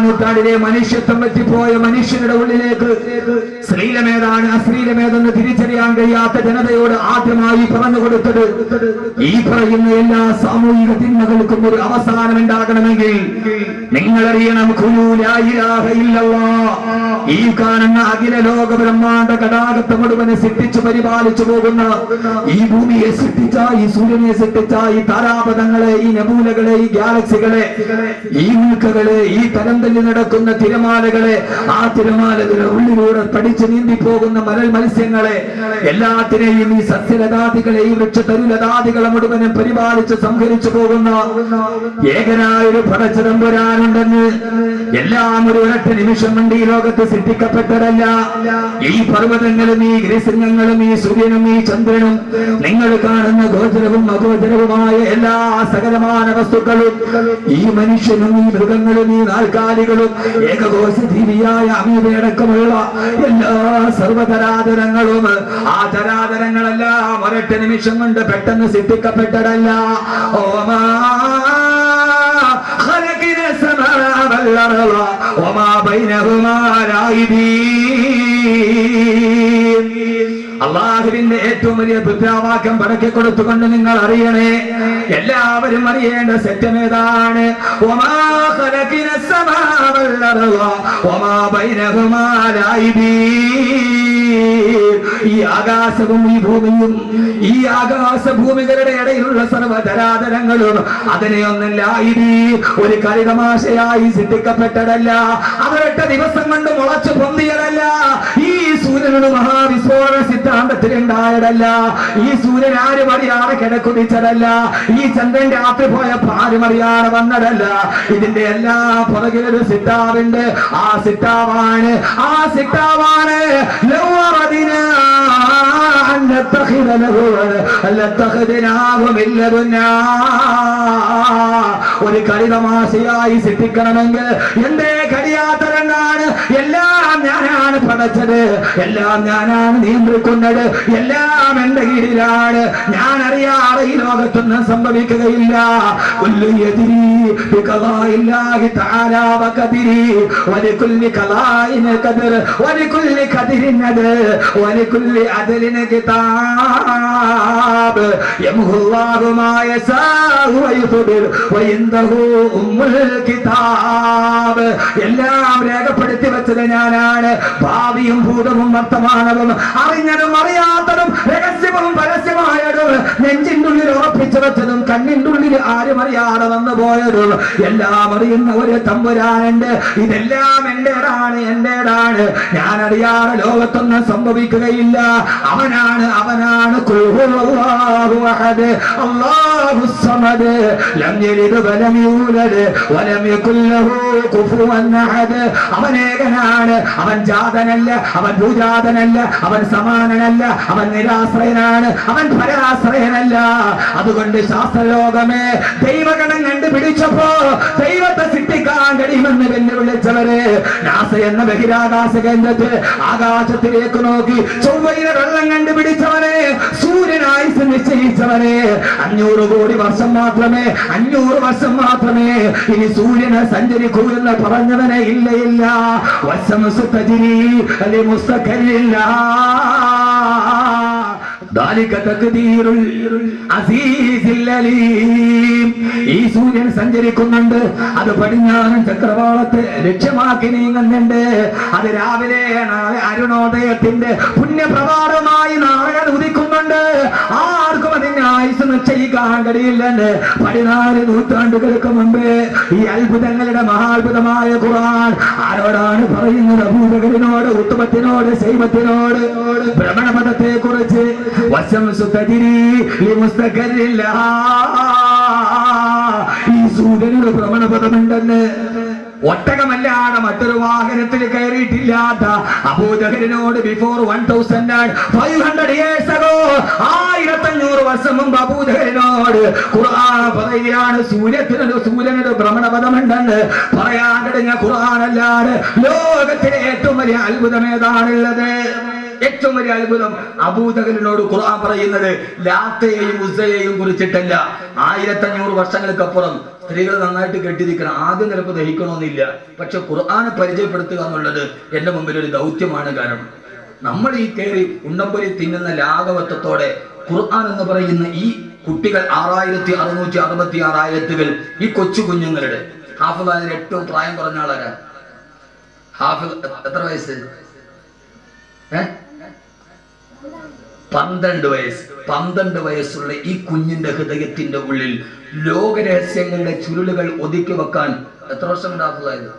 നൂറ്റാണ്ടിലെ മനുഷ്യത്വം പറ്റിപ്പോയ മനുഷ്യരുടെ ഉള്ളിലേക്ക് ശ്രീലമേതാണ് അശ്ലീലമേതെന്ന് തിരിച്ചറിയാൻ കഴിയാത്ത ജനതയോട് ആദ്യമായി പറഞ്ഞു കൊടുത്തത്, ഈ പറയുന്ന എല്ലാ സാമൂഹിക തിന്മകൾക്കും ഒരു അവസാനം ഉണ്ടാകണമെങ്കിൽ നിങ്ങളറിയണം, ഖുലൂ ലാ ഇലാഹ ഇല്ലല്ലാഹ്. ഈ കാണുന്ന അഖില ലോക ബ്രഹ്മാണ്ഡ കടാകത്തെ മുഴുവനെ സൃഷ്ടിച്ചു പരിപാലിച്ചു പോകുന്ന, ഈ ഭൂമിയെ സൃഷ്ടിച്ച, ഈ സൂര്യനെ സൃഷ്ടിച്ച, ഈ താരാപഥങ്ങളെ, ഈ നബൂലകളെ, ഈ ഗാലക്സികളെ, ഈ ഉൽക്കകളെ, ഈ തരം തല്ലി നടക്കുന്ന തിരമാലകളെ, ആ തിരമാലകളുടെ ഉള്ളിലൂടെ പഠിച്ചു നീന്തി പോകുന്ന മലൽ മത്സ്യങ്ങളെ, എല്ലാത്തിനെയും ഈ സസ്യലതാദികളെ, ഈ വൃക്ഷതരുലതാദികളെ മുഴുവനും പരിപാലിച്ച് സംഹരിച്ചു പോകുന്ന ഏകനായൊരു പടച്ചതമ്പുരാനുണ്ടെന്ന് എല്ലാം ഒരു ഒരൊറ്റ നിമിഷം കൊണ്ട് ഈ ലോകത്ത് സൃഷ്ടിക്കപ്പെട്ടതല്ല. ഈ പർവ്വതങ്ങളും ഈ ഗ്രഹങ്ങളും ഈ സൂര്യനും ഈ ചന്ദ്രനും നിങ്ങൾ കാണുന്ന ഗോചരവും അഗോചരവുമായ എല്ലാ സകലമായ വസ്തുക്കളും, ഈ മനുഷ്യനും ഈ മൃഗങ്ങളും ഈ നാൽക്കാലികളും ഏകകോശജീവിയായ അമീബയടക്കമുള്ള എല്ലാ സർവ്വതരാതരങ്ങളും, ആ തരാതരങ്ങളെല്ലാം ഒരൊറ്റ നിമിഷം കൊണ്ട് പെട്ടെന്ന് സൃഷ്ടിക്കപ്പെട്ടതല്ല. ഓമാ ഖലഖന السماء والأرض وما بينهما لاعبين. അള്ളാഹുവിന്റെ ഏറ്റവും വലിയ പുത്രാവാക്യം പടക്കി കൊടുത്തുകൊണ്ട് നിങ്ങൾ അറിയണേ, എല്ലാവരും അറിയേണ്ട സത്യമേതാണ്, വമാ ഖലഖന السماء والأرض وما بينهما لاعبين. ഈ ആകാശവും ഈ ഭൂമിയും, ഈ ആകാശഭൂമികളുടെ ഇടയിലുള്ള സർവ്വതരാതരങ്ങളും അതിനെയൊന്നല്ല ഇനി ഒരു കളിതമാശയായി സൃഷ്ടിക്കപ്പെട്ടതല്ല, അവരൊറ്റ ദിവസം കൊണ്ട് മുളച്ചു പൊന്തിയതല്ല. ഈ സൂര്യനോട് മഹാവിസ്ഫോടന സിദ്ധാന്തത്തിലുണ്ടായതല്ല. ഈ സൂര്യൻ ആരും അറിയാതെ കിടക്കുതിച്ചതല്ല. ഈ ചന്ദ്രൻ രാത്രി പോയപ്പോ ആരും അറിയാതെ വന്നതല്ല. ഇതിന്റെ എല്ലാ പുറകിലൊരു സിദ്ധാവുണ്ട്. ആ സിദ്ധാവാണ് ഒരു കളിതമാശയായി സൃഷ്ടിക്കണമെങ്കിൽ എന്റെ കളിയാത്തരനാണ്, എല്ലാം ഞാനാണ് പടച്ചത്, എല്ലാം ഞാനാണ് നിയന്ത്രിക്കുന്നത്, എല്ലാം എന്റെ കീഴിലാണ്. ഞാൻ അറിയാതെ ഈ ലോകത്തൊന്നും സംഭവിക്കുകയില്ല. എല്ലാം രേഖപ്പെടുത്തി വെച്ചത് ഞാനാണ്. ഭാവിയും ഭൂതവും വർത്തമാനവും അറിഞ്ഞതും അറിയാത്തതും രഹസ്യവും പരസ്യമായതും നെഞ്ചിന്റെ ഉള്ളിൽ ഉറപ്പിച്ചു വെച്ചതും കണ്ണിന്റെ ഉള്ളിൽ ആരും അറിയാതെ വന്നു പോയതും എല്ലാം അറിയുന്ന ഒരു തമ്പുരാനുണ്ട്. ഇതെല്ലാം എന്റേതാണ്. ഞാൻ അറിയാതെ ലോകത്തൊന്നും സംഭവിക്കുകയില്ല. അവനാണ് അല്ലാഹു സമദ് ലം യലിദ് വലം യൂലദ് വലം യകുൽ ലഹു കുഫുവൻ അഹദ്. അവൻ ഏകനാണ്. അവൻ ജാതനല്ല, അവൻ ഭൂജാതനല്ല, അവൻ സമാനനല്ല, അവൻ നിരാശ്രയനാണ്, അവൻ പരാശ്രയനല്ല. അതുകൊണ്ട് ശാസ്ത്രലോകമേ ദൈവഗണം കണ്ടുപിടിച്ചപ്പോ ദൈവത്തെ സൃഷ്ടിക്കാൻ കഴിയുമെന്ന് വെല്ലുവിളിച്ചവരെ, നാസ എന്ന ബഹിരാകാശ കേന്ദ്രത്തിൽ ആകാശത്തിലേക്ക് നോക്കി ചൊവ്വയിലെ വെള്ളം കണ്ടുപിടിച്ചവനെ, സൂര്യനായി നിശ്ചയിച്ചവനെ, 500 കോടി വർഷം മാത്രമേ ഇനി സൂര്യനെ സഞ്ചരിക്കൂ എന്ന് പറഞ്ഞവനെ ഇല്ല. വശംസു തജ്രി ലിമുസ്തഖരില്ല. ഈ സൂര്യൻ സഞ്ചരിക്കുന്നുണ്ട്. അത് പടിഞ്ഞാറൻ ചക്രവാളത്തെ ലക്ഷ്യമാക്കി നീങ്ങുന്നുണ്ട്. അത് രാവിലെ നാളെ അരുണോദയത്തിന്റെ പുണ്യപ്രഭാതമായി നാളെ ഉദിക്കുന്നുണ്ട്. ആർക്കും അതിന്റെ ആയുസ് നിശ്ചയിക്കാൻ കഴിയില്ലെന്ന് 14 നൂറ്റാണ്ടുകൾക്ക് മുമ്പേ ഈ അത്ഭുതങ്ങളുടെ മഹാത്ഭുതമായ ഖുർആൻ ആരോടാണ് പറയുന്നത്? അബൂബക്കറിനോട്, ഉത്ബത്തിനോട്, ശൈബത്തിനോട് ഭ്രമണപഥത്തെ കുറിച്ച്. ഈ സൂര്യനൊരു ഭ്രമണപഥമുണ്ടെന്ന് ഒട്ടകമല്ലാതെ മറ്റൊരു വാഹനത്തിൽ കയറിയിട്ടില്ലാത്ത അബൂജഹലിനോട് ബിഫോർ 1500 years ago 1500 വർഷം മുമ്പ് അബൂജഹലിനോട് ഖുർആൻ പറയുകയാണ് സൂര്യനൊരു ഭ്രമണപഥമുണ്ടെന്ന്. പറയാൻ കഴിഞ്ഞ ഖുർആൻ അല്ലാതെ ലോകത്തിലെ ഏറ്റവും വലിയ അത്ഭുതം ഏതാണുള്ളത്? ഏറ്റവും വലിയ അത്ഭുതം അബൂജഹലിനോട് ഖുർആൻ പറയുന്നത് ലാത്തയെയും ഉസ്സയെയും കുറിച്ചിട്ടല്ല. 1500 വർഷങ്ങൾക്കപ്പുറം സ്ത്രീകൾ നന്നായിട്ട് കെട്ടിരിക്കണം. ആദ്യം ചിലപ്പോൾ ദഹിക്കണമെന്നില്ല, പക്ഷെ ഖുർആനെ പരിചയപ്പെടുത്തുക എന്നുള്ളത് എന്റെ മുമ്പിൽ ഒരു ദൗത്യമാണ്. കാരണം നമ്മൾ ഈ കയറി ഉണ്ടംപൊരി തിന്നുന്ന ലാഘവത്വത്തോടെ ഖുർആൻ എന്ന് പറയുന്ന ഈ കുട്ടികൾ 6666 ആയത്തുകൾ ഈ കൊച്ചു കുഞ്ഞുങ്ങളുടെ ഹാഫിളായതിന് ഏറ്റവും പ്രായം കുറഞ്ഞ ആളാരാ? ഹാഫിൾ എത്ര വയസ്സ്? 12 വയസ്സ്. 12 വയസ്സുള്ള ഈ കുഞ്ഞിന്റെ ഹൃദയത്തിന്റെ ഉള്ളിൽ ലോകരഹസ്യങ്ങളുടെ ചുരുളുകൾ ഒതുക്കി വെക്കാൻ എത്ര വർഷം കൊണ്ട് ഹാഫിളായത്?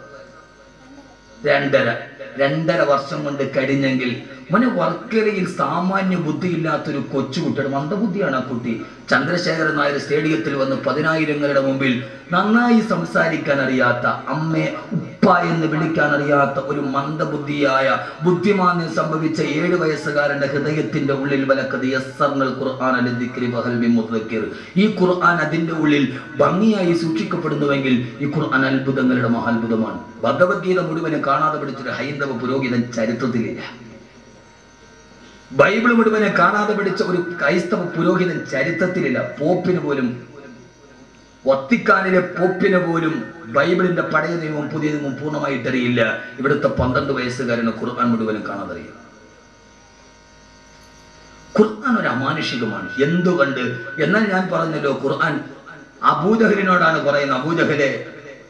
2.5 വർഷം കൊണ്ട് കഴിഞ്ഞെങ്കിൽ മോനെ വർക്കലയിൽ സാമാന്യ ബുദ്ധിയില്ലാത്തൊരു കൊച്ചുകുട്ടിയുടെ മന്ദബുദ്ധിയാണ് ആ കുട്ടി. ചന്ദ്രശേഖരൻ നായർ സ്റ്റേഡിയത്തിൽ വന്ന് 10,000 മുമ്പിൽ നന്നായി സംസാരിക്കാൻ അറിയാത്ത, അമ്മയെ ഉപ്പ എന്ന് വിളിക്കാൻ അറിയാത്ത ഒരു മന്ദബുദ്ധിയായ ബുദ്ധിമാന്യം സംഭവിച്ച 7 വയസ്സുകാരന്റെ ഹൃദയത്തിന്റെ ഉള്ളിൽ ഈ ഖുർആൻ അതിന്റെ ഉള്ളിൽ ഭംഗിയായി സൂക്ഷിക്കപ്പെടുന്നുവെങ്കിൽ ഈ ഖുർആൻ അത്ഭുതങ്ങളുടെ മഹാത്ഭുതമാണ്. ഭഗവത്ഗീത മുഴുവനും കാണാതെ പഠിച്ചൊരു ഹൈന്ദവ പുരോഹിതൻ ചരിത്രത്തിലില്ല. ബൈബിൾ മുഴുവനെ കാണാതെ പഠിച്ച ഒരു ക്രൈസ്തവ പുരോഹിതൻ ചരിത്രത്തിലില്ല. പോപ്പിന് പോലും, വത്തിക്കാനിലെ പോപ്പിന് പോലും ബൈബിളിന്റെ പഴയ നിയമവും പുതിയ നിയമവും പൂർണ്ണമായിട്ടറിയില്ല. ഇവിടുത്തെ 12 വയസ്സുകാരന് ഖുർആൻ മുഴുവനും കാണാതെ അറിയാം. ഖുർആൻ ഒരു അമാനുഷികമാണ്. എന്തുകൊണ്ട്? എന്നാൽ ഞാൻ പറഞ്ഞല്ലോ, ഖുർആൻ അബൂജഹലിനോടാണ് പറയുന്നത്. അബൂജഹലെ,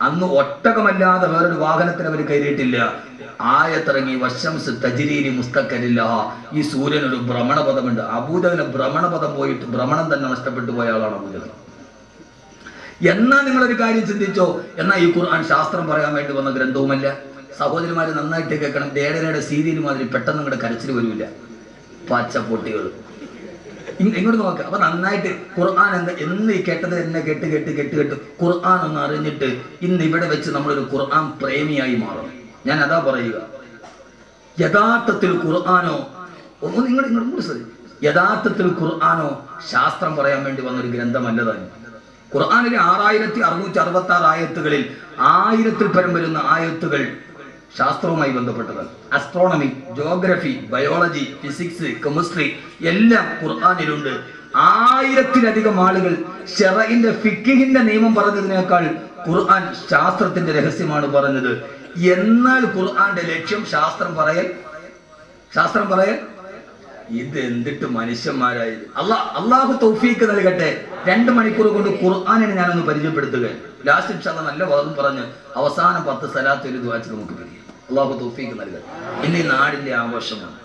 അന്ന് ഒട്ടകമല്ലാതെ വേറൊരു വാഹനത്തിന് അവർ കയറിയിട്ടില്ല. ആയത്തിറങ്ങി വശംസ് തജ്രീരി മുസ്തഖരില്ല. ഈ സൂര്യനൊരു ഭ്രമണപഥമുണ്ട്. അബൂജഹൽ ഭ്രമണപഥം പോയിട്ട് ഭ്രമണം തന്നെ നഷ്ടപ്പെട്ടു പോയ ആളാണ് അബൂജഹൽ. എന്നാ നിങ്ങളൊരു കാര്യം ചിന്തിച്ചോ, എന്നാ ഈ ഖുർആൻ ശാസ്ത്രം പറയാൻ വേണ്ടി വന്ന ഗ്രന്ഥവുമല്ല. സഹോദരിമാര് നന്നായിട്ട് കേൾക്കണം. ദേടനയുടെ സീരിയൽ മാതിരി പെട്ടെന്ന് നിങ്ങളുടെ കരച്ചിൽ വരില്ല. പച്ചപ്പൊട്ടികൾ ഇങ്ങോട്ട് നോക്കുക. അപ്പൊ നന്നായിട്ട് ഖുർആൻ എന്ന് കേട്ടത് എന്നെ കേട്ട് ഖുർആൻ ഒന്ന് അറിഞ്ഞിട്ട് ഇന്ന് ഇവിടെ വെച്ച് നമ്മളൊരു ഖുർആൻ പ്രേമിയായി മാറണം. ഞാൻ അതാ പറയുക. യഥാർത്ഥത്തിൽ ഖുർആനോ യഥാർത്ഥത്തിൽ ഖുർആനോ ശാസ്ത്രം പറയാൻ വേണ്ടി വന്നൊരു ഗ്രന്ഥമല്ല തന്നെ. ഖുർആനിലെ 6666 ആയത്തുകളിൽ 1000-ൽ പരം വരുന്ന ആയത്തുകൾ ശാസ്ത്രവുമായി ബന്ധപ്പെട്ടതാണ്. Astronomy, geography, biology, physics, chemistry എല്ലാം ഖുർആനിലുണ്ട്. 1000-ലധികം ആളുകൾ ശറഇന്റെ ഫിഖ്ഹിന്റെ നിയമം പറഞ്ഞതിനേക്കാൾ ഖുർആൻ ശാസ്ത്രത്തിന്റെ രഹസ്യമാണ് പറഞ്ഞത്. എന്നാൽ ഖുർആന്റെ ലക്ഷ്യം ശാസ്ത്രം പറയൽ. ഇത് എന്തിട്ട് മനുഷ്യന്മാരായത്. അള്ളാഹു തൗഫീക്ക് നൽകട്ടെ. 2 മണിക്കൂർ കൊണ്ട് ഖുർആനിനെ ഞാനൊന്ന് പരിചയപ്പെടുത്തുക. ലാസ്റ്റ് ഇൻഷാല്ലാഹ് നല്ല വാദം പറഞ്ഞ് അവസാനം 10 സലാത്ത് ഒരു ദുആ ചെയ്ത് നമുക്ക് പിരിയാം. അള്ളാഹു തൗഫീക്ക് നൽകട്ടെ. ഇന്ന് ഈ നാടിന്റെ ആഘോഷമാണ്.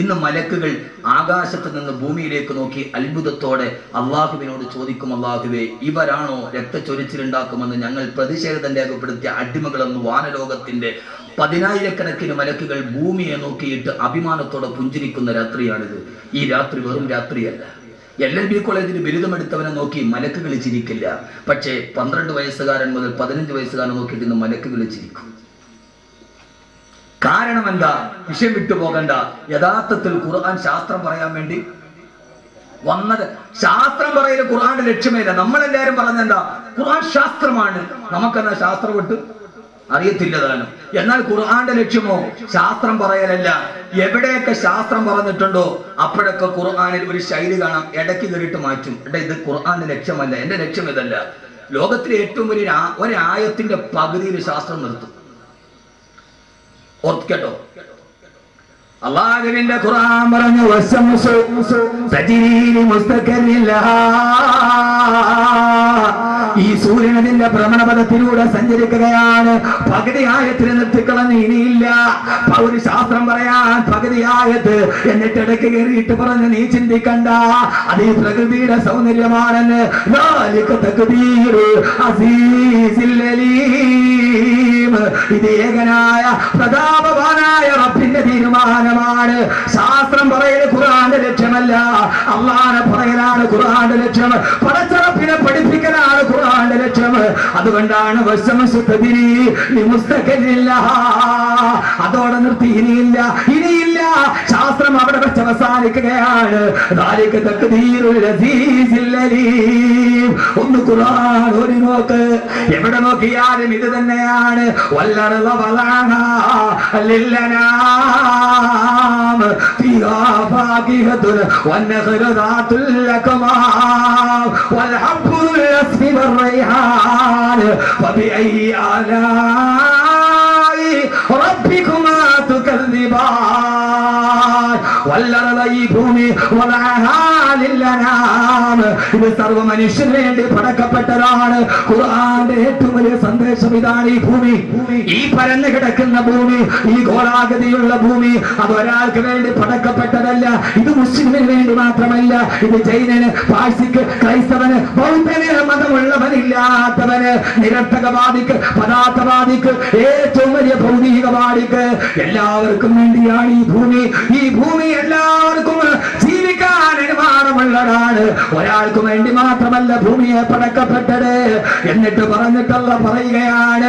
ഇന്ന് മലക്കുകൾ ആകാശത്ത് നിന്ന് ഭൂമിയിലേക്ക് നോക്കി അത്ഭുതത്തോടെ അള്ളാഹുവിനോട് ചോദിക്കും, അള്ളാഹുവേ, ഇവരാണോ രക്തച്ചൊരിച്ചിലുണ്ടാക്കുമെന്ന് ഞങ്ങൾ പ്രതിഷേധം രേഖപ്പെടുത്തിയ അടിമകളെന്ന് വാനലോകത്തിന്റെ 10,000-കണക്കിന് മലക്കുകൾ ഭൂമിയെ നോക്കിയിട്ട് അഭിമാനത്തോടെ പുഞ്ചിരിക്കുന്ന രാത്രിയാണിത്. ഈ രാത്രി വെറും രാത്രിയല്ല. LLB കോളേജിൽ ബിരുദമെടുത്തവനെ നോക്കി മലക്കുകൾ ചിരിക്കില്ല. പക്ഷേ 12 വയസ്സുകാരൻ മുതൽ 15 വയസ്സുകാരൻ നോക്കിയിട്ട് ഇന്ന് മലക്കുകൾ ചിരിക്കും. കാരണം എന്താ? വിഷയം വിട്ടുപോകണ്ട. യഥാർത്ഥത്തിൽ ഖുർആൻ ശാസ്ത്രം പറയാൻ വേണ്ടി വന്നത്. ശാസ്ത്രം പറയല് ഖുർആന്റെ ലക്ഷ്യമേയില്ല. നമ്മളെല്ലാരും പറഞ്ഞെന്താ? ഖുർആൻ ശാസ്ത്രമാണ്. നമുക്കെന്നാ ശാസ്ത്രം വിട്ട് അറിയത്തില്ലതാനും. എന്നാൽ ഖുർആന്റെ ലക്ഷ്യമോ ശാസ്ത്രം പറയലല്ല. എവിടെയൊക്കെ ശാസ്ത്രം പറഞ്ഞിട്ടുണ്ടോ അപ്പോഴൊക്കെ ഖുർആനിൽ ഒരു ശൈലി കാണാം. ഇടയ്ക്ക് കയറിയിട്ട് മാറ്റും. ഇത് ഖുർആന്റെ ലക്ഷ്യമല്ല, എന്റെ ലക്ഷ്യം ഇതല്ല. ലോകത്തിലെ ഏറ്റവും വലിയ ഒരായത്തിന്റെ പകുതിയിൽ ശാസ്ത്രം നിർത്തും. ഓർക്കേട്ടോ, അള്ളാഹുവിന്റെ ഖുർആൻ പറഞ്ഞു, ഈ സൂര്യൻ അതിന്റെ ഭ്രമണപഥത്തിലൂടെ സഞ്ചരിക്കുകയാണ്. പകുതി ആയത്തിന് നിർത്തിക്കളഞ്ഞ് ഇനിയില്ല. ഒരു ശാസ്ത്രം പറയാൻ പകുതി ആയത്ത് എന്നിട്ട് ഇടയ്ക്ക് കയറിയിട്ട് പറഞ്ഞ് നീ ചിന്തിക്കണ്ട, അത് ഈ പ്രകൃതിയുടെ സൗന്ദര്യമാണെന്ന്. ഇത് ഏകനായ പ്രതാപവാനായ റബ്ബിന്റെ തീരുമാനമാണ്. ശാസ്ത്രം പറയൽ ഖുർആന്റെ ലക്ഷ്യമല്ല, അള്ളാഹനെ പറയലാണ് ഖുർആന്റെ ലക്ഷ്യം. പടച്ചറപ്പിനെ പഠിപ്പിക്കലാണ് ഖുർആന്റെ ലക്ഷ്യം. അതുകൊണ്ടാണ് അതോടെ നിർത്തി. ഇനിയില്ല ഇല്ല, ശാസ്ത്രം അവിടെ വെച്ച് അവസാനിക്കുകയാണ്. ഒന്ന് ഖുർആൻ ഓതി നോക്ക്, എവിടെ നോക്കിയാലും ഇത് തന്നെയാണ്. ربكما تكذبان والأرض ഭൂമി ഇത് സർവ്വ മനുഷ്യന് വേണ്ടി പടക്കപ്പെട്ടതാണ്. ഖുർആന്റെ ഏറ്റവും വലിയ സന്ദേശം ഇതാണ്. ഈ ഭൂമി, ഈ പരന്നു കിടക്കുന്ന ഭൂമി, ഈ ഗോളാകൃതിയുള്ള ഭൂമി, അത് ഒരാൾക്ക് വേണ്ടി പടക്കപ്പെട്ടതല്ല. ഇത് മുസ്ലിമിന് വേണ്ടി മാത്രമല്ല, ഇത് ജൈനന്, പാഴ്സിക്ക്, ക്രൈസ്തവന്, ബൗദ്ധന്, മതമുള്ളവനില്ലാത്തവന്, നിരർത്ഥകവാദിക്ക്, പദാർത്ഥവാദിക്ക്, ഏറ്റവും വലിയ ഭൗതികവാദിക്ക്, എല്ലാവർക്കും വേണ്ടിയാണ് ഈ ഭൂമി. ഈ ഭൂമി എല്ലാവർക്കും ജീവിക്കാൻ അനുമാനമുള്ളതാണ്. ഒരാൾക്കും വേണ്ടി മാത്രമല്ല ഭൂമിയെ പടക്കപ്പെട്ടത്. എന്നിട്ട് പറഞ്ഞിട്ടുള്ള പറയുകയാണ്,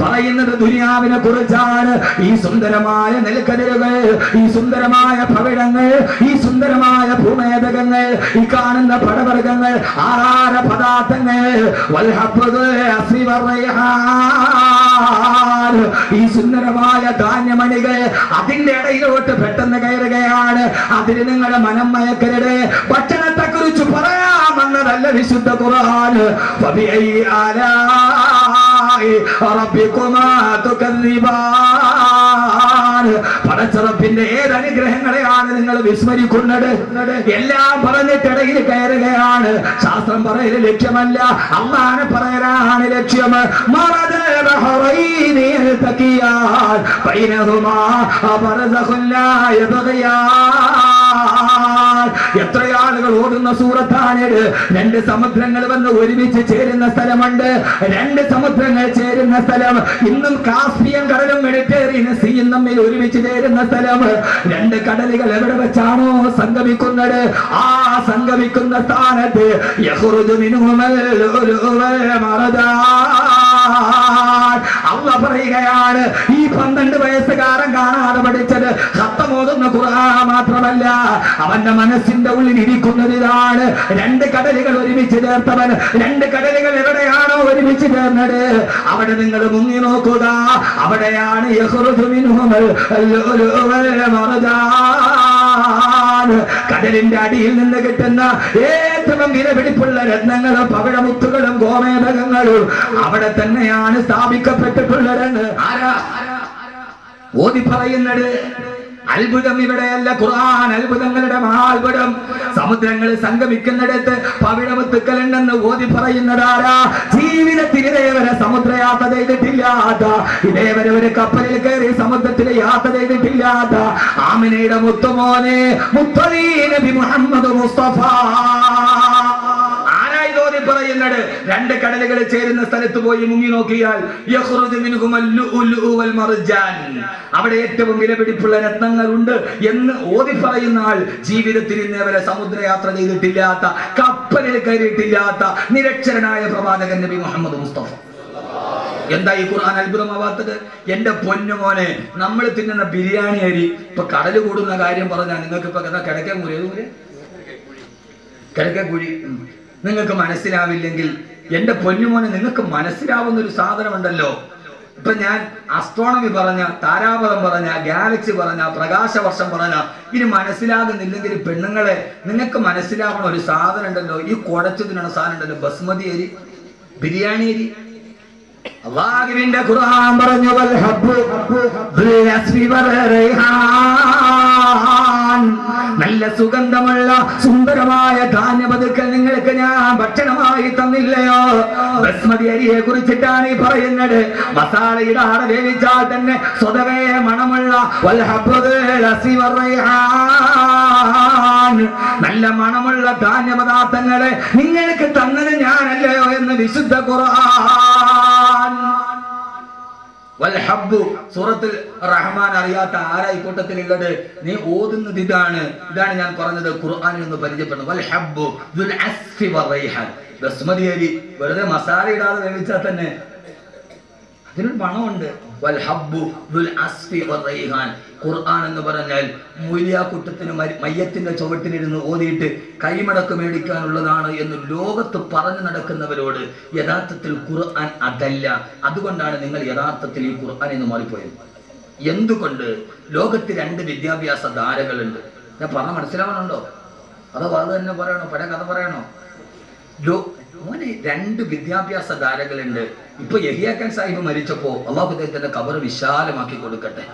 പറയുന്നത് ദുനിയാവിനെ കുറിച്ചാണ്. ഈ സുന്ദരമായ നെൽക്കതിരുകൾ, ഈ സുന്ദരമായ ഭവിടങ്ങൾ, ഈ സുന്ദരമായ ഭൂമേതകങ്ങൾ, ഈ കാണുന്ന പടവർഗങ്ങൾ, ആഹാര പദാർത്ഥങ്ങൾ, ഈ സുന്ദരമായ ധാന്യമണികൾ, അതിന്റെ ഇടയിലോട്ട് പെട്ടെന്ന് കയറുകയാണ്. അതിന് നിങ്ങളുടെ മനം മയക്കരുത്. ഭക്ഷണത്തെ കുറിച്ച് പറയാമെന്നതല്ല വിശുദ്ധ ഖുർആൻ. പടച്ചറപ്പിന്റെ ഏതനുഗ്രഹങ്ങളെയാണ് നിങ്ങൾ വിസ്മരിക്കുന്നത്? എല്ലാം പറഞ്ഞിട്ടിടയിൽ കയറുകയാണ്. ശാസ്ത്രം പറയൽ ലക്ഷ്യമല്ല, അള്ളാനെ പറയലാണ് ലക്ഷ്യം. എത്ര ആളുകൾ ഓടുന്ന സൂറത്താണിത്. രണ്ട് സമുദ്രങ്ങൾ വന്ന് ഒരുമിച്ച് ചേരുന്ന സ്ഥലമുണ്ട്. രണ്ട് സമുദ്രങ്ങൾ ചേരുന്ന സ്ഥലം. ഇന്നും കാസ്പിയൻ കടലും മെഡിറ്ററേനിയൻ സീയും തമ്മിൽ ഒരുമിച്ച് ചേരുന്ന സ്ഥലം. രണ്ട് കടലുകൾ എവിടെ വെച്ചാണോ സംഗമിക്കുന്നത്, ആ സംഗമിക്കുന്ന സ്ഥാനത്ത് അള്ള പറയുകയാണ്, ഈ 12 വയസ്സുകാരൻ കാണാതെ പഠിച്ചത് ഖത്തമോതുന്ന ഖുർആൻ മാത്രമല്ല, അവന്റെ മനസ്സിന്റെ ഉള്ളിൽ ഇരിക്കുന്നത് ഇതാണ്. രണ്ട് കടലുകൾ ഒരുമിച്ച് ചേർത്തവൻ. രണ്ട് കടലുകൾ എവിടെയാണോ ഒരുമിച്ച് ചേർന്നത്, അവിടെ നിങ്ങൾ മുങ്ങി നോക്കുക. അവിടെയാണ് കടലിന്റെ അടിയിൽ നിന്ന് കിട്ടുന്ന ഏറ്റവും വിലപിടിപ്പുള്ള രത്നങ്ങളും പവിഴമുത്തുകളും ഗോമേതകങ്ങളും അവിടെ തന്നെയാണ് സ്ഥാപിക്കപ്പെട്ടിട്ടുള്ളതെന്ന് ഓതി പറയുന്നത്. അത്ഭുതം ഇവിടെയല്ല, ഖുർആൻ അത്ഭുതങ്ങളുടെ മഹാത്ഭുതം. സമുദ്രങ്ങൾ സംഗമിക്കുന്നിടത്ത് പവിഴമുത്തുക്കളുണ്ടെന്ന് ഓതി പറയുന്നതാരാ? ജീവിതത്തിൽ ഇതേവരെ സമുദ്രയാത്ര ചെയ്തിട്ടില്ലാത്ത, ഇതേവരെ ഒരു കപ്പലിൽ കയറി സമുദ്രത്തിൽ യാത്ര ചെയ്തിട്ടില്ലാത്ത ആമിനയുടെ മുത്തുമോനെ മുത്തലീ നബി മുഹമ്മദ് മുസ്തഫ പറയുന്നത്. രണ്ട് കടലുകൾ ചേരുന്ന സ്ഥലത്ത് പോയി മുങ്ങി നോക്കിയാൽ അവിടെ ഏറ്റവും വിലപിടിപ്പുള്ള രത്നങ്ങളുണ്ട് എന്ന് ഓതി പറയുന്ന ആൾ ജീവിതത്തിൽ ഇന്നേവരെ സമുദ്രയാത്ര ചെയ്തിട്ടില്ലാത്ത, കപ്പലിൽ കയറിയിട്ടില്ലാത്ത നിരക്ഷരനായ പ്രവാചകൻ നബി മുഹമ്മദ് മുസ്തഫ. എന്താ ഈ ഖുർആൻ അത്ഭുതമാവാത്തത്? എന്റെ പൊന്നുമോനെ, നമ്മൾ തിന്നുന്ന ബിരിയാണി അരി ഇപ്പൊ കടല് കൂടുന്ന കാര്യം പറഞ്ഞാൽ നിങ്ങൾക്ക് ഇപ്പൊ എന്താ കിഴക്കേക്കുഴി നിങ്ങൾക്ക് മനസ്സിലാവില്ലെങ്കിൽ, എന്റെ പൊന്നുമോനെ നിങ്ങൾക്ക് മനസ്സിലാവുന്ന ഒരു സാധനമുണ്ടല്ലോ. ഇപ്പൊ ഞാൻ അസ്ട്രോണമി പറഞ്ഞ, താരാപഥം പറഞ്ഞ, ഗാലക്സി പറഞ്ഞ, പ്രകാശവർഷം പറഞ്ഞ, ഇനി മനസ്സിലാകുന്നില്ലെങ്കിൽ പെണ്ണുങ്ങളെ നിങ്ങൾക്ക് മനസ്സിലാവുന്ന ഒരു സാധനം ഉണ്ടല്ലോ, ഈ കുഴച്ചതിനുള്ള സാധനം ഉണ്ടല്ലോ, ബസ്മതി അരി, ബിരിയാണി അരി. അല്ലാഹുവിന്റെ ഖുർആൻ പറഞ്ഞു, നല്ല സുഗന്ധമുള്ള സുന്ദരമായ ധാന്യപതുക്കൾ നിങ്ങൾക്ക് ഞാൻ ഭക്ഷണമായി തന്നില്ലയോ? ബസ്മതി അരിയെ കുറിച്ചിട്ടാണ് ഈ പറയുന്നത്. മസാല ഇടാതെ വേവിച്ചാൽ തന്നെ സ്വതവേ മണമുള്ള നല്ല മണമുള്ള ധാന്യപദാർത്ഥങ്ങളെ നിങ്ങൾക്ക് തന്നത് ഞാനല്ലയോ എന്ന് വിശുദ്ധ ഖുർആൻ. സൂറത്തുൽ റഹ്മാൻ അറിയാത്ത ആരായി കൂട്ടത്തിലുള്ളത്? നീ ഓതുന്നത് ഇതാണ് ഞാൻ പറഞ്ഞത്. ഖുർആനിൽ നിന്ന് പരിചയപ്പെടുന്നു. ബസ്മതി അരി വെറുതെ മസാല ഇടാതെ വേവിച്ചാൽ തന്നെ ഇതിനൊരു പണമുണ്ട്. ഖുർആൻ എന്ന് പറഞ്ഞാൽ മൂല്യാക്കുട്ടത്തിന് മയ്യത്തിന്റെ ചുവട്ടിലിരുന്ന് ഓതിയിട്ട് കൈമടക്ക് മേടിക്കാനുള്ളതാണ് എന്ന് ലോകത്ത് പറഞ്ഞു നടക്കുന്നവരോട് യഥാർത്ഥത്തിൽ ഖുർആൻ അതല്ല. അതുകൊണ്ടാണ് നിങ്ങൾ യഥാർത്ഥത്തിൽ ഈ ഖുർആൻ എന്ന് മാറിപ്പോയത്. എന്തുകൊണ്ട്? ലോകത്ത് 2 വിദ്യാഭ്യാസ ധാരകളുണ്ട്. ഞാൻ പറഞ്ഞ മനസ്സിലാവണുണ്ടോ? അതോ അത് തന്നെ പറയണോ? പല കഥ പറയണോ? മോനെ 2 വിദ്യാഭ്യാസ ധാരകളുണ്ട്. ഇപ്പൊ യഹിയ ഖാൻ സാഹിബ് മരിച്ചപ്പോ അള്ളാഹു അദ്ദേഹത്തിന്റെ ഖബർ വിശാലമാക്കി കൊടുക്കട്ടെ.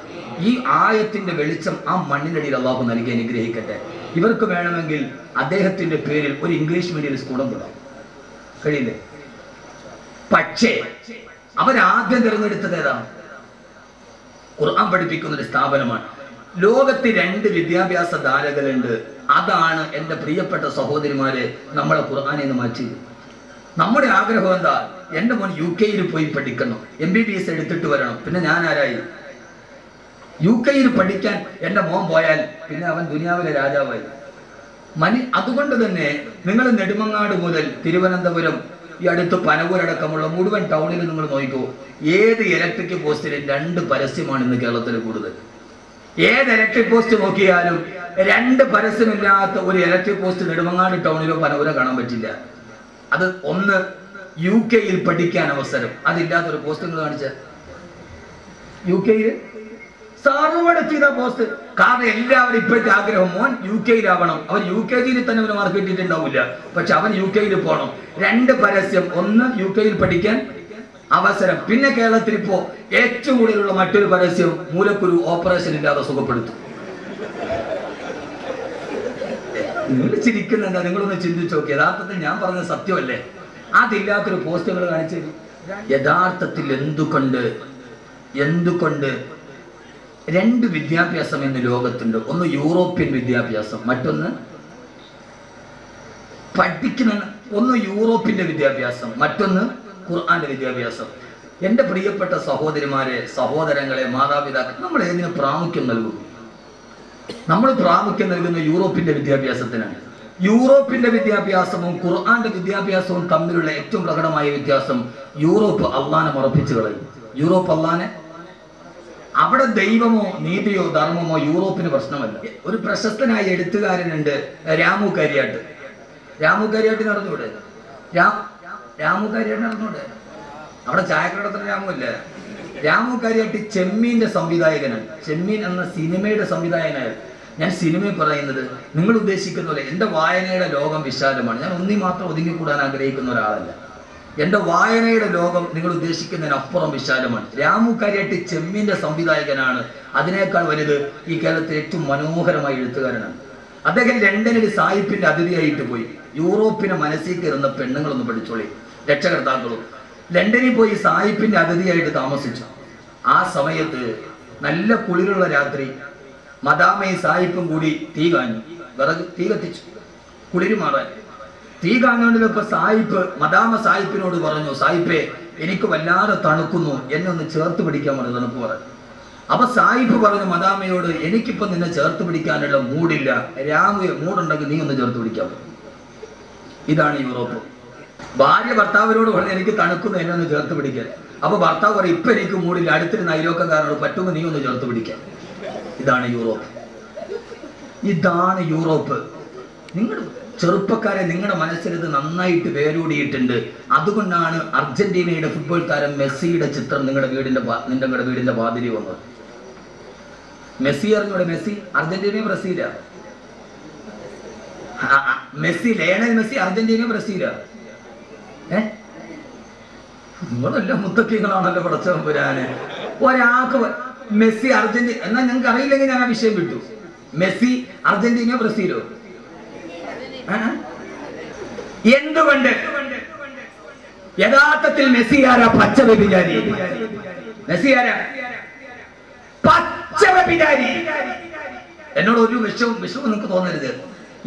ഈ ആയത്തിന്റെ വെളിച്ചം ആ മണ്ണിനടിയിൽ അള്ളാഹു നൽകി അനുഗ്രഹിക്കട്ടെ. ഇവർക്ക് വേണമെങ്കിൽ അദ്ദേഹത്തിന്റെ പേരിൽ ഒരു ഇംഗ്ലീഷ് മീഡിയം സ്കൂളും വിടാം, കഴിയില്ലേ? പക്ഷേ അവരാദ്യം തിരഞ്ഞെടുത്തത് ഏതാണ്? ഖുർആൻ പഠിപ്പിക്കുന്ന ഒരു സ്ഥാപനമാണ്. ലോകത്ത് 2 വിദ്യാഭ്യാസ ധാരകളുണ്ട്. അതാണ് എൻ്റെ പ്രിയപ്പെട്ട സഹോദരിമാരെ നമ്മളെ ഖുർആനിൽ നിന്ന് മാറ്റിയത്. നമ്മുടെ ആഗ്രഹം എന്താ? എൻ്റെ മോൻ UK പോയി പഠിക്കണം, MBBS എടുത്തിട്ട് വരണം. പിന്നെ ഞാൻ ആരായി? UK പഠിക്കാൻ എൻ്റെ മോൻ പോയാൽ പിന്നെ അവൻ ദുനിയാവിലെ രാജാവായി. അതുകൊണ്ട് തന്നെ നിങ്ങൾ നെടുമങ്ങാട് മുതൽ തിരുവനന്തപുരം ഈ അടുത്ത് പനവൂരടക്കമുള്ള മുഴുവൻ ടൗണിൽ നിങ്ങൾ നോക്കിക്കോ, ഏത് ഇലക്ട്രിക് പോസ്റ്റിലും 2 പരസ്യമാണ് ഇന്ന് കേരളത്തിൽ കൂടുതൽ. ഏത് ഇലക്ട്രിക് പോസ്റ്റ് നോക്കിയാലും 2 പരസ്യമില്ലാത്ത ഒരു ഇലക്ട്രിക് പോസ്റ്റ് നെടുമങ്ങാട് ടൗണിലോ പനവൂരോ കാണാൻ പറ്റില്ല. അത് ഒന്ന് UK പഠിക്കാൻ അവസരം, അതില്ലാത്തൊരു പോസ്റ്റ് നിങ്ങൾ കാണിച്ച UK സർവ്വടെ ചെയ്ത പോസ്റ്റ്. കാരണം എല്ലാവരും ഇപ്പോഴത്തെ ആഗ്രഹം മോൻ UK അവർ UKG തന്നെ അവന് മാർക്ക് കിട്ടിയിട്ടുണ്ടാവില്ല, പക്ഷെ അവൻ UK പോകണം. 2 പരസ്യം, ഒന്ന് UK പഠിക്കാൻ അവസരം. പിന്നെ കേരളത്തിൽ ഇപ്പോ ഏറ്റവും കൂടുതലുള്ള മറ്റൊരു പരസ്യം മൂലക്കുരു ഓപ്പറേഷൻ ഇല്ലാതെ സുഖപ്പെടുത്തും. നിങ്ങൾ ചിരിക്കുന്നുണ്ട്, നിങ്ങളൊന്ന് ചിന്തിച്ചു നോക്കി. യഥാർത്ഥത്തിൽ ഞാൻ പറഞ്ഞത് സത്യമല്ലേ? അതില്ലാത്തൊരു പോസ്റ്റുകൾ കാണിച്ചു. യഥാർത്ഥത്തിൽ എന്തുകൊണ്ട് 2 വിദ്യാഭ്യാസം ഇന്ന് ലോകത്തുണ്ട്. ഒന്ന് യൂറോപ്യൻ വിദ്യാഭ്യാസം, മറ്റൊന്ന് ഒന്ന് യൂറോപ്പിന്റെ വിദ്യാഭ്യാസം, മറ്റൊന്ന് ഖുർആന്റെ വിദ്യാഭ്യാസം. എൻ്റെ പ്രിയപ്പെട്ട സഹോദരിമാരെ, സഹോദരങ്ങളെ, മാതാപിതാക്കൾ, നമ്മൾ ഏതിന് പ്രാമുഖ്യം നൽകും? നമ്മൾ പ്രാമുഖ്യം നൽകുന്ന യൂറോപ്പിന്റെ വിദ്യാഭ്യാസത്തിനാണ്. യൂറോപ്പിന്റെ വിദ്യാഭ്യാസവും ഖുർആന്റെ വിദ്യാഭ്യാസവും തമ്മിലുള്ള ഏറ്റവും പ്രകടമായ വ്യത്യാസം, യൂറോപ്പ് അള്ളാനെ മറപ്പിച്ചു കളയും. യൂറോപ്പ് അള്ളാനെ, അവിടെ ദൈവമോ നീതിയോ ധർമ്മമോ യൂറോപ്പിന് പ്രശ്നമല്ല. ഒരു പ്രശസ്തനായ എഴുത്തുകാരനുണ്ട്, രാമു കരിയാട്ട്. രാമു കരിയാട്ട് നടന്നൂടെ? രാമു കരിയാട്ട് നടന്നൂടെ? അവിടെ ചായക്കടത്തിന് രാമു ഇല്ല. രാമു കരിയാട്ട് ചെമ്മീന്റെ സംവിധായകനാണ്. ചെമ്മീൻ എന്ന സിനിമയുടെ സംവിധായകനാണ്. ഞാൻ സിനിമയിൽ പറയുന്നത് നിങ്ങൾ ഉദ്ദേശിക്കുന്ന പോലെ എൻ്റെ വായനയുടെ ലോകം വിശാലമാണ്. ഞാൻ ഒന്നി മാത്രം ഒതുങ്ങിക്കൂടാൻ ആഗ്രഹിക്കുന്ന ഒരാളല്ല. എൻ്റെ വായനയുടെ ലോകം നിങ്ങൾ ഉദ്ദേശിക്കുന്നതിനപ്പുറം വിശാലമാണ്. രാമു കരിയാട്ട് ചെമ്മീന്റെ സംവിധായകനാണ്. അതിനേക്കാൾ വലുത് ഈ കേരളത്തിലെ ഏറ്റവും മനോഹരമായ എഴുത്തുകാരനാണ്. അദ്ദേഹം ലണ്ടനിൽ സായിപ്പിന്റെ അതിഥിയായിട്ട് പോയി. യൂറോപ്പിനെ മനസ്സിൽ കയറുന്ന പെണ്ണുങ്ങളൊന്ന് പഠിച്ചോളി, രക്ഷകർത്താക്കളും. ലണ്ടനിൽ പോയി സായിപ്പിന്റെ അതിഥിയായിട്ട് താമസിച്ചു. ആ സമയത്ത് നല്ല കുളിരുള്ള രാത്രി മദാമയും സായിപ്പും കൂടി തീ കാഞ്ഞു, വിറക് തീ കത്തിച്ചു കുളിര് മാറാൻ. തീ കാഞ്ഞുകൊണ്ടിപ്പോ മദാമ സായിപ്പിനോട് പറഞ്ഞു, സായിപ്പേ എനിക്ക് വല്ലാതെ തണുക്കുന്നു, എന്നെ ഒന്ന് ചേർത്ത് പിടിക്കാൻ പറഞ്ഞു, തണുപ്പ് പറഞ്ഞു. അപ്പൊ സായിപ്പ് പറഞ്ഞു മദാമയോട്, എനിക്കിപ്പോ നിന്നെ ചേർത്ത് പിടിക്കാനുള്ള മൂടില്ല, മൂടുണ്ടെങ്കിൽ നീ ഒന്ന് ചേർത്ത് പിടിക്കാൻ പറഞ്ഞു. ഇതാണ് യൂറോപ്പ്. ഭാര്യ ഭർത്താവിനോട് പറഞ്ഞു എനിക്ക് തണുക്കുന്നു, എന്നെ ഒന്ന് ചേർത്ത് പിടിക്കാൻ. അപ്പൊ ഭർത്താവ് പറയും ഇപ്പൊ എനിക്ക് മൂടില്ല, അടുത്തൊരു നൈരോക്കക്കാരനോട് പറ്റുമ്പോൾ നീ ഒന്ന് ചേർത്ത് പിടിക്കാൻ. ഇതാണ് യൂറോപ്പ്. ഇതാണ് യൂറോപ്പ്. നിങ്ങൾ ചെറുപ്പക്കാരെ, നിങ്ങളുടെ മനസ്സിൽ ഇത് നന്നായിട്ട് വേരൂടിയിട്ടുണ്ട്. അതുകൊണ്ടാണ് അർജന്റീനയുടെ ഫുട്ബോൾ താരം മെസ്സിയുടെ ചിത്രം നിങ്ങളുടെ വീടിന്റെ വാതിരി വന്നത്. മെസ്സി അറിഞ്ഞൂടെ? മെസ്സി അർജന്റീനയോ ബ്രസീലാ? മെസ്സി, ലയണൽ മെസ്സി അർജന്റീനയോ ബ്രസീലാ? നിങ്ങളെല്ലാം മുത്തക്കികളാണല്ലോ പടച്ചവൻ വരാന്. ഒരാൾക്ക് മെസ്സി അർജന്റീന എന്നാൽ ഞങ്ങൾക്ക് അറിയില്ലെങ്കിൽ ഞാൻ ആ വിഷയം വിട്ടു. മെസ്സി അർജന്റീനയോ ബ്രസീലോ? എന്തുകൊണ്ട്? യഥാർത്ഥത്തിൽ മെസ്സി ആരാ? പച്ച വ്യഭിചാരി. മെസ്സി ആരാ? പച്ച വ്യഭിചാരി. എന്നോട് ഒരു വിഷവും നിങ്ങൾക്ക് തോന്നരുത്.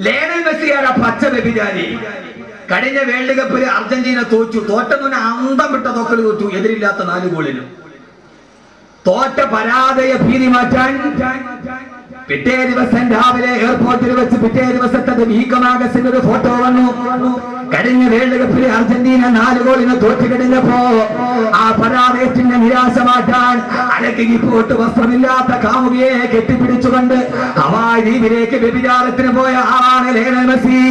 ലയണൽ മെസ്സി ആരാ? പച്ച വ്യഭിചാരി. കഴിഞ്ഞ വേൾഡ് കപ്പിൽ അർജന്റീന തോറ്റെന്ന് അന്തം വിട്ട തോക്കൽ തോറ്റു, എതിരില്ലാത്ത 4 ഗോളിനും. തോറ്റ പരാജയ ഭീതി മാറ്റാൻ പിറ്റേ ദിവസം രാവിലെ എയർപോർട്ടിൽ വെച്ച് പിറ്റേ ദിവസത്തെ വീക്കമാഗസിന്റെ ഒരു ഫോട്ടോ വന്നു. കഴിഞ്ഞ വേൾഡ് കപ്പിൽ അർജന്റീന 4 ഗോളിന് തോറ്റു കഴിഞ്ഞപ്പോ ആ പരാജയത്തിന്റെ നിരാശ മാറ്റാൻ അലക്കി പോട്ട് വസ്ത്രമില്ലാത്ത കാമുകിയെ കെട്ടിപ്പിടിച്ചുകൊണ്ട് ഹവായ് ദ്വീപിലേക്ക് വ്യഭിചാരത്തിന് പോയ ആളാണ് ലയണൽ മെസ്സി.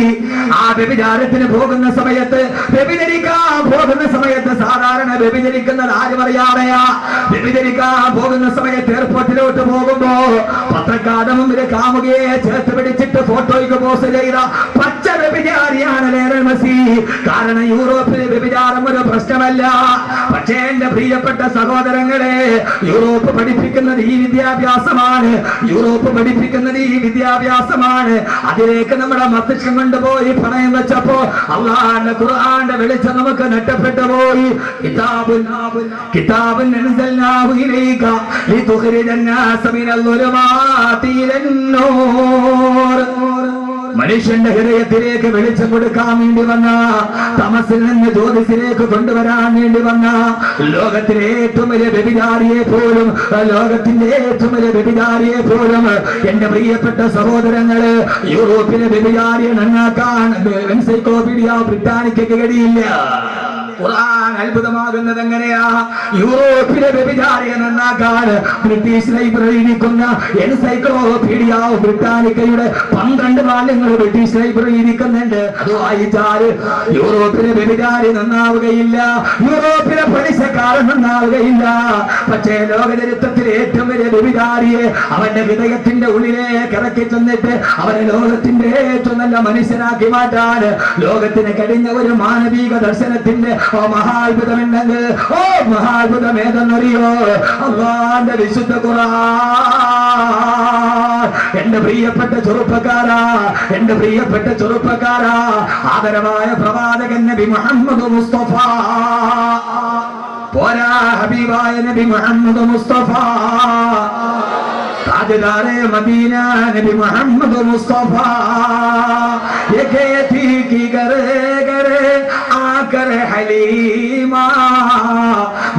ആ വ്യഭിചാരത്തിന് പോകുന്ന സമയത്ത് വ്യഭിചരിക്കാൻ പോകുന്ന സമയത്ത് സാധാരണ വ്യഭിചരിക്കുന്നത് ആരും അറിയാതെയാ. വ്യഭിചരിക്കാൻ പോകുന്ന സമയത്ത് എയർപോർട്ടിലോട്ട് പോകുമ്പോ പത്രക്കാരുടെ മുമ്പിൽ കാമുകിയെ ചേർത്ത് പിടിച്ചിട്ട് ഫോട്ടോയ്ക്ക് പോസ്റ്റ് ചെയ്ത പച്ച വ്യഭിചാരിയാണ് ലയണൽ മെസ്സി. കാരണം യൂറോപ്പിലെ വ്യഭിചാരം ഒരു പ്രശ്നമല്ല. പക്ഷേ എന്റെ പ്രിയപ്പെട്ട സഹോദരങ്ങളെ, യൂറോപ്പ് പഠിപ്പിക്കുന്നത് ഈ വിദ്യാഭ്യാസമാണ്. യൂറോപ്പ് പഠിപ്പിക്കുന്നത് ഈ വിദ്യാഭ്യാസമാണ്. അതിലേക്ക് നമ്മുടെ മസ്തിഷ്കം കൊണ്ടുപോയി പണയം വെച്ചപ്പോ അല്ലാഹുവിന്റെ ഖുർആന്റെ വെളിച്ചം നമുക്ക് നഷ്ടപ്പെട്ടു പോയി. കിതാബുൻ അൻസൽനാഹു ഇലൈക ലിതുഖ്രിജൻ നാസ മിനൽ ളുലുമാതി ഇലൻ നൂർ. മനുഷ്യന്റെ ഹൃദയത്തിലേക്ക് വെളിച്ചം കൊടുക്കാൻ വേണ്ടി വന്ന, തമസിൽ നിന്ന് ജ്യോതിസിലേക്ക് കൊണ്ടുവരാൻ വേണ്ടി വന്ന ലോകത്തിലെ ഏറ്റവും വലിയ വ്യഭിചാരിയെ പോലും, ലോകത്തിന്റെ ഏറ്റവും വലിയ വ്യഭിചാരിയെ പോലും എന്റെ പ്രിയപ്പെട്ട സഹോദരങ്ങള് യൂറോപ്പിലെ വ്യഭിചാരിയെ നന്നാക്കാൻ എൻസൈക്ലോപീഡിയ ബ്രിട്ടാനിക്കയ്ക്ക് കഴിയില്ല. ഖുർആൻ അത്ഭുതമാകുന്നത് എങ്ങനെയാ? യൂറോപ്പിലെ വ്യഭിചാരിയെ നന്നാക്കാൻ ബ്രിട്ടീഷ് ലൈബ്രറി ഇരിക്കുന്ന എൻസൈക്ലോപീഡിയ ബ്രിട്ടാനിക്കയുടെ 12 വാല്യങ്ങൾ ബ്രിട്ടീഷ് ലൈബ്രറി ഇരിക്കുന്നുണ്ട്. അത് വായിച്ചാൽ യൂറോപ്പിലെ വ്യഭിചാരി നന്നാവുകയില്ല, യൂറോപ്പിലെ പലിശക്കാരൻ നന്നാവുകയില്ല. പക്ഷേ ലോക ചരിത്രത്തിലെ ഏറ്റവും വലിയ വ്യഭിചാരിയെ അവന്റെ ഹൃദയത്തിന്റെ ഉള്ളിലേക്ക് ഇറക്കി ചെന്നിട്ട് അവനെ ലോകത്തിന്റെ ഏറ്റവും നല്ല മനുഷ്യനാക്കി മാറ്റാൻ ലോകത്തിന് കഴിഞ്ഞ ഒരു മാനവിക ദർശനത്തിന്റെ മഹാത്ഭുതമുണ്ടെങ്കിൽ മഹാത്ഭുതം ഏതെന്നറിയോ? അല്ലാഹുവിന്റെ വിശുദ്ധ ഖുർആൻ. എന്റെ പ്രിയപ്പെട്ട ചെറുപ്പക്കാരാ, എന്റെ പ്രിയപ്പെട്ട ചെറുപ്പക്കാരാ, ആദരവായ പ്രവാചകൻ നബി മുഹമ്മദ് മുസ്തഫ, പോരാ ഹബീബായ നബി മുഹമ്മദ് മുസ്തഫ, താജ്ദാരെ മദീന നബി മുഹമ്മദ് മുസ്തഫ, ये कहती कि करे करे आकर हलीमा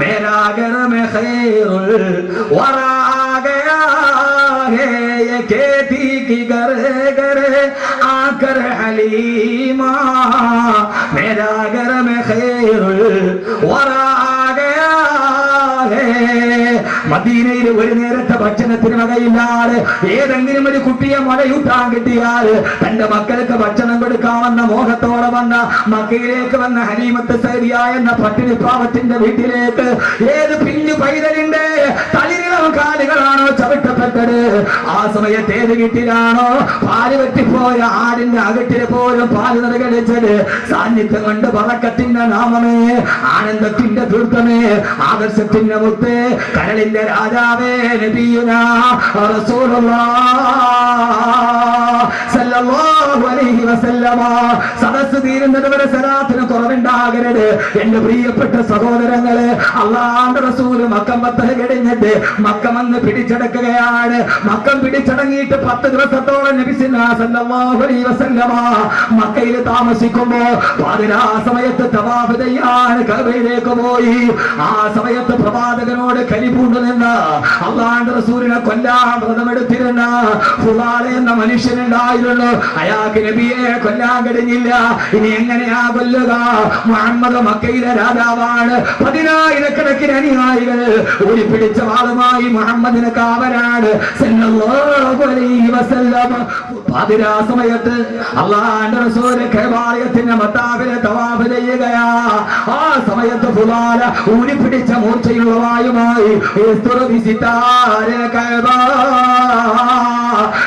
मेरा घर में खैरुल वरा गया है. ये कहती कि करे करे आकर हलीमा मेरा घर में खैरुल वरा गया है. മദീനയിൽ ഒരു നേരത്തെ ഭക്ഷണത്തിന് വകയില്ലാതെ ഏതെങ്കിലും ഒരു കുട്ടിയെ മഴയൂട്ടാൻ കിട്ടിയാൽ തന്റെ മക്കൾക്ക് ഭക്ഷണം കൊടുക്കാമെന്ന മോഹത്തോടെ വന്ന മക്കയിലേക്ക് വന്ന ഹലീമത്ത് സഅദിയ എന്ന പട്ടിണി പാവത്തിന്റെ വീട്ടിലേക്ക് ഏത് പിഞ്ഞു പൈതലിന്റെ തളിരിളം കാലുകളാണോ ചവിട്ടപ്പെട്ടത്, ആ സമയത്ത് ഏത് വീട്ടിലാണോ പാല് വെട്ടിപ്പോയ ആടിന്റെ അകട്ടില് പോലും പാല് നിറകടിച്ചത്, സാന്നിധ്യം കൊണ്ട് ബറക്കത്തിന്റെ നാമമേ, ആനന്ദത്തിന്റെ ദുർഗമേ, ആദർശത്തിന്റെ മുത്തേ, കരളിന്റെ രാജാവേ നബിയുനാ റസൂലുള്ളാഹ് സല്ലല്ലാഹു അലൈഹി വസല്ലമ. സദസ്സ് തീരുന്നത് വരെ സലാത്തിന് കുറവുണ്ടാകരുത്. എന്റെ പ്രിയപ്പെട്ട സഹോദരങ്ങളെ, അല്ലാഹുവിന്റെ റസൂൽ മക്കം ഫത്ഹ് കഴിഞ്ഞിട്ട് മക്കം വന്ന് പിടിച്ചടക്കുകയാണ്. മക്കം പിടിച്ചടങ്ങിയിട്ട് 10 ദിവസത്തോളം നബി സല്ലല്ലാഹു അലൈഹി വസല്ലമ മക്കയിൽ താമസിക്കുമ്പോ പാതിരാ സമയത്ത് തവാഫ് ചെയ്യാൻ കഅബയിലേക്ക് പോയി. ആ സമയത്ത് പ്രവാചകനോട് കലിപൂണ്ടു നിന്ന അല്ലാഹുവിന്റെ റസൂലിനെ കൊല്ലാൻ വ്രതമെടുത്തിരുന്ന ഫുലാല എന്ന മനുഷ്യനുണ്ടായിരുന്നു. അയാൾക്ക് നബിയെ കൊല്ലാൻ കഴിഞ്ഞില്ല. ഇനി എങ്ങനെയാ കൊല്ലുക? മുഹമ്മദ് മക്കയിലെ രാജാവാണ്. 10,000 അനുയായികൾ ഓടിപ്പിടിച്ച വാളുമായി മുഹമ്മദിന് കാവലാണ് സല്ലല്ലാഹു അലൈഹി വസല്ലം. പാതിരാ സമയത്ത് അല്ലാഹുവിന്റെ റസൂൽ കഅബയുടെ മത്താബിലെ തവാഫ് ചെയ്യുകയാ. ആ സമയത്ത് ഫുലാല ഊരിപ്പിടിച്ച മൂർച്ചയുള്ള വായുമായി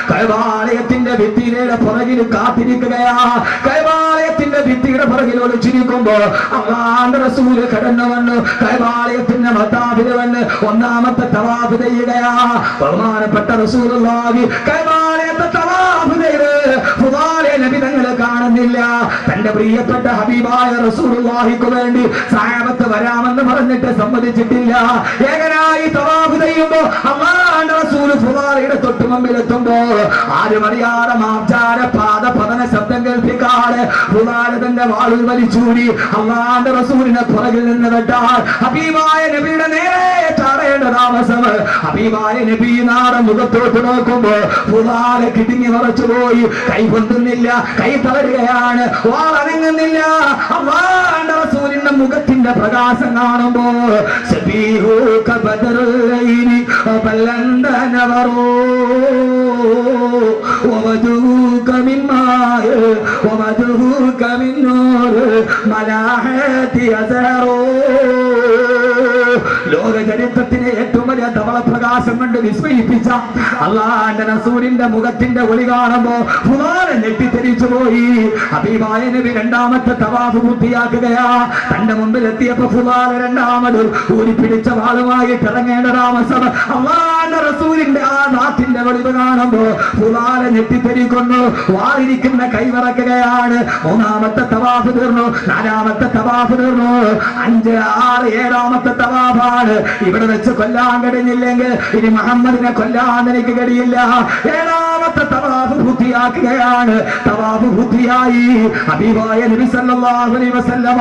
കഅബയുടെ ഭിത്തിയുടെ പുറകിൽ കാത്തിരിക്കുകയാ. കഅബയുടെ ഭിത്തിയുടെ പുറകിൽ ഒളിച്ചിരിക്കുമ്പോ അല്ലാഹുവിന്റെ റസൂൽ കടന്നു വന്നു കഅബയുടെ മത്താബിൽ വന്ന് 1ാമത്തെ തവാഫ് ചെയ്യുകയാ. ബഹുമാനപ്പെട്ട റസൂലുള്ളാഹി കഅബയുടെ തവാഫ് ചെയ്ത് ഫുലാലെ നബി തങ്ങളെ കാണുന്നില്ല. തന്റെ പ്രിയപ്പെട്ട ഹബീബായ റസൂലുള്ളാഹിക്ക് വേണ്ടി സഹാബത്ത് വരാമെന്ന് പറഞ്ഞിട്ട് സമ്മതിച്ചിട്ടില്ല. ഏകനായി തവാഫ് ചെയ്യുമ്പോ അല്ലാഹ് അള്ളാന്റെ റസൂൽ ഫുദാലയുടെ തൊട്ടു മുമ്പിലെത്തുമ്പോ ആരും അറിയാതെ മാർജാര പാദ പതന ശബ്ദം കേൾപ്പിക്കാതെ ഫുദാല തന്റെ വാളിൽ വലിച്ചൂടി അള്ളാന്റെ റസൂലിനെ പുറകിൽ നിന്ന് വെട്ടാൻ ഹബീബായ നബിയുടെ നേരെ ചാടേണ്ട താമസം. ഹബീബായ നബി നാടെ മുഖത്തോട്ട് നോക്കുമ്പോ ഫുദാല കിടുങ്ങി മറച്ചുപോയി. കൈ പൊന്തുന്നില്ല, കൈ തളരുകയാണ്, വാളനങ്ങുന്നില്ല. അള്ളാന്റെ റസൂലിന്റെ മുഖത്തിന്റെ പ്രകാശം കാണുമ്പോ ووجهك من ماء ووجهك من نور ملاحة أزهر. ലോക ചരിത്രത്തിലെ ഏറ്റവും വലിയ ധവളപ്രകാശം കൊണ്ട് വിസ്മയിപ്പിച്ച അള്ളാന്റെ റസൂലിന്റെ മുഖത്തിന്റെ ഒളി കാണുമ്പോ ഫുദാല ഞെട്ടിത്തെരിച്ചു പോയി. ഹബീബായ നബി രണ്ടാമത്തെ തവാഫ് പൂർത്തിയാക്കുകയാ. തന്റെ മുമ്പിൽ എത്തിയപ്പോ ഫുദാല രണ്ടാമത് ഊരിപ്പിടിച്ച വാളുമായി ഇറങ്ങേണ്ട താമസം. അള്ളാന്റെ റസൂലിന്റെ ആ നാട്ടിന്റെ വെളിവ് കാണുമ്പോ ഫുദാല ഞെട്ടിത്തെരിക്കുന്നു. വാളിരിക്കുന്ന കൈവറക്കുകയാണ്. മൂന്നാമത്തെ തവാഫ് തീർന്നു, നാലാമത്തെ തവാഫ് തീർന്നു, 5, 6, 7ാമത്തെ തവാഫാണ്. ഇവിടെ വെച്ച് കൊല്ലാൻ കഴിഞ്ഞില്ലെങ്കിൽ ഇനി മുഹമ്മദിനെ കൊല്ലാൻ എനിക്ക് കഴിയില്ല. 7ാമത്തെ തവാഫ് പൂർത്തിയാക്കുകയാണ്. തവാഫ് പൂർത്തിയായി. ഹബീബായ നബി സല്ലല്ലാഹു അലൈഹി വസല്ലമ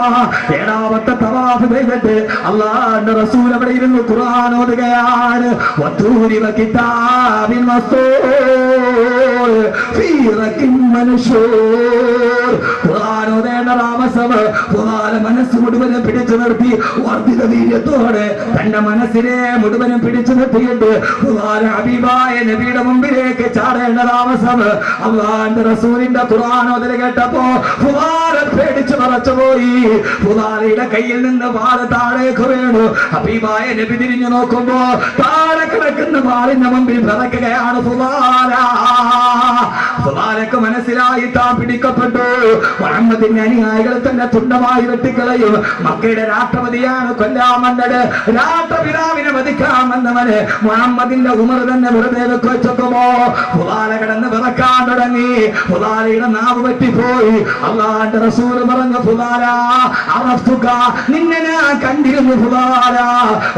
7ാമത്തെ തവാഫ് ചെയ്തിട്ട് അല്ലാഹുവിന്റെ റസൂൽ അവിടെ ഇരുന്ന് ഖുർആൻ ഓതുകയാണ്. വതൂരി വകിതാബിൻ മസ്തൂർ ഫീ റഖിൻ മൻശൂർ. ഖുർആൻ ഓതേണ്ട താമസം ഫുദാല മനസ്സ് മുഴുവനും പിടിച്ചു നിർത്തി. വർദ്ധിത വീര്യത്തോടെ തന്റെ മനസ്സിനെ മുഴുവനും പിടിച്ചു നിർത്തിയിട്ട് ഫുദാല ഹബീബായ നബിയുടെ മുമ്പിലേക്ക് ചാടേണ്ട താമസം. അല്ലാഹുവിന്റെ റസൂലിന്റെ ഖുർആൻ ഓതൽ കേട്ടപ്പോ ഫുദാല പേടിച്ചു മറച്ചുപോയി. ഫുദാലയുടെ കയ്യിൽ നിന്ന് വാൾ താഴേക്ക് വീണു. ഹബീബായ നബി തിരിഞ്ഞു നോക്കുമ്പോ താഴെ കിടക്കുന്ന വാളിന്റെ മുമ്പിൽ പിറക്കുകയാണ് ഫുദാല. ഫുദാലക്ക് മനസ്സിലായി താൻ പിടിക്കപ്പെട്ടു. മുഹമ്മദിന്റെ അനുയായികൾ തന്നെ തുണ്ടമായി വെട്ടിക്കളയും. മക്കയുടെ രാഷ്ട്രപതിയാണ് കൊല്ലാൻ വന്നത്. രാഷ്ട്രപിതാവിനെ വധിക്കാൻ വന്നവന് മുഹമ്മദിന്റെ ഉമർ തന്നെ വെറുതെ വെക്കുമോ? ഫുദാല കിടന്ന് വിറക്കാൻ തുടങ്ങി. ഫുദാലയുടെ നാവ് പറ്റിപ്പോയി. അള്ളാന്റെ റസൂൽ പറഞ്ഞു, ഫുദാല അറഫ്തുക, നിന്നെ ഞാൻ കണ്ടിരുന്നു ഫുദാല.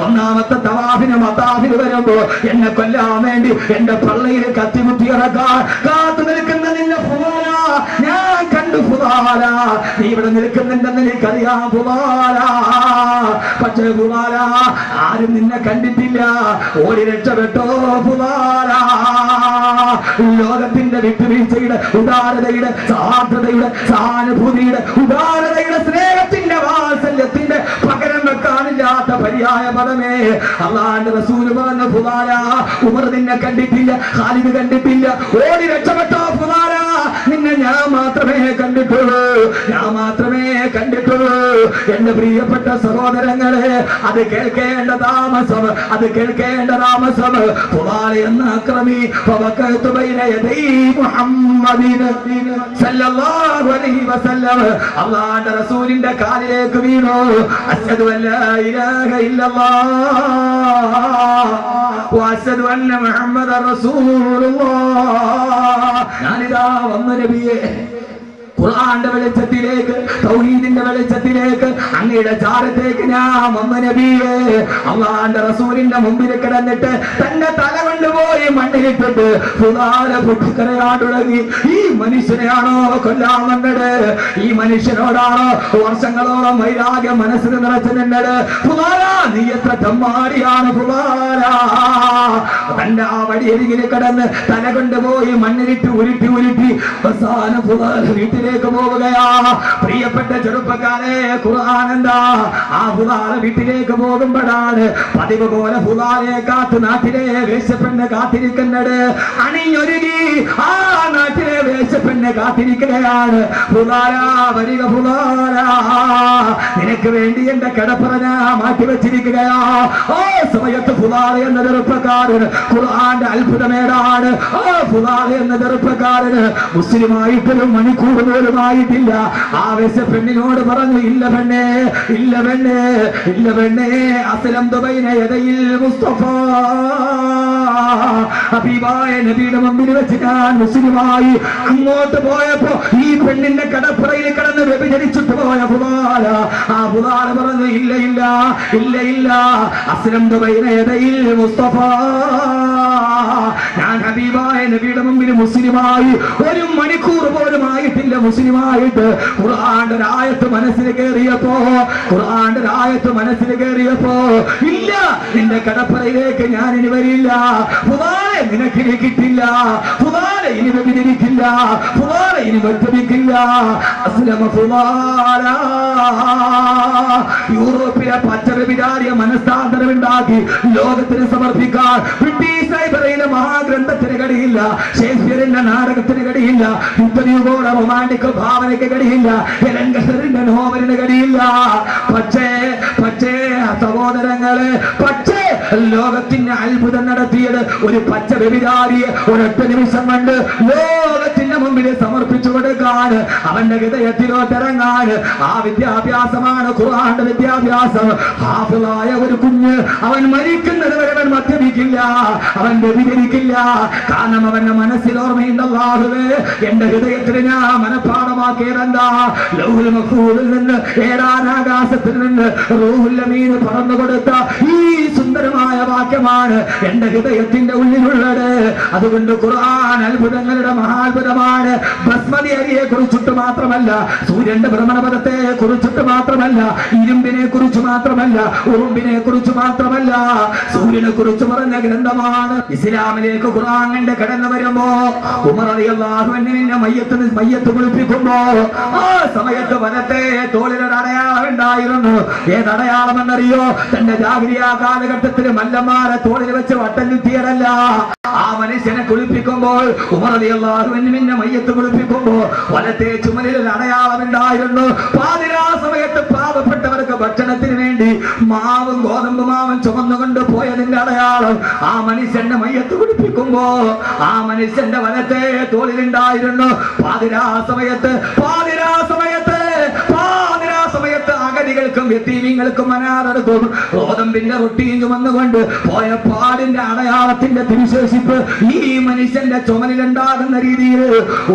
ഒന്നാമത്തെ തവാഫിന് മതാഫിന് വരുമ്പോ എന്നെ കൊല്ലാൻ വേണ്ടി എന്റെ പള്ളിയിൽ കത്തിമുട്ടി ഇറക്കാൻ കാത്തു നിൽക്കുന്ന നിന്നെ ഫുദാല ഞാൻ കണ്ടു ഫുദാല. നീ ഇവിടെ നിൽക്കുന്നുണ്ടെന്ന് എനിക്കറിയാം ഫുദാല. പക്ഷേ ഫുദാല ആരും നിന്നെ കണ്ടിട്ടില്ല. ഓടി രക്ഷപ്പെട്ടോ ഫുദാല. ലോകത്തിന്റെ വിട്ടുവീഴ്ചയുടെ, ഉദാരതയുടെ, സാധ്യതയുടെ, സഹാനുഭൂതിയുടെ, ഉദാരതയുടെ, സ്നേഹത്തിന്റെ, വാത്സല്യത്തിന്റെ പകരം വെക്കാനില്ലാത്ത പര്യായ പദമേ അല്ലാഹുവിന്റെ റസൂൽ പറഞ്ഞ ഫുദാല. ഉമർ നിന്നെ കണ്ടിട്ടില്ല, ഖാലിദ് കണ്ടിട്ടില്ല. ഓടി രക്ഷപ്പെട്ടോ ഫുദാല. നിന്നെ ഞാൻ മാത്രമേ കണ്ടിട്ടുള്ളൂ, ഞാൻ മാത്രമേ കണ്ടിട്ടുള്ളൂ. എന്റെ പ്രിയപ്പെട്ട സഹോദരങ്ങളെ, അത് കേൾക്കേണ്ട താമസം, അത് കേൾക്കേണ്ട താമസം. ഫുദാല എന്ന അക്രമി ഫവഖഅതു ബൈന യദൈ മുഹമ്മദിൻ സല്ലല്ലാഹു അലൈഹി വസല്ലം അല്ലാഹുവിന്റെ റസൂലിന്റെ കാലിലേക്ക് വീണു. അശ്ഹദു അല്ലാ ഇലാഹ ഇല്ലല്ലാഹ് വഅശ്ഹദു അന്ന മുഹമ്മദൻ റസൂലുള്ളാഹ്. ഞാനിതാ വന്നു നബിയേ, ഖുർആന്റെ വെളിച്ചത്തിലേക്ക്, തൗഹീദിന്റെ വെളിച്ചത്തിലേക്ക്, അങ്ങയുടെ ചാരത്തേക്ക് ഞാൻ വന്ന നബിയേ. അല്ലാഹുവിന്റെ റസൂലിന്റെ മുമ്പിൽ കിടന്നിട്ട് തന്റെ തല കൊണ്ടുപോയി മണ്ണിലിട്ടിട്ട് ഫുദാല പൊട്ടിക്കരയാൻ തുടങ്ങി. ഈ മനുഷ്യനെയാണോ കൊല്ലാൻ വന്നത്? ഈ മനുഷ്യനോടാണോ വർഷങ്ങളോളം വൈരാഗ്യം മനസ്സിൽ നിറച്ചു നിന്നത്? ഫുദാല, നീ എത്ര തെമ്മാടിയാണ് ഫുദാല. തന്റെ ആ വടിയരികിൽ കിടന്ന് തല കൊണ്ടുപോയി മണ്ണിലിട്ട് ഉരുട്ടി ഉരുട്ടി അവസാനം ഫുദാല വീട്ടിലേക്ക് പോവുകയാ. പ്രിയപ്പെട്ട ചെറുപ്പക്കാരെ, ഖുർആൻ എന്താ? ആ ഫുദാല വീട്ടിലേക്ക് പോകുമ്പോഴാണ് പതിവ് പോലെ ഫുദാലയെ കാത്ത് നാട്ടിലെ വേശ്യപ്പെണ്ണ് കാത്തിരിക്കുന്നത്. അണിഞ്ഞൊരുങ്ങി ആ നാട്ടിലെ വേശ്യപ്പെണ്ണ് കാത്തിരിക്കുകയാണ്. ഫുദാല വരിക ഫുദാല, നിനക്ക് വേണ്ടി എന്റെ കിടപ്പറ ഞാൻ മാറ്റിവെച്ചിരിക്കുകയാ. ഓ സമയത്ത് ഫുദാല എന്ന ചെറുപ്പക്കാരൻ ഖുർആന്റെ അത്ഭുതമേടാണ്. ഓ ഫുദാല എന്ന ചെറുപ്പക്കാരന് മുസ്ലിമായിട്ടൊരു മണിക്കൂർ പോലുമായിട്ടില്ല. ആ വേശ്യപ്പെണ്ണിനോട് പറഞ്ഞു, ഇല്ല പെണ്ണേ, ഇല്ല പെണ്ണേ, ഇല്ല പെണ്ണേ, അസ്ലംതു ബൈന യദയിൽ മുസ്തഫ ഹബീബായ നബിയുടെ മുമ്പിൽ വെച്ച് ഞാൻ മുസ്ലിമായി അങ്ങോട്ട് പോയപ്പോ ഈ പെണ്ണിന്റെ കടപ്പുറയിൽ കിടന്ന് വ്യഭിചരിച്ചിട്ട് പോയ ഫുദാല, ആ ഫുദാല പറഞ്ഞു ഇല്ല ഇല്ല ഇല്ല ഇല്ല, അസ്ലംതു ബൈന യദയിൽ മുസ്തഫ, ഞാൻ ഹബീബായ നബിയുടെ മുമ്പിൽ മുസ്ലിമായി 1 മണിക്കൂർ പോലും ആയിട്ടില്ല. മുസ്ലിമായിട്ട് ഖുർആന്റെ ആയത്ത് മനസ്സിൽ കയറിയപ്പോ, ഖുർആന്റെ ആയത്ത് മനസ്സിൽ കയറിയപ്പോ ഇല്ല, നിന്റെ കടപ്പറയിലേക്ക് ഞാൻ ഇനി വരില്ല, ഫുദാല നിനക്കിനി കിട്ടില്ല, ഫുദാല ഇനി വ്യഭിചരിക്കില്ല, ഫുദാല ഇനി വ്യഭിചരിക്കില്ല. അസ്ലമ ഫുദാല. യൂറോപ്പിലെ പച്ചവിചാരിയ മനസ്സാന്തരമുണ്ടാക്കി ലോകത്തിന് സമർപ്പിക്കാൻ ബ്രിട്ടീഷ് ലൈബ്രറിയിലെ മഹാഗ്രന്ഥത്തിന് കഴിയില്ല, ഷേക്സ്പിയറിന്റെ നാടകത്തിന് കഴിയില്ല, യുദ്ധയുടെ റൊമാന്റിക് ഭാവനയ്ക്ക് കഴിയില്ല, എലങ്കറിന്റെ നോവലിന് കഴിയില്ല. പക്ഷേ സഹോദരങ്ങളെ, പക്ഷേ ലോകത്തിന് അത്ഭുതം നടത്തിയത് ഒരു പച്ച വ്യഭിചാരിയെ ഒരൊറ്റ നിമിഷം കൊണ്ട് ലോകത്തിന്റെ മുമ്പിൽ സമർപ്പിച്ചു കൊടുക്കാൻ, അവന്റെ ഹൃദയത്തിലോട്ടിറങ്ങാൻ. ആ വിദ്യാഭ്യാസമാണ് ഖുർആന്റെ വിദ്യാഭ്യാസം. ഹാഫിളായ ഒരു കുഞ്ഞ് അവൻ മരിക്കുന്നത് വരെ അവൻ മദ്യപിക്കില്ല, അവൻ വ്യഭിചരിക്കില്ല. കാരണം അവന്റെ മനസ്സിൽ ഓർമ്മയുണ്ട്, അല്ലാഹുവേ എന്റെ ഹൃദയത്തിൽ ഞാൻ മനഃപാഠമാക്കിയതെന്താ, ലൗഹുൽ മഹ്ഫൂദിൽ നിന്ന് 7ാം ആകാശത്തിൽ നിന്ന് റൂഹുൽ അമീൻ പറഞ്ഞു കൊടുത്ത ഈ സുന്ദരമായ വാക്യമാണ് എന്റെ ഹൃദയത്തിന്റെ ഉള്ളിലുള്ളത്. അതുകൊണ്ട് ഖുർആൻ അത്ഭുതങ്ങളുടെ മഹാത്ഭുതമാണ്. ബസ്മതി അരിയെ കുറിച്ചിട്ട് മാത്രമല്ല, സൂര്യന്റെ ഭ്രമണപഥത്തെ കുറിച്ചിട്ട് മാത്രമല്ല, ഇരുമ്പിനെ കുറിച്ച് മാത്രമല്ല, ഉറുമ്പിനെ കുറിച്ച് മാത്രമല്ല, സൂര്യനെ കുറിച്ച് പറഞ്ഞ ഗ്രന്ഥമാണ്. ഇസ്ലാമിലേക്ക് ഖുർആൻ കടന്നു വരുമ്പോ ഉമർ റളിയല്ലാഹു അൻഹുവിനെ മയ്യത്ത് കുളിപ്പിക്കുമ്പോ ആ സമയത്ത് വനത്തെ തോളിലൊരു അടയാളം ഉണ്ടായിരുന്നു. ഏതടയാളമെന്നറിയോ? തന്റെ ജാഹിലിയ്യ കാലഘട്ടത്തിൽ മല്ലന്മാരെ തോളിൽ വെച്ച് വട്ടം ചുറ്റിയതല്ല. ആ മനുഷ്യനെ കുളിപ്പിക്കുമ്പോൾ, ഉമർ റളിയല്ലാഹു അൻഹുവിനെ മയ്യത്ത് കുളിപ്പിക്കുമ്പോ വലത്തെ ചുമലിൽ ഒരു അടയാളം ഉണ്ടായിരുന്നു. പാതിരാ സമയത്ത് പാവപ്പെട്ടവർക്ക് ഭക്ഷണത്തിന് വേണ്ടി മാവും ഗോതമ്പ് മാവും ചുമന്നുകൊണ്ട് പോയതിന്റെ അടയാളം. ആ മനുഷ്യന്റെ മയ്യത്ത് കുളിപ്പിക്കുമ്പോ ആ മനുഷ്യന്റെ വലത്തെ തോളിലുണ്ടായിരുന്നു. പാതിരാ സമയത്ത് അഗതികൾക്കും യതീമീങ്ങൾക്കും അനാഥർക്കും ഗോതമ്പിന്റെ റൊട്ടിയും ചുമന്നുകൊണ്ട് പോയ പാടിന്റെ അടയാളത്തിന്റെ തിരുശേഷിപ്പ് ഈ മനുഷ്യന്റെ ചുമലിലുണ്ടാകുന്ന രീതിയിൽ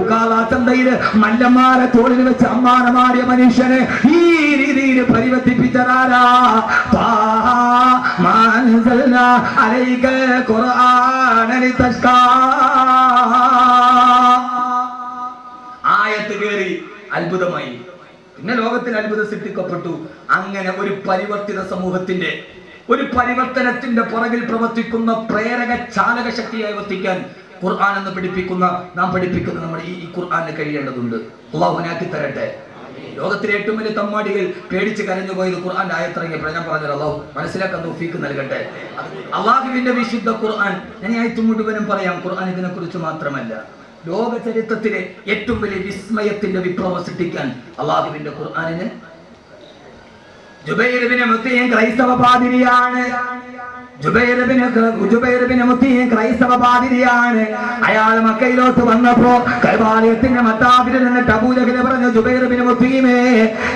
ഉക്കാളാച്ചന്തയില് മല്ലന്മാരെ തോളിൽ വെച്ച് അമ്മാനമാടിയ മനുഷ്യനെ ഈ രീതിയിൽ പരിവർത്തിപ്പിച്ചതാരാ? ആയത്ത് കേറി അത്ഭുതമായി. പിന്നെ ലോകത്തിൽ അത്ഭുതം സൃഷ്ടിക്കപ്പെട്ടു. അങ്ങനെ ഒരു പരിവർത്തിത സമൂഹത്തിന്റെ, ഒരു പരിവർത്തനത്തിന്റെ പുറകിൽ പ്രവർത്തിക്കുന്ന പ്രേരക ചാലക ശക്തിയായി വർത്തിക്കാൻ ഖുർആൻ എന്ന് നാം പഠിപ്പിക്കുന്ന നമ്മുടെ ഈ ഖുർആന് കഴിയേണ്ടതുണ്ട്. അല്ലാഹു നാക്കി തരട്ടെ. ലോകത്തിലെ ഏറ്റവും വലിയ തമ്മാടികൾ പേടിച്ച് കരഞ്ഞു പോയത് ഖുർആന്റെ ആയത്തിറങ്ങിയപ്പോൾ ഞാൻ പറഞ്ഞത് അല്ലാഹു മനസ്സിലാക്കാൻ തൗഫീഖ് നൽകട്ടെ. അല്ലാഹുവിന്റെ വിശുദ്ധ ഖുർആൻ, ഞാൻ ഈ ആയത്ത് മുഴുവനും പറയാം. ഖുർആൻ ഇതിനെ കുറിച്ച് മാത്രമല്ല, ലോക ചരിത്രത്തിലെ ഏറ്റവും വലിയ വിസ്മയത്തിന്റെ വിപ്ലവം സൃഷ്ടിക്കാൻ അല്ലാഹുവിന്റെ ഖുർആനിന്. ജുബൈർ ഇബ്നു മുത്തീം ക്രൈസ്തവ പാതിരിയാണ്. ക്രൈസ്തവ പാതിരിയാണ്. അയാൾ മക്കയിലോട്ട് വന്നപ്പോ കൈബാലയത്തിന്റെ മത്താഫിൽ നിന്നിട്ട് അബൂജഹൽ പറഞ്ഞു, ജുബൈർ ഇബ്നു മുത്തീമേ,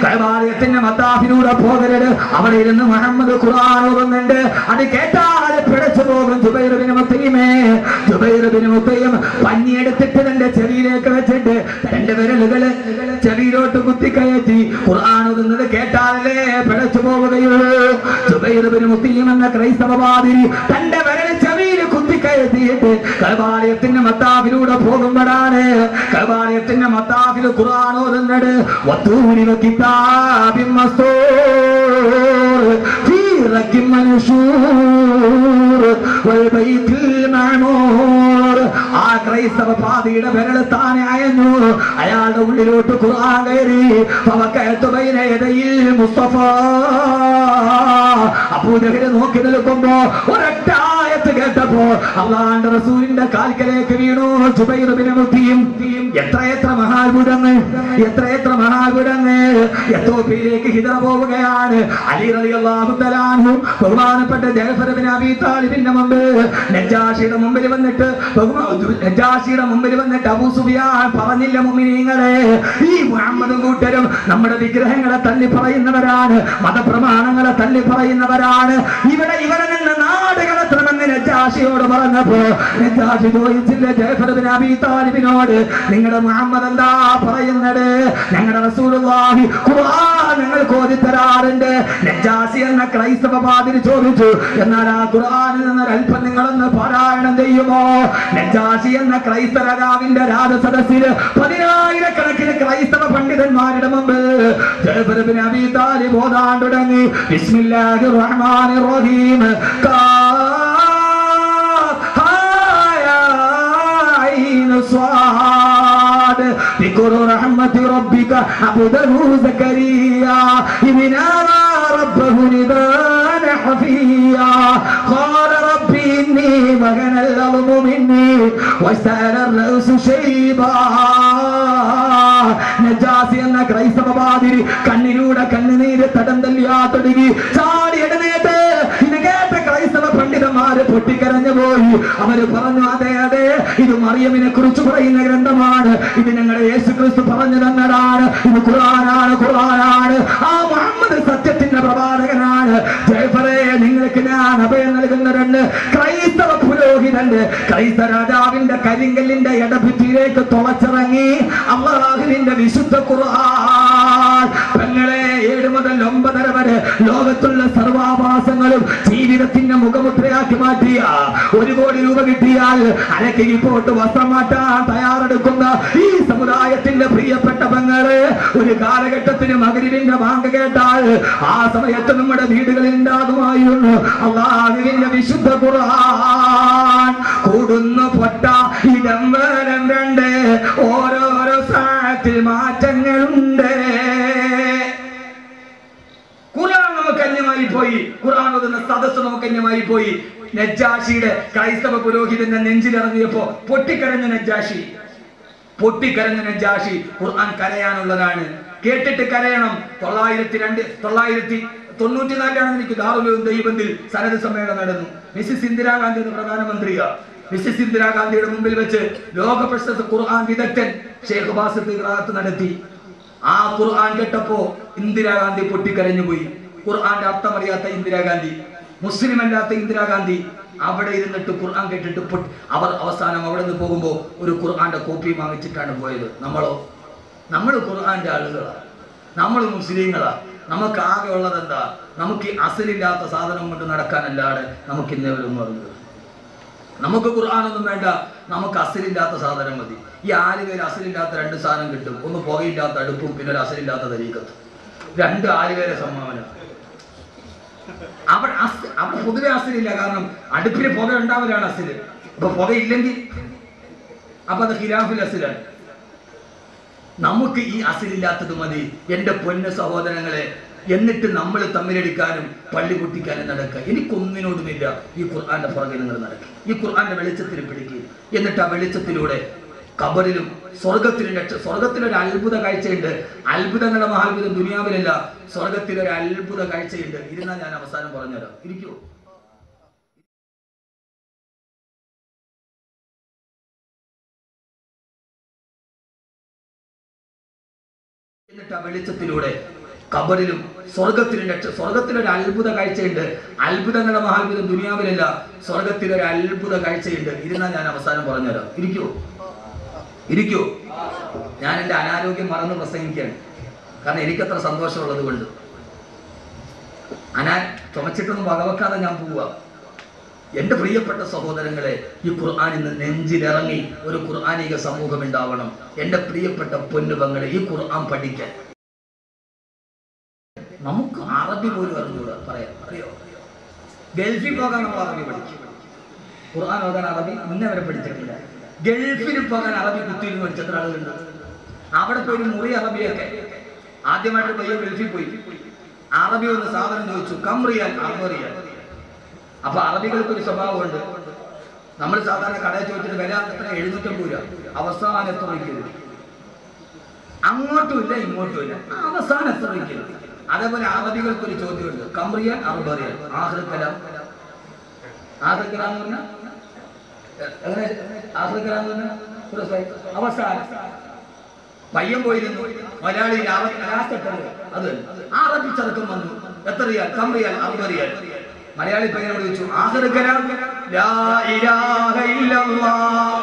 കൈബാലയത്തിന്റെ മത്താഫിലൂടെ പോകരുത്, അവിടെ ഇരുന്ന് മുഹമ്മദ് ഖുർആൻ ഓതുന്നുണ്ട്, അത് കേട്ടാൽ പിഴച്ചു പോകും. ജുബൈർ ഇബ്നു മുത്തീം പഞ്ഞിയെടുത്തിട്ട് തന്റെ ചെവിയിലേക്ക് വെച്ചിട്ട് തന്റെ വിരലുകള് ചെവിയിലോട്ട് കുത്തിക്കയറ്റി ഖുർആൻ ഓതുന്നത് കേട്ടാലേ പിഴച്ചു പോവുകയുള്ളൂ. ജുബൈർ ഇബ്നു മുത്തീം എന്ന ക്രൈസ്തവ തന്റെ വരൽ ചെവിയിൽ കുത്തിക്കയറ്റിയിട്ട് കൈബാലയത്തിന്റെ മത്താഫിലൂടെ പോകുമ്പോഴാണ് കൈബാലയത്തിന്റെ മത്താഫിൽ ഖുർആൻ ഓതുന്നത്. വത്തൂരി കിതാബിൻ മസ്തൂർ ഫീ റഖിൻ മൻശൂർ വൽ ബൈത്തിൽ മഅമൂർ. ആ ക്രൈസ്തവ പാതിയുടെ വിരൽ താനെ അയഞ്ഞു. അയാളുടെ ഉള്ളിലോട്ട് ഖുർആൻ കയറി. ഫവക്കഅതു ബൈന യദയിൽ മുസ്തഫ. അബൂജഹൽ നോക്കി നിൽക്കുമ്പോ ഒരൊറ്റ ആയത്ത് കേട്ടപ്പോ അല്ലാഹുവിന്റെ റസൂലിന്റെ കാൽക്കലേക്ക് വീണു ജുബൈർ ഇബ്നു മുത്തീം. എത്രയെത്ര മഹാത്ഭുതങ്ങൾ, എത്രയെത്ര മഹാത്ഭുതങ്ങൾ. എത്തോപ്യയിലേക്ക് ഹിജറ പോവുകയാണ്. അലി റളിയല്ലാഹു തആല അൻഹു ബഹുമാനപ്പെട്ട ജഅഫർ ഇബ്നു അബീ താലിബിന്റെ മുമ്പിൽ നജാഷിയുടെ മുമ്പിൽ വന്നിട്ട് അബൂ സുഫിയാൻ പറഞ്ഞില്ല, മുഅ്മിനീങ്ങളെ, ഈ മുഹമ്മദും കൂട്ടരും നമ്മുടെ വിഗ്രഹങ്ങളെ തള്ളി പറയുന്നവരാണ്, മതപ്രമാണങ്ങളെ തള്ളി പറയുന്നവരാണ്. ഇവിടെ നിന്ന് നാട് കടത്തണമെന്ന് നജാഷിയോട് പറഞ്ഞപ്പോ നജാഷി ചോദിച്ചില്ല ജഅഫർ ഇബ്നു അബീ താലിബിനോട്, നിങ്ങളുടെ മുഹമ്മദ് എന്താ പറയുന്നത്? ഞങ്ങളുടെ റസൂലുള്ളാഹി ഖുർആൻ ഞങ്ങൾക്ക് ഓതിത്തരാറുണ്ട്. നജാഷി എന്ന ക്രൈസ്തവ പാതിരി ചോദിച്ചു, എന്നാൽ ആ ഖുർആനിൽ നിന്ന് അല്പം നിങ്ങളൊന്ന് പാരായണം ചെയ്യുമോ? നജാഷി എന്ന ക്രൈസ്തവ രാജാവിന്റെ രാജസദസ്സിൽ 10,000-കണക്കിന് ക്രൈസ്തവ പണ്ഡിതന്മാരുടെ മുമ്പ് ജഅഫർ ഇബ്നു അബീ താലിബ് ഓതാൻ തുടങ്ങി. ബിസ്മില്ലാഹിർ റഹ്മാനിർ റഹീം. ذكر رحمة ربك عبده زكريا إذ نادى ربه نداء خفيا قال رب إني وهن العظم مني واشتعل الرأس شيبا. നജാസി എന്ന ക്രൈസ്തവ പാതിരി കണ്ണിലൂടെ കണ്ണുനീര് തടം തല്ലിയാ തുടങ്ങി. ചാടി എഴുന്നേറ്റ് ഇത് കേട്ട ക്രൈസ്തവ പണ്ഡിതന്മാര് പൊട്ടിക്കരഞ്ഞു പോയി. അവര് പറഞ്ഞു, അതെ അതെ, ഇത് മറിയമിനെ കുറിച്ച് പറയുന്ന ഗ്രന്ഥമാണ്, ഇത് ഞങ്ങളുടെ യേശു ക്രിസ്തു പറഞ്ഞു തന്നതാണ്, ഇത് ഖുർആനാണ്, ഖുർആനാണ്. ആ മുഹമ്മദ് സത്യത്തിന്റെ പ്രവാചകനാണ്. ജഅഫറേ, നിങ്ങൾക്ക് ഞാൻ അഭയം നൽകുന്നവരുണ്ട്. ക്രൈസ്തവ പുരോഹിതന്റെ ക്രൈസ്തവ രാജാവിന്റെ കരിങ്കല്ലിന്റെ ഇടഭിത്തിയിലേക്ക് തുളച്ചിറങ്ങി അല്ലാഹുവിന്റെ വിശുദ്ധ ഖുർആൻ. പെങ്ങളെ, 7 മുതൽ 9 വരെ ലോകത്തുള്ള സർവാഭാസങ്ങളും ജീവിതത്തിന്റെ മുഖമുദ്രയാക്കി മാറ്റിയ 1 കോടി രൂപ കിട്ടിയാൽ അരക്ക് പോട്ട് വസ്ത്രം മാറ്റാൻ തയ്യാറെടുക്കുന്ന ഈ സമുദായത്തിന്റെ പ്രിയപ്പെട്ട പെങ്ങളെ, ഒരു കാലഘട്ടത്തിന് മഗ്‌രിബിന്റെ ബാങ്ക് കേട്ടാൽ ആ സമയത്ത് നമ്മുടെ വീടുകളിൽ ഉണ്ടാകുമായിരുന്നു അല്ലാഹുവിന്റെ വിശുദ്ധ ഖുർആൻ. കൂടുന്നു പൊട്ട ഇടം വരം 2 ഓരോരോ സാഹത്തിൽ മാറ്റങ്ങളുണ്ട്. ഖുർആൻ നമുക്ക് അന്യമായി പോയി, ഖുർആൻ ഓതുന്ന സദസ്സ് നമുക്ക് അന്യമായി പോയി. നജാഷിയുടെ ക്രൈസ്തവ പുരോഹിതന്റെ നെഞ്ചിലിറങ്ങിയപ്പോ പൊട്ടിക്കരഞ്ഞ നജാഷി, പൊട്ടിക്കരഞ്ഞ നജാഷി. ഖുർആൻ കരയാനുള്ളതാണ്, കേട്ടിട്ട് കരയണം. 1994 എനിക്ക് ദാറുൽ ദൈവത്തിൽ സനദ് സമ്മേളനം നടന്നു. മിസ്സിസ് ഇന്ദിരാഗാന്ധി എന്ന പ്രധാനമന്ത്രിയാ. മിസ്സിസ് ഇന്ദിരാഗാന്ധിയുടെ മുമ്പിൽ വെച്ച് ലോക പ്രശസ്ത ഖുർആൻ വിദഗ്ധൻ ഷെയ്ഖ് ബാസിത്ത് ഖിറാഅത്ത് നടത്തി. ആ ഖുർആൻ കേട്ടപ്പോ ഇന്ദിരാഗാന്ധി പൊട്ടിക്കരഞ്ഞു പോയി. ഖുർആന്റെ അർത്ഥം അറിയാത്ത ഇന്ദിരാഗാന്ധി, മുസ്ലിം അല്ലാത്ത ഇന്ദിരാഗാന്ധി അവിടെ ഇരുന്നിട്ട് ഖുർആൻ കേട്ടിട്ട് അവർ അവസാനം അവിടെ നിന്ന് പോകുമ്പോ ഒരു ഖുർആന്റെ കോപ്പി വാങ്ങിച്ചിട്ടാണ് പോയത്. നമ്മൾ ഖുർആന്റെ ആളുകളാണ്, നമ്മൾ മുസ്ലിങ്ങളാ. നമുക്ക് ആകെ ഉള്ളത് എന്താ? നമുക്ക് ഈ അസലില്ലാത്ത സാധനം കൊണ്ട് നടക്കാനല്ലാതെ നമുക്ക് ഇന്നേവരും പറഞ്ഞത്. നമുക്ക് ഖുർആനൊന്നും വേണ്ട, നമുക്ക് അസലില്ലാത്ത സാധനം മതി. ഈ ആലുവയിൽ അസലില്ലാത്ത 2 സാധനം കിട്ടും. ഒന്ന് പുകയില്ലാത്ത അടുപ്പും, പിന്നെ ഒരു അസലില്ലാത്ത തരീക്കത്തും. 2 ആലുവയിലെ സംഭാവന. അവിടെ പൊതുവെ അസലില്ല, കാരണം അടുപ്പിന് പുക ഉണ്ടാവലാണ് അസല്. അപ്പൊ പുക ഇല്ലെങ്കിൽ അപ്പൊ അത് ഖിലാഫുൽ അസലാണ്. നമുക്ക് ഈ അസലില്ലാത്തത് മതി എന്റെ പൊന്ന സഹോദരങ്ങളെ. എന്നിട്ട് നമ്മൾ തമ്മിലടിക്കാനും പള്ളി പൊട്ടിക്കാനും നടക്കുക. എനിക്കൊന്നിനോടുമില്ല. ഈ ഖുർആന്റെ പുറകെ നിങ്ങൾ നടക്കുക, ഈ ഖുർആന്റെ വെളിച്ചത്തിൽ പിടിക്കുക. എന്നിട്ട് ആ വെളിച്ചത്തിലൂടെ ഖബറിലും സ്വർഗത്തിലും സ്വർഗത്തിലൊരു അത്ഭുത കാഴ്ചയുണ്ട്. അത്ഭുതങ്ങളുടെ മഹാത്ഭുതം ദുനിയാവിലല്ല, സ്വർഗത്തിലൊരു അത്ഭുത കാഴ്ചയുണ്ട്. ഇരുന്നാൽ ഞാൻ അവസാനം പറഞ്ഞുതരാം. ഇരിക്കൂ. എന്നിട്ട് ആ വെളിച്ചത്തിലൂടെ ഖബറിലും സ്വർഗത്തിലൊരു അത്ഭുത കാഴ്ചയുണ്ട്. അത്ഭുതങ്ങളുടെ മഹാത്ഭുതം ദുനിയാവിലല്ല, സ്വർഗത്തിലൊരു അത്ഭുത കാഴ്ചയുണ്ട്. ഇരുന്നാൽ ഞാൻ അവസാനം പറഞ്ഞുതരാം. ഇരിക്കൂ. ഞാൻ എൻ്റെ അനാരോഗ്യം മറന്ന് പ്രസംഗിക്കുകയാണ്, കാരണം എനിക്കത്ര സന്തോഷമുള്ളത് കൊണ്ട്. ചുമച്ചിട്ടൊന്നും വകവെക്കാതെ ഞാൻ പോവുക. എന്റെ പ്രിയപ്പെട്ട സഹോദരങ്ങളെ, ഈ ഖുർആൻ ഇന്ന് നെഞ്ചിലിറങ്ങി ഒരു ഖുർആനിക സമൂഹം ഉണ്ടാവണം. എന്റെ പ്രിയപ്പെട്ട പൊന്നുപങ്ങളെ, ഈ ഖുർആൻ പഠിക്കാൻ നമുക്ക് അറബി പോലും അറിഞ്ഞൂടാ. അറിയോ? ഗൾഫിൽ പോകാൻ നമ്മൾ അറബി പഠിക്കും. ഖുർആൻ ഓതാൻ അറബി മുന്നേ വരെ പഠിച്ചിട്ടില്ല. ഗൾഫിൽ പോകാൻ അറബി കുത്തിയിരുന്ന് പഠിച്ചത്ര ആളുകളുണ്ട്. അവിടെ പോയി മുറി അറബിയൊക്കെ ആദ്യമായിട്ട് പയ്യൻ ഗൾഫിൽ പോയി അറബി ഒന്ന് സാധനം ചോദിച്ചു, കംറിയാൽ അറബിയാൽ. അപ്പൊ അറബികൾക്ക് ഒരു സ്വഭാവമുണ്ട്. നമ്മൾ സാധാരണ കടയിൽ ചോദിച്ചിട്ട് വില എത്ര 750 രൂപ, അവസാനം എത്ര രൂപയ്ക്ക്? അങ്ങോട്ടും ഇല്ല ഇങ്ങോട്ടും ഇല്ല, അവസാനം എത്ര രൂപയ്ക്ക്? അതേപോലെ അറബികൾക്ക് ഒരു ചോദ്യമുണ്ട്, കംറിയാൽ അറബിയാൽ. ആഹ്റക്കലാം എന്ന് പറഞ്ഞാൽ എങ്ങനെ? ആഹ്റക്കലാന്ന് പറഞ്ഞാൽ അവസാനം. പയ്യൻ പോയിരുന്നു മലയാളി അത് അറബി ചെറുക്കം വന്നു, എത്ര റിയാൽ? കംറിയാൽ അറബിയാൽ. മലയാളി പയ്യനോട് ചോദിച്ചു ആഖിറു കലാം ലാ ഇലാഹ ഇല്ലല്ലാഹ്.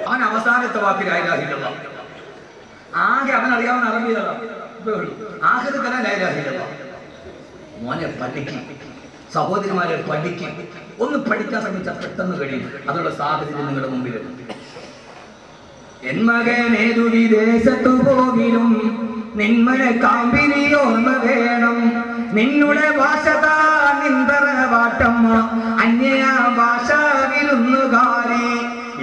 അവൻ അവസാനത്തെ വാക്ക് ലാ ഇലാഹ ഇല്ലല്ലാഹ്. ആകെ അവൻ അറിയാവുന്ന അറബിയാണ്. ആഖിറു കലാം ലാ ഇലാഹ ഇല്ലല്ലാഹ്. മോനെ പഠിക്കും, സഹോദരിമാരെ പഠിക്കും. ഒന്ന് പഠിക്കാൻ ശ്രമിച്ചാൽ പെട്ടെന്ന് കഴിയും. അതിനുള്ള സാഹചര്യം നിങ്ങളുടെ മുമ്പിലുണ്ട്. എൻ മകനേതു വിദേശത്തു പോകിലും നിന്മനെ കാമ്പിനി ഓർമ്മ വേണം. നിന്നുടെ ഭാഷ നിന്തറ വാട്ടമ്മ അന്യ ഭാഷ വിരുന്നുകാരി.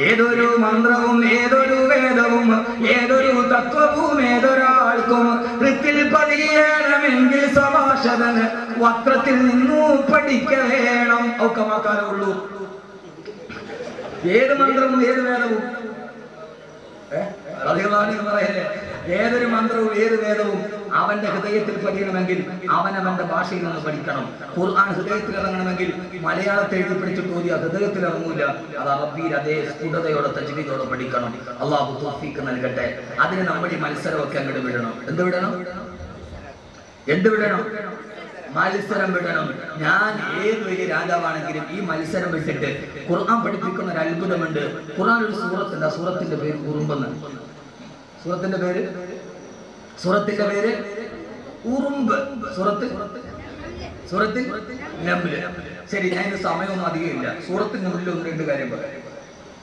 ഏതൊരു മന്ത്രവും ഏതൊരു വേദവും ഏതൊരു തത്വവും ഏതൊരാൾക്കും വൃത്തിൽ പതിയണമെങ്കിൽ സ്വഭാഷതന് വക്രത്തിൽ നിന്നു പഠിക്ക വേണം. ഒക്കെ മാക്കാനേ ഉള്ളൂ. ഏത് മന്ത്രവും ഏത് വേദവും പറയല്ലേ, ഏതൊരു മന്ത്രവും ഏത് വേദവും അവന്റെ ഹൃദയത്തിൽ പഠിക്കണമെങ്കിൽ അവനവന്റെ ഭാഷയിൽ നിന്ന് പഠിക്കണം. ഖുർആൻ ഹൃദയത്തിൽ ഇറങ്ങണമെങ്കിൽ മലയാളത്തെ എഴുതി പഠിച്ചിട്ട് ഓതിയ ഹൃദയത്തിൽ ഇറങ്ങൂല. അത് അറബിയിൽ അതേ സ്ഫുടതയോടെ തജ്വീദോടെ പഠിക്കണം. അള്ളാഹു തൗഫീഖ് നൽകട്ടെ. അതിന് നമ്മൾ ഈ മത്സരമൊക്കെ അങ്ങോട്ട് വിടണം. എന്ത് വിടണം? മത്സരം വിടണം. ഞാൻ ഏത് വലിയ രാജാവാണെങ്കിലും ഈ മത്സരം വിട്ടിട്ട് ഖുർആൻ പഠിപ്പിക്കുന്ന ഒരു അത്ഭുതമുണ്ട്. ഖുർആൻ ഒരു സൂറത്തുണ്ട്. ആ സൂറത്തിന്റെ പേര് ഉറുമ്പെന്ന്. സൂറത്തിന്റെ പേര് ഉറുമ്പ്. സൂറത്തിൽ നംല്. ശരി, ഞാൻ ഇന്ന് സമയമൊന്നും അധികമില്ല. സൂറത്തിൽ നംലിൽ ഒന്ന് രണ്ട് കാര്യം പറയാം.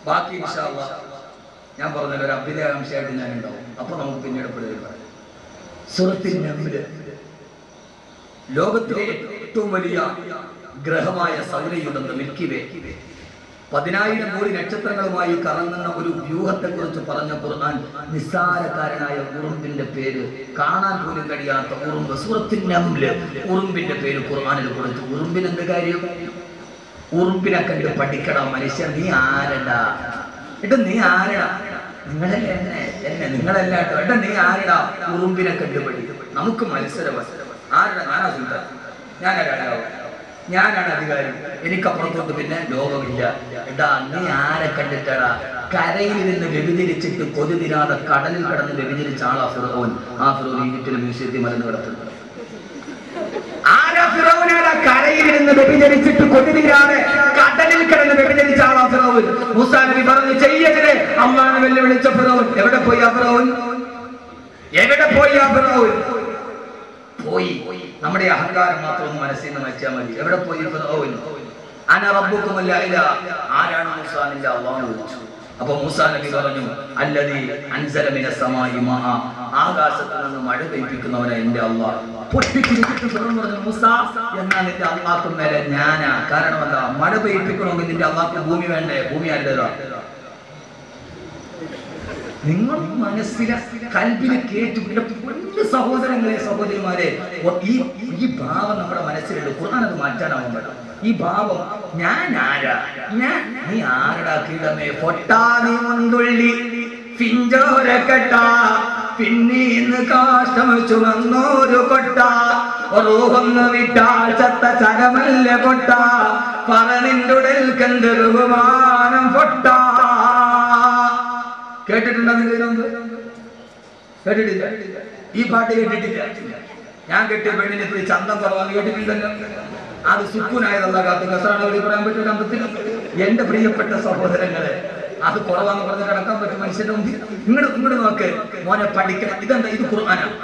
ബാക്കി ഇൻഷാ അല്ലാഹ് ഞാൻ പറഞ്ഞല്ലോ ഒരു അഭ്യുദയാംശമായിട്ട് ഞാൻ ഉണ്ടാവും. അപ്പൊ നമുക്ക് പിന്നീട് പറയാം. സൂറത്തിൽ നംല് ലോകത്തിലെ ഏറ്റവും വലിയ ഗ്രഹമായ സൗരയൂഥം മിൽക്കി വേ 10,000 കോടി നക്ഷത്രങ്ങളുമായി കറങ്ങുന്ന ഒരു വ്യൂഹത്തെ കുറിച്ച് പറഞ്ഞ ഖുർആൻ നിസ്സാരക്കാരനായ ഉറുമ്പിന്റെ പേര്, കാണാൻ പോലും കഴിയാത്ത ഉറുമ്പ്, സൂറത്തുൻ നംല്, ഉറുമ്പിന്റെ പേര് ഖുർആനിൽ കൊടുത്തു. ഉറുമ്പിന് എന്ത് കാര്യം? ഉറുമ്പിനെ കണ്ട് പഠിക്കണം മനുഷ്യൻ. നീ ആരടാ? നീ ആരടാ? നിങ്ങളല്ലേ നിങ്ങളല്ല കേട്ടോ. നീ ആരടാ? ഉറുമ്പിനെ കണ്ട് പഠിക്കും. നമുക്ക് മത്സരം. ആരുടെ? ഞാനാ സുൽത്താൻ, ഞാനാ രാജാവ്, ഞാനാണ് അധികാരി, എനിക്കപ്പുറത്തോട്ട് പിന്നെ ലോകമില്ല. നീ ആരെ കണ്ടിട്ടാടാ? കരയിൽ നിന്ന് വ്യഭിചരിച്ചിട്ട് കൊതി തിരാതെ കടലിൽ കിടന്ന് വ്യഭിചരിച്ച ആളാ ഫിറഔൻ. ആ ഫിറൗൻ ഈജിപ്തിലെ മ്യൂസിയത്തിൽ മരുന്ന് കിടത്തുന്നത്. കരയിൽ നിന്ന് വ്യഭിചരിച്ചിട്ട് കൊതി തീരാതെ കടലിൽ കിടന്ന് വ്യഭിചരിച്ച ആളാ ഫിറൗൻ. മൂസാ നബി പറഞ്ഞു ചെയ്യരുത്. അള്ളാഹുവിനെ വെല്ലുവിളിച്ച ഫിറൗൻ എവിടെ പോയി? ആ ഫിറൗൻ പോയി. നമ്മുടെ അഹങ്കാരം മാത്രം ഒന്ന് മനസ്സിൽ നിന്ന് വെച്ചാൽ മതി. എവിടെ പോയി? അന റബ്ബുക്കുമുൽ അഅ്ലാ. ആരാണ് മൂസാ? നിന്റെ അല്ലാഹു വിളിച്ചു. അപ്പൊ മൂസാ നബി പറഞ്ഞു അല്ലദീ അൻസല മിനസ് സമാഇ മാഅ. ആകാശത്ത് നിന്ന് മഴ പെയ്യിക്കുന്നവനാണ് എന്റെ അല്ലാഹ്. പൊട്ടിച്ചിരിച്ചിട്ട് പറഞ്ഞു മൂസാ എന്നാ നിന്റെ അല്ലാഹുക്ക് മേലെ ഞാനാ. കാരണം എന്താ? മഴ പെയ്യിക്കണമെങ്കിൽ നിന്റെ അല്ലാഹുക്ക് ഭൂമി വേണ്ടേ? ഭൂമി ആരുടേതാ? നിങ്ങൾ മനസ്സിലെ കൽബിനെ കേട്ടുപിടിച്ച സഹോദരങ്ങളെ സഹോദരിമാരെ, ഈ ഭാവം നമ്മുടെ മനസ്സിലുണ്ട്. ഖുർആൻ അത് മാറ്റാനാവും വേണം. ഈ ഭാവം ഞാൻ ആരാ? നീ ആരടാ? കീടമേ പൊട്ടാ നീ മുന്തുള്ളി പിഞ്ചോരക്കെട്ട പിന്നീന്ന് കാഷ്ടം ചുമന്നോരു കൊട്ട റൂഹൊന്ന് വിട്ടാൽ ചത്ത ചരമല്ല കൊട്ട പറനിന്റുടൽ കണ്ട് ബഹുമാനം പൊട്ട. കേട്ടിട്ടുണ്ടോ? കേട്ടിട്ടില്ല? ഈ പാട്ട് കേട്ടിട്ടില്ല? ഞാൻ കെട്ടിയ പെണ്ണിനെ പോയി ചന്തം കുറവാന്ന് കേട്ടിട്ടില്ലല്ലോ. അത് സുക്കൂനായതല്ല കാത്ത് കസാണ് പറയാൻ പറ്റും അമ്പത്തിൽ. എന്റെ പ്രിയപ്പെട്ട സഹോദരങ്ങളെ, അത് കുറവാന്ന് പറഞ്ഞ് കിടക്കാൻ പറ്റും മനുഷ്യന്റെ മുമ്പിൽ? ഇങ്ങോട്ട് നോക്ക് മോനെ, പഠിക്കണം. ഇതെന്താ? ഇത് ഖുർആനാണ്.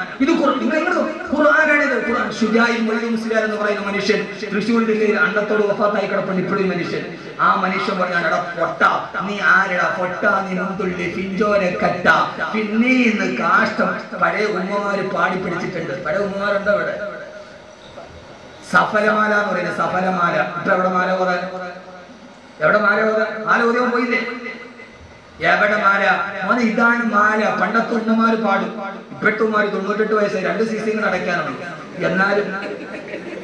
ഖുർആനാണിത്. ഖുർആൻ. ഷുജാഇ മുസ്ലിയാർ എന്ന് പറയുന്ന മനുഷ്യൻ തൃശ്ശൂർ ജില്ലയിൽ അണ്ടത്തോട് വഫാത്തായി കിടപ്പുണ്ട് ഇപ്പോഴും മനുഷ്യൻ. ആ മനുഷ്യൻ പറഞ്ഞാൽ എടാ പൊട്ട, നീ ആരെടാ? പൊട്ട നീ മുന്തുള്ളി പിഞ്ചോരെ കട്ട പിന്നീന്ന് കാഷ്ടം. പഴയ ഉമ്മമാര് പാടി പിടിച്ചിട്ടുണ്ട്. പഴയ ഉമ്മമാരുണ്ടോ ഇവിടെ? സഫലമാല എന്ന് പറയുന്നത്. സഫലമാല. ഇപ്പൊ എവിടെ മാല ഓതാൻ? എവിടെ മാല ഓതാൻ? മാല ഓതിയാൻ പോയില്ലേ? എവിടെ മാല? മോനെ ഇതാണ് മാല. പണ്ടത്തെ ഉമ്മമാര് പാടും. ഇപ്പോഴത്തെ ഉമ്മമാര് 98 വയസ്സായി 2 സീസിങ്ങൾ അടയ്ക്കാനുണ്ട്. എന്നാലും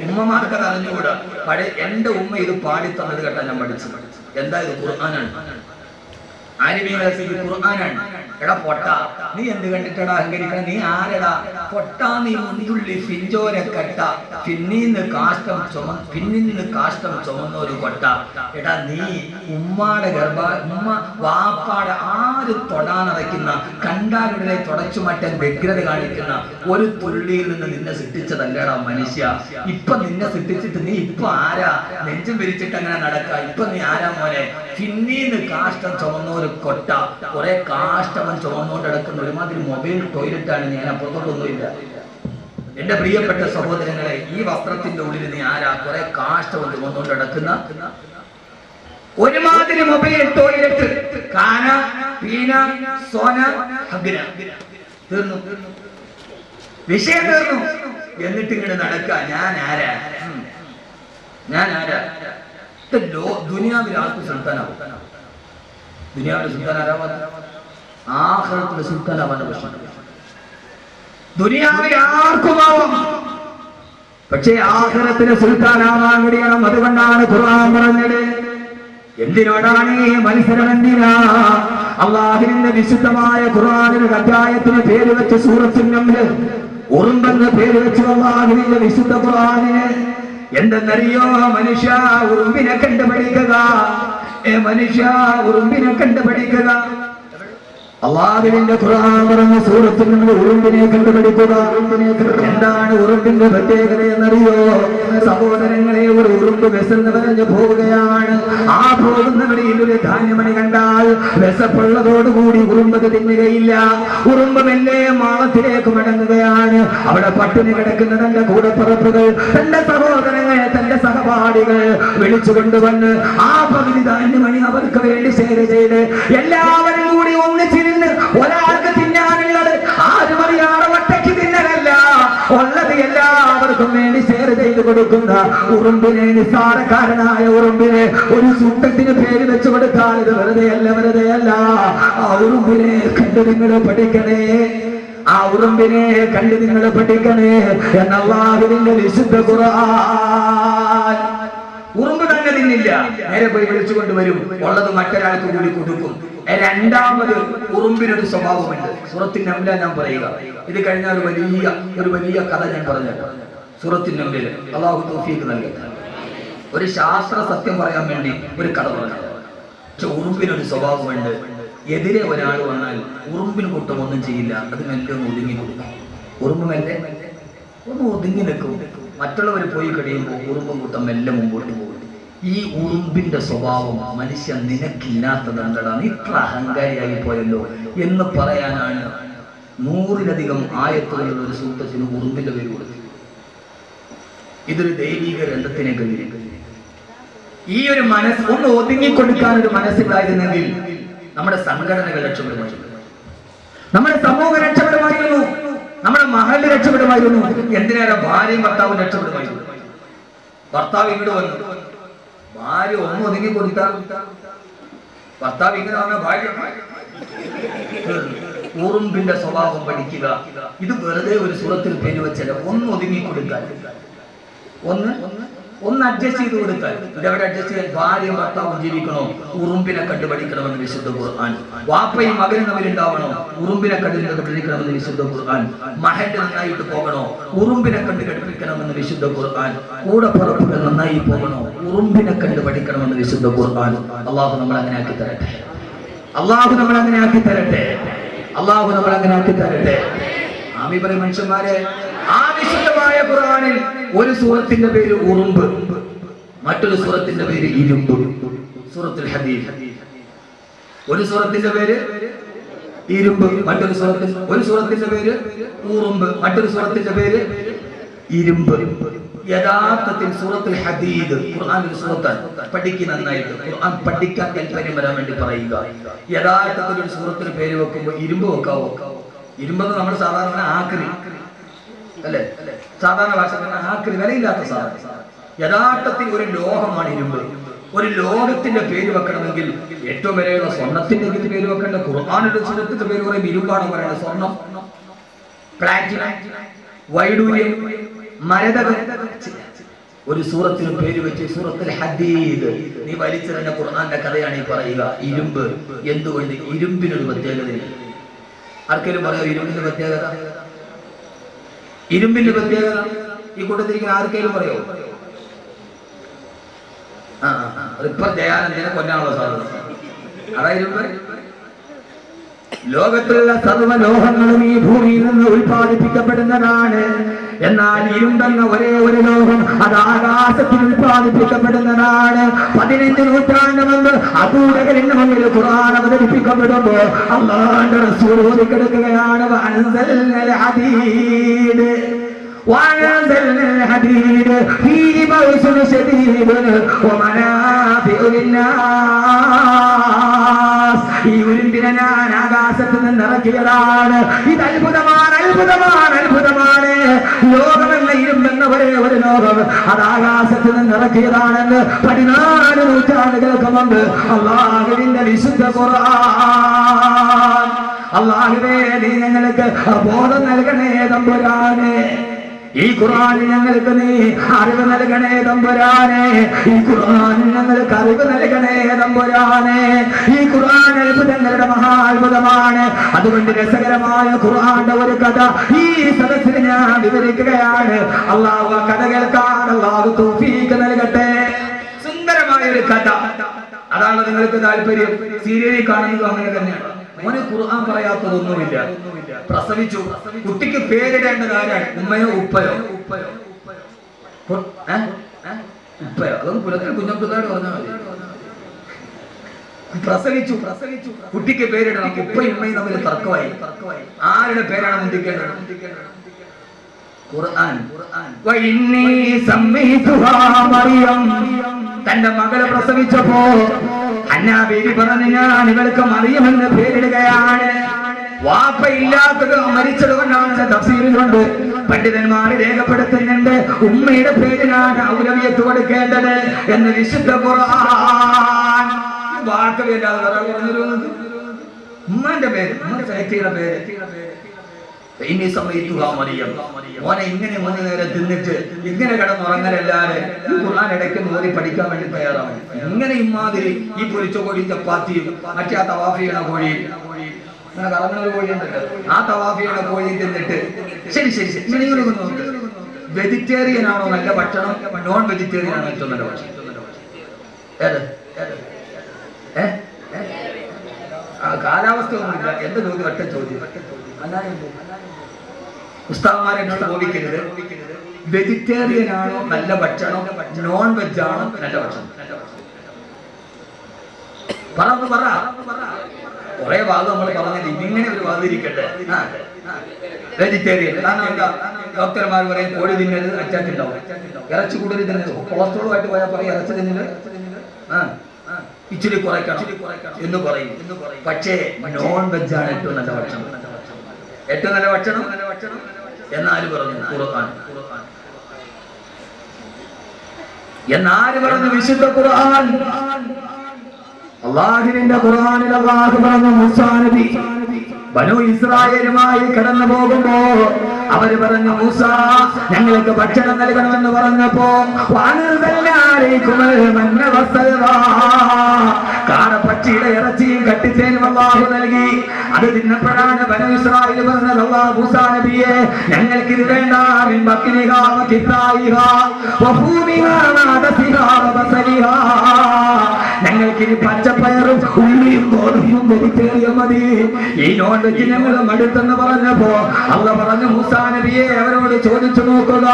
ഉമ്മമാർക്ക് അത് അറിഞ്ഞുകൂടാ. പഴയ എന്റെ ഉമ്മ ഇത് പാടി തന്നത് കേട്ടാ ഞാൻ പഠിച്ചു. എന്താ ഇത്? ഖുർആനാണ്. ഖുർആനാണ്. എടാ പൊട്ട, നീ എന്ത് കണ്ടിട്ടടാ അഹങ്കരിക്കണം? നീ ആരടാ പൊട്ട? നീ മുന്തുള്ളി ഫിഞ്ചോരക്കട്ട, പിന്നീന്ന് കാഷ്ടം ചുമന്ന ഒരു കൊട്ട. എടാ നീ ഉമ്മാടെ ഉമ്മ വാപ്പാടെ ആര് തൊടാനടയ്ക്കുന്ന കണ്ടാലുടനെ തുടച്ചു മാറ്റാൻ വ്യഗ്രത കാണിക്കുന്ന ഒരു തുള്ളിയിൽ നിന്ന് നിന്നെ സൃഷ്ടിച്ചതല്ലടാ മനുഷ്യ. ഇപ്പൊ നിന്നെ സൃഷ്ടിച്ചിട്ട് നീ ഇപ്പൊ ആരാ? നെഞ്ചും വിരിച്ചിട്ട് അങ്ങനെ നടക്ക. ഇപ്പൊ നീ ആരാ മോനെ? പിന്നീന്ന് കാഷ്ടം ചുമന്ന ഒരു കൊട്ട, കുറെ കാഷ്ടവൻ ചുമന്നുകൊണ്ട് നടക്കുന്ന ഒരുമാതിരി മൊബൈൽ ടോയ്ലറ്റാണ്. ഞാൻ അപ്പുറത്തോട്ടൊന്നുമില്ല. എന്റെ പ്രിയപ്പെട്ട സഹോദരങ്ങളെ, ഈ വസ്ത്രത്തിന്റെ ഉള്ളിൽ നീ ആരാ? കുറെ കാഷ്ടവൻ ചുമന്നുകൊണ്ട് നടക്കുന്ന ഒരുമാതിരി മൊബൈൽ ടോയ്ലറ്റ്. കാന പീന സോന ഹഗ്ന. തീർന്നു, വിഷയം തീർന്നു. എന്നിട്ട് ഇങ്ങനെ നടക്ക. ഞാൻ ആരാ? ദുനിയാവിൽ ആർക്ക് സുൽത്താനാവും? ദുനിയാവിലെ സുൽത്താനാവാൻ ആഖിറത്തിലെ സുൽത്താനാവാൻ പ്രശ്നം. ദുനിയാവിൽ ആർക്കുമാവും, പക്ഷേ ആഖിറത്തിലെ സുൽത്താനാവാൻ കഴിയണം. അതുകൊണ്ടാണ് ഖുർആൻ പറഞ്ഞത്. എന്തിനോടാണ് ഈ മത്സരം? എന്തിനാ? അല്ലാഹുവിന്റെ വിശുദ്ധമായ ഖുർആനിൽ അധ്യായത്തിന് പേര് വെച്ച് സൂറത്തുൻ നംൽ, ഉറുമ്പെന്ന് പേര് വെച്ച് അല്ലാഹുവിന്റെ വിശുദ്ധ ഖുർആനിന്. എന്തെന്നറിയോ മനുഷ്യ? ഉറുമ്പിനെ കണ്ടു പഠിക്കുക. മനുഷ്യ, ഉറുമ്പിനെ കണ്ടു പഠിക്കുക. അല്ലാഹുവിന്റെ ഖുർആൻ പറഞ്ഞ സൂറത്തിൽ നിന്ന് ഉറുമ്പിനെ കണ്ടുപിടിക്കുക. എന്താണ് ഉറുമ്പിന്റെ പ്രത്യേകത എന്നറിയോ സഹോദരങ്ങളെ? ഒരു ഉറുമ്പ് വിശന്ന് പറഞ്ഞ് പോവുകയാണ്. ആ പോകുന്ന വഴിയിൽ ഒരു ധാന്യമണി കണ്ടാൽ വിശപ്പുള്ളതോടുകൂടി ഉറുമ്പത് തിന്നുകയില്ല. ഉറുമ്പ് മെല്ലെ മാളത്തിലേക്ക് മടങ്ങുകയാണ്. അവിടെ പട്ടിണി കിടക്കുന്ന തന്റെ കൂടപ്പുറപ്പുകൾ, തന്റെ സഹോദരങ്ങൾ, തന്റെ സഹപാഠികൾ വിളിച്ചു കൊണ്ടുവന്ന് ആ പകുതി ധാന്യമണി അവർക്ക് വേണ്ടി ഷെയർ ചെയ്ത് എല്ലാവരും കൂടി ഒന്നിച്ചിരുന്ന് ഒരാൾക്ക് തിന്നാനുള്ളത് ആരും അറിയാതെ ഒറ്റയ്ക്ക് തിന്നലല്ല, ഉള്ളത് എല്ലാവർക്കും വേണ്ടി ഷെയർ ചെയ്ത് കൊടുക്കുന്ന ഉറുമ്പിനെ, നിസ്സാരക്കാരനായ ഉറുമ്പിനെ ഒരു സൂക്തത്തിന് പേര് വെച്ചു കൊടുത്താൽ ഇത് വെറുതെയല്ല. ആ ഉറുമ്പിനെ കണ്ടു നിങ്ങൾ പഠിക്കണേ. ആ ഉറുമ്പിനെ കണ്ടു നിങ്ങൾ പഠിക്കണേ എന്ന അല്ലാഹുവിന്റെ വിശുദ്ധ ഖുർആൻ. ഉറുമ്പ് തന്നെ തിന്നില്ല, നേരെ പോയി വിളിച്ചു കൊണ്ടുവരും, ഉള്ളത് മറ്റൊരാൾക്ക് കൂടി കൊടുക്കും. രണ്ടാമത് ഉറുമ്പിനൊരു സ്വഭാവമുണ്ട്. സൂറത്തുൻ നംൽ ഞാൻ പറയുക. ഇത് കഴിഞ്ഞാൽ ഒരു വലിയ കഥ ഞാൻ പറഞ്ഞു. സൂറത്തുൻ നംലിൽ അല്ലാഹു തൗഫീഖ് നൽകട്ടെ. ഒരു ശാസ്ത്ര സത്യം പറയാൻ വേണ്ടി ഒരു കഥ പറഞ്ഞു. പക്ഷെ ഉറുമ്പിനൊരു സ്വഭാവമുണ്ട്. എതിരെ ഒരാൾ വന്നാൽ ഉറുമ്പിന് കൂട്ടം ഒന്നും ചെയ്യില്ല, അത് മെല്ലെ ഒന്ന് ഒതുങ്ങി കൊടുക്കും. ഉറുമ്പ് മെല്ലെ ഒന്ന് ഒതുങ്ങി നിൽക്കും. മറ്റുള്ളവർ പോയി കഴിയുമ്പോൾ ഉറുമ്പും കൂട്ടം മെല്ലെ മുമ്പോട്ട് പോകും. ഈ ഉറുമ്പിന്റെ സ്വഭാവം മനുഷ്യൻ നിനക്കില്ലാത്തതെന്താ, നീ ഇത്ര അഹങ്കാരിയായി പോയല്ലോ എന്ന് പറയാനാണ് 100-ലധികം ആയത്തുകളുള്ള ഒരു സൂക്തത്തിന് ഉറുമ്പിന്റെ പേര് കൊടുത്തു. ഇതൊരു ദൈവിക രംഗത്തിനെ കഴിഞ്ഞു. ഈ ഒരു മനസ്സ് ഒന്ന് ഒതുങ്ങിക്കൊടുക്കാൻ ഒരു മനസ്സിലായിരുന്നെങ്കിൽ നമ്മുടെ സംഘടനകൾ രക്ഷപ്പെടുമായിരുന്നു, നമ്മുടെ സമൂഹം രക്ഷപ്പെടുമായിരുന്നു, നമ്മുടെ മഹൽ രക്ഷപ്പെടുമായിരുന്നു. എന്തിനേറെ ഭാര്യയും ഭർത്താവും രക്ഷപ്പെടുമായിരുന്നു. ഭർത്താവ് ഇങ്ങോട്ട് വന്നു, ഭാര്യ ഒന്ന് ഒതുങ്ങി കൊടുത്താൽ ഭർത്താവ് ഇങ്ങനെ വന്ന ഭാര്യ ഉറുമ്പിന്റെ സ്വഭാവം പഠിക്കുക. ഇത് വെറുതെ ഒരു സൂറത്തിൽ പേര് വെച്ചല്ല, ഒന്ന് ഒതുങ്ങി കൊടുക്കാൻ, ഒന്ന് അഡ്ജസ്റ്റ് ചെയ്ത് കൊടുക്കാൻ. ഇതെവിടെ അഡ്ജസ്റ്റ് ചെയ്യാൻ? ഭാര്യയും ഭർത്താവും ജീവിക്കണോ? ഉറുമ്പിനെ കണ്ടുപഠിക്കണമെന്ന് വിശുദ്ധ ഖുർആൻ. വാപ്പയും മകനും തമ്മിലുണ്ടാവണോ? ഉറുമ്പിനെ കണ്ടുപഠിക്കണമെന്ന് വിശുദ്ധ ഖുർആൻ. മഹൽ നന്നായിട്ട് പോകണോ? ഉറുമ്പിനെ കണ്ടു പഠിപ്പിക്കണമെന്ന് വിശുദ്ധ ഖുർആൻ. കൂടപ്പുറപ്പുകൾ നന്നായി പോകണോ? ഉറുമ്പിനെ കണ്ടു പഠിക്കണമെന്ന് വിശുദ്ധ ഖുർആൻ. അള്ളാഹു നമ്മൾ അങ്ങനെ ആക്കി തരട്ടെ. അള്ളാഹു നമ്മൾ അങ്ങനെ ആക്കി തരട്ടെ. അള്ളാഹു നമ്മൾ അങ്ങനെ ആക്കി തരട്ടെ. ആമീൻ പറയും മനുഷ്യന്മാരെ. ആ വിശുദ്ധമായ ഖുർആനിൽ ഒരു സൂറത്തിന്റെ പേര് ഉറുമ്പ്, മറ്റൊരു സൂറത്തിന്റെ പേര് ഇരുമ്പ്. സൂറത്തുൽ ഹദീദ്. ഒരു സൂറത്തിന്റെ പേര് ഇരുമ്പ്, മറ്റൊരു സൂറത്തിന്റെ പേര് ഉറുമ്പ്, മറ്റൊരു സൂറത്തിന്റെ പേര് ഇരുമ്പ്. യഥാർത്ഥത്തിൽ സൂറത്തുൽ ഹദീദ് ഖുർആനിൽ സൂറത്താണ്. പഠിക്കുന്ന നന്നായിട്ട് ഖുർആൻ പഠിക്കാൻ താല്പര്യം വരാൻ വേണ്ടി പറയുക. യഥാർത്ഥത്തിൽ ഒരു സൂറത്തിന് പേര് വെക്കുമ്പോൾ ഇരുമ്പ് വെക്കാവോ? ഇരുമ്പെന്ന് നമ്മൾ സാധാരണ ആക്രി അല്ലെ, സാധാരണ ഭാഷ ആക്രി, വിലയില്ലാത്ത സാധനം. യഥാർത്ഥത്തിൽ ഒരു ലോഹമാണ് ഇരുമ്പ്. ഒരു ലോഹത്തിന്റെ പേര് വെക്കണമെങ്കിൽ ഏറ്റവും വിലയുള്ള സ്വർണത്തിന്റെ പേര് വെക്കേണ്ട. ഖുർആനിന്റെ സൂറത്തിന്റെ പേര് പറയും ഇരുമ്പാണ് പറയുന്നത്. സ്വർണം, പ്ലാറ്റിനം, വൈഡൂര്യം, മരതകം, ഒരു സൂറത്തിന് പേര് വെച്ച് സൂറത്തുൽ ഹദീദ്. നീ വലിച്ചെറിഞ്ഞ ഖുർആന്റെ കഥയാണ് ഈ പറയുക. ഇരുമ്പ്. എന്തുകൊണ്ട്? ഇരുമ്പിനൊരു പ്രത്യേകതയില്ല. ആർക്കെങ്കിലും പറയാം ഇരുമ്പിന്റെ പ്രത്യേകത? ഇരുമ്പിന്റെ പ്രത്യേകത ഈ കൂട്ടത്തിരിക്കുന്ന ആർക്കെങ്കിലും പറയോ? റിപ്പർ ദയാനന്ദനെ കൊല്ലാനുള്ള സാധ്യത. അതാ ഇരുമ്പ്. ലോകത്തിലുള്ള സർവ്വലോഹങ്ങളും ഈ ഭൂമിയിൽ നിന്ന് ഉൽപ്പാദിപ്പിക്കപ്പെടുന്നതാണ്. എന്നാൽ ഇരുമ്പെന്ന ഒരേ ഒരു ലോകം അത് ആകാശത്തിൽ ഉൽപ്പാദിപ്പിക്കപ്പെടുന്നതാണ്. 15 നൂറ്റാണ്ട് മുമ്പ് അബൂജഹലിന്റെ മുന്നിൽ ഖുർആൻ അവതരിപ്പിക്കപ്പെടുമ്പോ അല്ലാഹുവിന്റെ റസൂൽ ഓതിക്കെടുക്കുകയാണ് വഅൻസൽനൽ ഹദീദ് وأنزلنا الحديد فيه بأس شديد ومنافع للناس. ഈ ഉരുമ്പിനെ ഞാൻ ആകാശത്ത് നിന്ന് ഇറക്കിയതാണ്. ഇത് അത്ഭുതമാണ്, അത്ഭുതമാണ്, അത്ഭുതമാണ്. ലോകമെന്ന ഇരുമ്പെന്ന ഒരേ ഒരു ലോകം അത് ആകാശത്ത് നിന്ന് ഇറക്കിയതാണെന്ന് 14 നൂറ്റാണ്ടുകൾക്ക് മുമ്പ് അല്ലാഹുവിന്റെ വിശുദ്ധ ഖുർആൻ. അല്ലാഹുവേ, നീ ഞങ്ങൾക്ക് ബോധം നൽകണേ തമ്പുരാനെ. ഈ ഖുർആനിൽ ഞങ്ങൾക്ക് നീ അറിവ് നൽകണേ തമ്പുരാനെ. ഈ ഖുർആനിൽ ഞങ്ങൾക്ക് അറിവ് നൽകണേ തമ്പുരാനെ. ഈ ഖുർആൻ അത്ഭുതങ്ങളുടെ മഹാത്ഭുതമാണ്. അതുകൊണ്ട് രസകരമായ ഖുർആന്റെ ഒരു കഥ ഈ സദസ്സിന് ഞാൻ വിവരിക്കുകയാണ്. അല്ലാഹു ആ കഥ കേൾക്കാൻ അല്ലാഹു തൗഫീഖ് നൽകട്ടെ. സുന്ദരമായ ഒരു കഥ. അതാണ് നിങ്ങൾക്ക് താല്പര്യം. സീരിയലിൽ കാണുന്നത് അങ്ങനെ തന്നെയാണ്. മോനെ ഖുർആൻ പറയാത്തതൊന്നുമില്ല. പ്രസവിച്ചു, കുട്ടിക്ക് പേരിടേണ്ടത് ആരാണ്? ഉമ്മയോ ഉപ്പയോ? ഉപ്പയോ? അതൊന്നും പുലത്തിൽ കുഞ്ഞബ്ദുള്ളയോട് പറഞ്ഞാൽ മതി. പ്രസവിച്ചു, കുട്ടിക്ക് പേരിടണം. ഉപ്പയും ഉമ്മയും തമ്മിൽ തർക്കമായി. ആരുടെ പേരാണ് മുന്തിക്കേണ്ടത്? ഖുർആൻ. തന്റെ മകളെ പ്രസവിച്ചപ്പോ ഹന്നാ ബീവി പറഞ്ഞു, ഞാൻ ഇവൾക്ക് മറിയം എന്ന് പേരിടുകയാണ്. വാപ്പ ഇല്ലാത്തത് മരിച്ചത് കൊണ്ടാണ് തഫ്സീറിലുണ്ട്. പണ്ഡിതന്മാർ രേഖപ്പെടുത്തുന്നുണ്ട് ഉമ്മയുടെ പേരിലാണ് ഔലവിയത്ത് കൊടുക്കേണ്ടത് എന്ന് വിശുദ്ധ ഖുർആൻ. വാക്കവില്ലാതെ പറഞ്ഞിരുന്നത് ഉമ്മന്റെ പേര്, ഉമ്മന്റെ ഫാക്ടറിയുടെ പേര്. ഇനി സമയത്തുക മറിയം. മോനെ ഇങ്ങനെ 3 നേരം തിന്നിട്ട് ഇങ്ങനെ കിടന്നുറങ്ങലല്ലാതെ ഖുർആൻ ഇടയ്ക്ക് നോറി പഠിക്കാൻ വേണ്ടി തയ്യാറാവും. ഇങ്ങനെ ഇമാതിരി ഈ പൊരിച്ച കോഴി ചപ്പാത്തിയും മറ്റേ ആ തവാഫ് ചെയ്യണ കോഴി, അങ്ങനെ കറങ്ങുന്ന ഒരു കോഴി ഉണ്ടല്ലോ, ആ തവാഫ് ചെയ്യണ കോഴി തിന്നിട്ട് ശരി ശരി ശരി നിങ്ങളൊന്ന് നോക്ക്. വെജിറ്റേറിയൻ ആണോ നല്ല ഭക്ഷണം? നോൺ വെജിറ്റേറിയൻ ആണോ ഏറ്റവും നല്ല ഭക്ഷണം? ഏത്? കാലാവസ്ഥ ഒന്നുമില്ല. എന്റെ ചോദ്യം ഒറ്റ ചോദ്യം. ഉസ്താദന്മാരെ എന്നോട് ചോദിക്കരുത്. വെജിറ്റേറിയൻ ആണോ നല്ല ഭക്ഷണം? നോൺ വെജ് ആണോ നല്ല ഭക്ഷണം? പറ. കുറെ ഭാഗം നമ്മൾ പറഞ്ഞത് ഇതിങ്ങനെ ഒരു വാദിരിക്കട്ടെ. വെജിറ്റേറിയൻ. കാരണം എന്താ? ഡോക്ടർമാർ പറയും കോഴി തിന്നരുത്, അറ്റാക്ക് ഉണ്ടാവും. ഇറച്ചി കൂടുതൽ തിന്നത് കൊളസ്ട്രോളുമായിട്ട് പോയാൽ പറയും ഇറച്ചി തിന്നത് ഇച്ചിരി കുറയ്ക്കണം എന്ന് പറയും. പക്ഷേ നോൺ വെജ് ആണ് ഏറ്റവും നല്ല ഭക്ഷണം. ഏറ്റവും നല്ല ഭക്ഷണം എന്നാര് പറഞ്ഞു? ഖുർആൻ. എന്നാര് പറഞ്ഞു? വിശുദ്ധ ഖുർആൻ. അല്ലാഹുവിന്റെ ഖുർആനിൽ അല്ലാഹു പറഞ്ഞു, മൂസാ നബി ബനൂ ഇസ്രായേലുമായി കടന്നു പോകുമ്പോ അവര് പറഞ്ഞു, മൂസ ഞങ്ങൾക്ക് ഭക്ഷണം നൽകണമെന്ന് പറഞ്ഞപ്പോ കാടപ്പക്ഷിയുടെ ഇറച്ചിയും കട്ടിച്ചേനും അല്ലാഹു നൽകി. അത് തിന്നപ്പോഴാണ് ബനൂ ഇസ്രായേൽ പറഞ്ഞത്, അല്ലാഹു മൂസാ നബിയെ ഞങ്ങൾക്ക് ഇത് വേണ്ട. ഞങ്ങൾക്കിനി പച്ചപ്പയറും ഉള്ളിയും ഗോതമ്പും വെജിറ്റേറിയൻ മതി. ഈ നോൺ വെജ് ഞങ്ങൾ മടുത്തെന്ന് പറഞ്ഞപ്പോ അല്ലാഹു പറഞ്ഞു, മൂസാ നബിയെ അവരോട് ചോദിച്ചു നോക്കുക,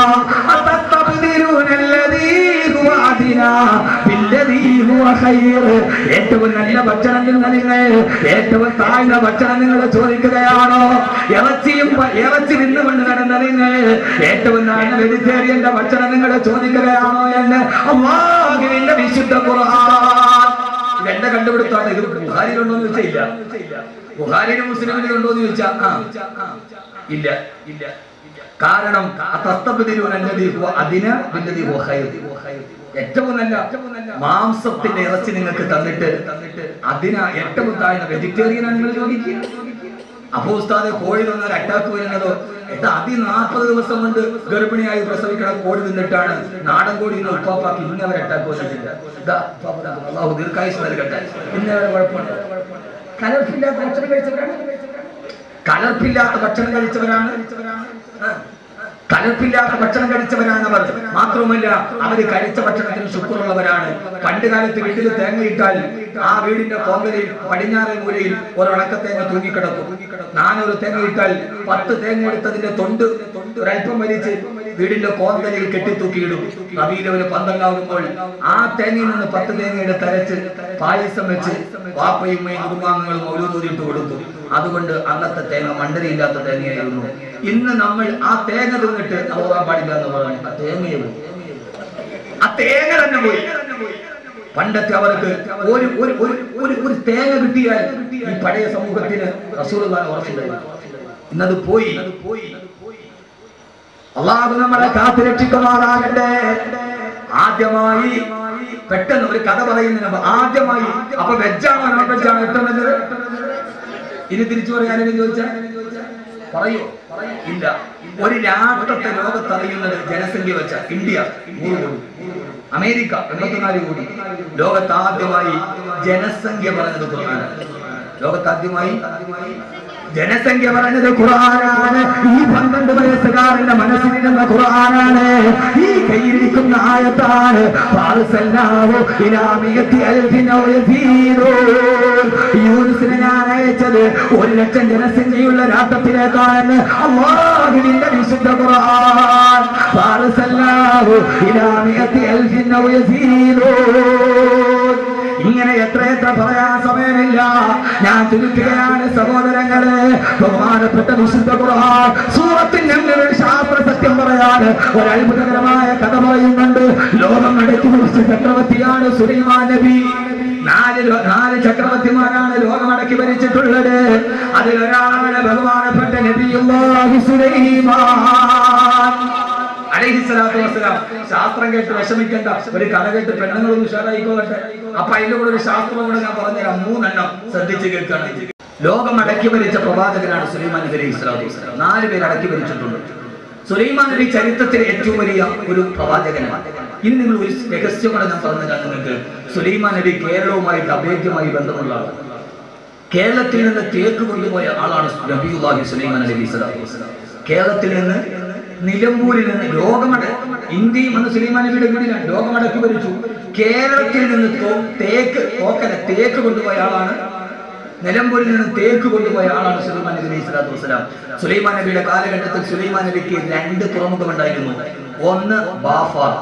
ഏറ്റവും നല്ല ഭക്ഷണം നിങ്ങൾ ഏറ്റവും താഴ്ന്ന ഭക്ഷണം നിങ്ങൾ ചോദിക്കുകയാണോ? ഇറച്ചി നിന്നുകൊണ്ട് നടന്ന നിങ്ങൾ ഏറ്റവും താഴ്ന്ന വെജിറ്റേറിയന്റെ ഭക്ഷണം നിങ്ങൾ ചോദിക്കുകയാണോ എന്ന് അല്ലാഹുവിന്റെ വിശുദ്ധ ഖുർആൻ. ഇതെന്റെ കണ്ടുപിടുത്താണ്. ഇത് ബുഖാരിയിലുണ്ടോന്ന് ചോദിച്ചാൽ ഇല്ല. ബുഖാരിയിലും മുസ്ലിമിലുണ്ടോ എന്ന് ചോദിച്ചാൽ ഇല്ല. കാരണം ഏറ്റവും നല്ല മാംസത്തിന്റെ ഇറച്ചി നിങ്ങൾക്ക് തന്നിട്ട് അതിന് ഏറ്റവും താഴ്ന്ന വെജിറ്റേറിയനാണ് നിങ്ങൾ ചോദിക്കുക. അപ്പൊ ഉസ്താദെ കോഴി തന്നാൽ അറ്റാക്ക് വരുന്നതോ? ഇത് 40 ദിവസം കൊണ്ട് ഗർഭിണിയായി പ്രസവിക്കണ കോഴി തിന്നിട്ടാണ് നാടൻ കോഴി ഉപ്പാപ്പാക്ക് ഇന്നവരെ അറ്റാക്ക് വന്നിട്ടില്ല. അള്ളാഹു ദീർഘായുസ് നൽകട്ടെ. ഇന്നവരെ കുഴപ്പമുണ്ട്. കലർപ്പില്ലാത്ത ഭക്ഷണം കഴിച്ചവരാണ്. കലർപ്പില്ലാത്ത ഭക്ഷണം കഴിച്ചവരാണ് അവർ. മാത്രവുമല്ല അവര് കഴിച്ച ഭക്ഷണത്തിന് ശുക്രുള്ളവരാണ്. പണ്ട് കാലത്ത് വീട്ടിൽ തേങ്ങയിട്ടാൽ ആ വീടിന്റെ കോങ്കലിൽ പടിഞ്ഞാറേ മൂലയിൽ ഒരളക്കത്തേങ്ങ തൂങ്ങിക്കിടക്കും. 400 തേങ്ങയിട്ടാൽ 10 തേങ്ങ എടുത്തതിന്റെ തൊണ്ട് ഒരൽപ്പം വലിച്ച് വീടിന്റെ കോങ്കലിൽ കെട്ടിത്തൂക്കിയിടും. റബീൽ ഒരു 12 ആ തേങ്ങയിൽ നിന്ന് 10 തേങ്ങ എടുത്ത് അരച്ച് പായസം വെച്ച് വാപ്പയും കുടുംബാംഗങ്ങളും മൗലൂദ് കൊടുത്തു. അതുകൊണ്ട് അന്നത്തെ തേങ്ങ മണ്ടരിയില്ലാത്ത തേങ്ങയായിരുന്നു. ഇന്ന് നമ്മൾ ആ തേങ്ങ തിന്നിട്ട് പോകാൻ പാടില്ല എന്ന് പറഞ്ഞു. ആ തേങ്ങ തന്നെ പോയി. പണ്ടത്തെ അവർക്ക് ഒരു തേങ്ങ കിട്ടിയാൽ ഈ പഴയ സമൂഹത്തിന് റസൂലുള്ളാഹി ഉറപ്പുണ്ടായിരുന്നു. ഇന്നത് പോയി. അല്ലാഹു നമ്മളെ കാത്തുരക്ഷിക്കുമാറാകട്ടെ. ആദ്യമായി പെട്ടെന്ന് ഒരു കഥ പറയുന്നതിന് ആദ്യമായി അപ്പൊ വെജാണോ നോൺ വെജാണോ ഏറ്റവും നല്ലത്? ഇനി തിരിച്ചു പറയാനും ചോദിച്ചാൽ പറയോ? ഇല്ല. ഒരു രാഷ്ട്രത്തെ ലോകത്തറിയുന്നത് ജനസംഖ്യ വെച്ച ഇന്ത്യ 100 കോടി, അമേരിക്ക 84 കോടി. ലോകത്താദ്യമായി ജനസംഖ്യ പറഞ്ഞത് ഖുർആനാണ്. ലോകത്താദ്യമായി ജനസംഖ്യ പറഞ്ഞത് ഖുർആനാണ്. ഈ 12 വയസ്സുകാരന്റെ മനസ്സിലിരുന്ന ഖുർആനാണ്. ഈ കയ്യിലിരിക്കുന്ന ആയത്താണ്. യൂനുസിനെ ഞാൻ അയച്ചത് 1,00,000 ജനസംഖ്യയുള്ള രാഷ്ട്രത്തിലേക്കാണെന്ന് അല്ലാഹുവിന്റെ വിശുദ്ധ ഖുർആൻ. ഇങ്ങനെ എത്ര പറയാൻ സമയമില്ല. ഞാൻ ചുരുക്കുകയാണ് സഹോദരങ്ങളെ. ബഹുമാനപ്പെട്ട വിശുദ്ധ ഖുർആൻ സൂറത്തിൽ ഞങ്ങളുടെ ശാസ്ത്ര സത്യം പറയാൻ ഒരു അത്ഭുതകരമായ കഥ പറയുന്നുണ്ട്. ലോകം അടക്കി പിടിച്ച ചക്രവർത്തിയാണ് സുലൈമാൻ നബി. 4 ചക്രവർത്തിമാരാണ് ലോകം അടക്കി ഭരിച്ചിട്ടുള്ളത്. അതിലൊരാളാണ് ബഹുമാനപ്പെട്ട നബിയുല്ലാഹി സുലൈമാൻ അലൈഹിസ്സലാത്തു വസ്സലാം. ശാസ്ത്രം കേട്ട് വിഷമിക്കണ്ട, ഒരു കഥ കേട്ട് പെണ്ണുങ്ങളും ഉഷാറായിക്കോട്ടെ. അപ്പൊ അതിന്റെ കൂടെ ഒരു ശാസ്ത്രം കൂടെ ഞാൻ പറഞ്ഞുതരാം. 3 എണ്ണം ശ്രദ്ധിച്ച് കേൾക്കുകയാണ്. ലോകം അടക്കി ഭരിച്ച പ്രവാചകനാണ് സുലൈമാൻ നബി അലൈഹിസ്സലാത്തു വസ്സലാം. 4 പേര് അടക്കി ഭരിച്ചിട്ടുണ്ട്. സുലൈമാൻ നബി ചരിത്രത്തിലെ ഏറ്റവും വലിയ ഒരു പ്രവാചകനാണ്. ഇനി നിങ്ങൾ ഒരു രഹസ്യം കൂടെ ഞാൻ പറഞ്ഞുതരാം നിങ്ങൾക്ക്. സുലൈമാൻ നബി കേരളവുമായിട്ട് അഭേദ്യമായി ബന്ധമുള്ള ആളാണ്. കേരളത്തിൽ നിന്ന് തേക്ക് കൊണ്ടുപോയ ആളാണ് നബിയുല്ലാഹി സുലൈമാൻ അലൈഹിസ്സലാത്തു വസ്സലാം. കേരളത്തിൽ നിന്ന് നിലമ്പൂരിൽ നിന്ന് ഇന്ത്യയും അന്ന് സുലൈമാൻ നബിയുടെ വീടിലാണ്. ലോകമടക്കി ഭരിച്ചു. കേരളത്തിൽ നിന്ന് തേക്ക് കൊണ്ടുപോയ ആളാണ്. നിലമ്പൂരിൽ നിന്ന് തേക്ക് കൊണ്ടുപോയ ആളാണ് സുലൈമാൻ നബി അലൈഹിസ്സലാത്തു വസ്സലാം. സുലൈമാൻ നബിയുടെ കാലഘട്ടത്തിൽ സുലൈമാൻ നബിക്ക് 2 തുറമുഖം ഉണ്ടായിരുന്നു. ഒന്ന് ബാഫാർ.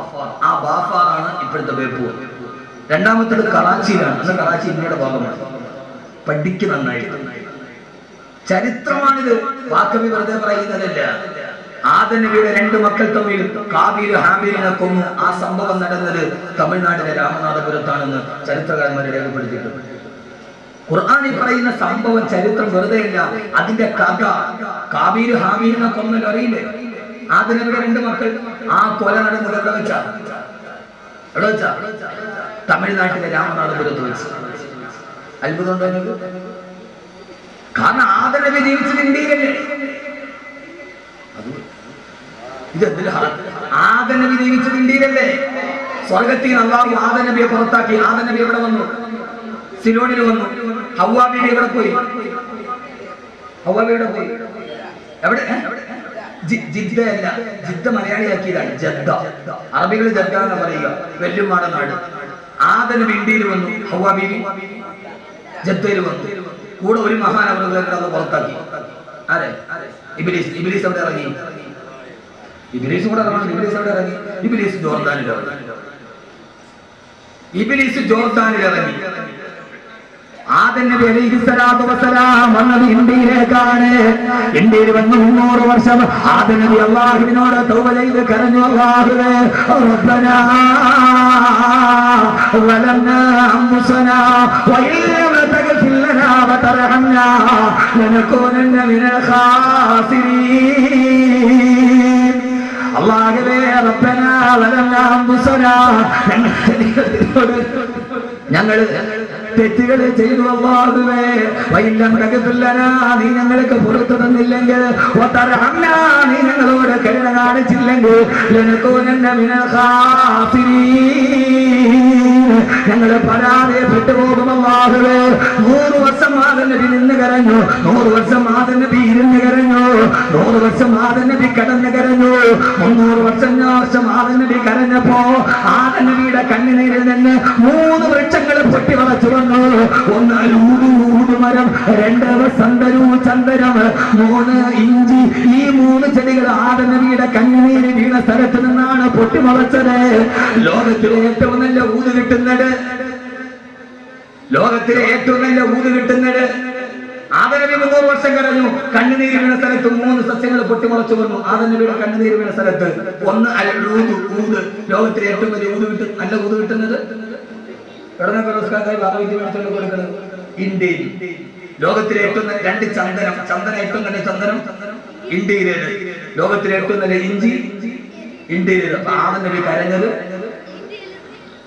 ആ ബാഫാറാണ് ഇപ്പോഴത്തെ ബേപ്പൂർ. രണ്ടാമത്തേത് കറാച്ചിയിലാണ്. അന്ന് കറാച്ചി ഇന്ത്യയുടെ ഭാഗമാണ്. പഠിക്ക് നന്നായിട്ട്. ചരിത്രമാണിത്. വാക്കവി വെറുതെ പറയുന്നതല്ല. ആദം നബിയുടെ 2 മക്കൾ തമ്മിൽ കാബീലും ഹാബീലിനെ കൊന്നു. ആ സംഭവം നടന്നത് തമിഴ്നാട്ടിലെ രാമനാഥപുരത്താണെന്ന് ചരിത്രകാരന്മാരെ രേഖപ്പെടുത്തിയിട്ടുണ്ട്. ഖുർആനിൽ പറയുന്ന സംഭവം ചരിത്രം വെറുതെയല്ല. അതിന്റെ കഥ കാബീലും ഹാബീലിനെ കൊന്നല്ലോ അറിയില്ലേ? ആദം നബിയുടെ 2 മക്കൾ. ആ കൊല നടന്നത് എവിടെ വെച്ചാ? തമിഴ്നാട്ടിലെ രാമനാഥപുരത്ത് വെച്ച്. അത്ഭുതം ഉണ്ടോ? കാരണം ആദം നബി ജീവിച്ചത് ഇന്ത്യയിലല്ലേ? ആദം നബി ജീവിച്ചത് ഇന്ത്യയിലല്ലേ? സ്വർഗത്തിൽ അല്ലാഹു ആദം നബിയെ പുറത്താക്കി. ആദം നബി എവിടെ വന്നു? സിലോണിൽ വന്നു. ഹവ്വാ ബീവി എവിടെ പോയി? എവിടെ? ജിദ്ദയല്ല, ജിദ്ദ മലയാളിയാക്കിയതാണ്. ജദ്ദ. അറബികൾ ജദ്ദ എന്ന് പറയുക. വെല്ലുമാട നാട്. ആദം നബി ഇന്ത്യയിൽ വന്നു. ഹവ്വാ ബീവി ജദ്ദയിൽ വന്നു. കൂടെ ഒരു മഹാനവറുകളെ പുറത്താക്കി. ആരെ? ഇബ്ലീസ്. ഇബ്ലീസ് എവിടെ ഇറങ്ങി? ഇബ്ലീസ് കൂടെ ഇറങ്ങി. ഇബ്ലീസ് എവിടെ ഇറങ്ങി? ഇബ്ലീസ് ജോർദാനിൽ ഇറങ്ങി. ആദം നബി അലൈഹിസ്സലാത്തു വസ്സലാം വന്നത് ഇന്ത്യയിലേക്കാണ്. ഇന്ത്യയിൽ വന്ന് 300 വർഷം ആദം നബി അല്ലാഹുവിനോട് തൗബ ചെയ്ത് കരഞ്ഞു. അല്ലാഹുവേ, റബ്ബനാ വലനാ അൻഫുസനാ വഇല്ലം തഗ്ഫിർ ലനാ വതർഹംനാ ലനകൂനന്ന മിനൽ ഖാസിരീൻ. അല്ലാഹുവേ, റബ്ബനാ വലനാ അൻഫുസനാ ഞങ്ങൾ തെറ്റുകൾ ചെയ്തു അല്ലാഹുവേ വൈലം തഗ്ഫിർലനാ നീ ഞങ്ങൾക്ക് പുറത്തു തന്നില്ലെങ്കിൽ വതർഹംനാ നീ ഞങ്ങളോട് കരുണ കാണിച്ചില്ലെങ്കിൽ ലനകൂനന്ന മിനൽ ഖാസിരീൻ ഞങ്ങൾ പരാജയപ്പെട്ടു പോകും അല്ലാഹുവേ 100 വർഷം ആദം നബി നിന്ന് കരഞ്ഞു 100 വർഷം ആദം നബി ഇരുന്ന് കരഞ്ഞു 100 വർഷം ആദം നബി കടന്നു കരഞ്ഞു 300 വർഷം ആദം നബി കരഞ്ഞപ്പോ ആദം നബിയുടെ കണ്ണുനീരിൽ നിന്ന് 3 വൃക്ഷങ്ങൾ പൊട്ടി വളച്ചു വന്നു. ഒന്ന് ഊതു മരം, 2 സന്തരു ചന്ദനം, 3 ഇഞ്ചി. ഈ 3 ചെടികൾ ആദം നബിയുടെ കണ്ണുനീര് വീണ സ്ഥലത്ത് നിന്നാണ് പൊട്ടി വളച്ചത്. ലോകത്തിലെ ഏറ്റവും നല്ല ഊത് കിട്ടുന്നത് ആദം നബി 300 വർഷം കരഞ്ഞു. കണ്ണുനീര് വീണ സ്ഥലത്ത് 3 സസ്യങ്ങൾ പൊട്ടി മുളച്ചു വന്നു. ആദം നബിയുടെ കണ്ണുനീര് വീണ സ്ഥലത്ത് ഒന്ന് ഊത്. ലോകത്തിലെ ഏറ്റവും വലിയ നല്ല ഊത് കിട്ടുന്നത് കൊടുക്കുന്നത് ഇന്ത്യയിൽ. ലോകത്തിലെ ഏറ്റവും നല്ല 2 ചന്ദനം ഏറ്റവും നല്ല ചന്ദനം ഇന്ത്യയിലേത്. ലോകത്തിലെ ഏറ്റവും നല്ല ഇഞ്ചി ഇന്ത്യയിലേത്. അപ്പൊ ആദം നബി കരഞ്ഞത്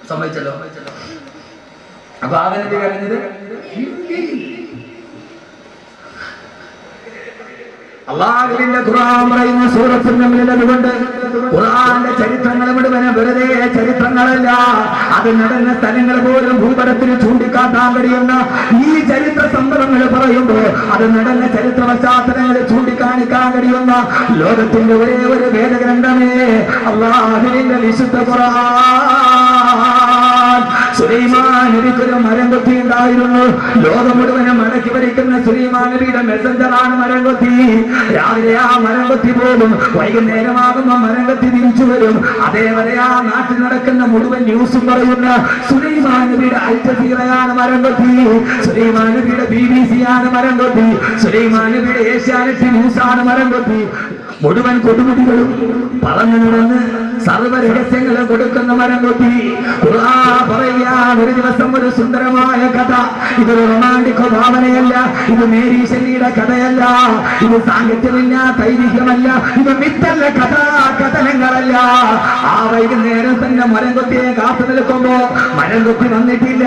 സമ്മതിച്ചല്ലോ. അപ്പൊ ആദം നബി കരഞ്ഞത് അല്ലാഹുവിന്റെ ഖുർആൻ പറയുന്ന സൂറത്തുൽ നംലിൽ അതുകൊണ്ട് ഖുർആന്റെ ചരിത്രങ്ങൾ മുഴുവൻ വെറുതെ ചരിത്രങ്ങളല്ല, അത് നടന്ന സ്ഥലങ്ങൾ പോലും ഭൂപടത്തിൽ ചൂണ്ടിക്കാട്ടാൻ കഴിയുന്ന ഈ ചരിത്ര സംഭവങ്ങൾ പറയുമ്പോൾ അത് നടന്ന ചരിത്ര പശ്ചാത്തലങ്ങൾ ചൂണ്ടിക്കാണിക്കാൻ കഴിയുന്ന ലോകത്തിന്റെ ഒരേ ഒരു വേദഗ്രന്ഥമേ അല്ലാഹുവിന്റെ വിശുദ്ധ ഖുർആൻ. സുലൈമാൻ നബിക്കൊരു മരംകൊത്തി ഉണ്ടായിരുന്നു. ലോകം മുഴുവനും മടക്കി ഭരിക്കുന്ന സുലൈമാൻ നബിയുടെ മെസ്സഞ്ചറാണ് മരംകൊത്തി. രാവിലെ ആ മരംകൊത്തി പോകും, വൈകുന്നേരമാകുമ്പോ മരംകൊത്തി തിരിച്ചു വരും. അതേവരെ ആ നാട്ടിൽ നടക്കുന്ന മുഴുവൻ ന്യൂസും പറയുന്ന സുലൈമാൻ നബിയുടെ അൽ ജസീറയാണ് മരംകൊത്തി, സുലൈമാൻ നബിയുടെ BBC ആണ് മരംകൊത്തി, സുലൈമാൻ നബിയുടെ ഏഷ്യാനെറ്റ് ന്യൂസാണ് മരംകൊത്തി. മുഴുവൻ കൊടുമുടികളും പറഞ്ഞു നടന്ന് സർവ്വ രഹസ്യങ്ങളും കൊടുക്കുന്ന മരംകൊത്തി. ഖുർആൻ പറയാൻ ഒരു ദിവസം ഒരു സുന്ദരമായ കഥ. ഇതൊരു റൊമാന്റിക് ഭാവനയല്ല, ഇത് മേരി ശല്ലിയുടെ കഥയല്ല, ഇത് സാഹിത്യമില്ല, തൈരികമല്ല, ഇത് മിത്തല്ല, കഥനങ്ങളല്ല. ആ വൈകുന്നേരം തന്നെ മരംകൊത്തിയെ കാത്തു നിൽക്കുമ്പോ മരംകൊത്തി വന്നിട്ടില്ല.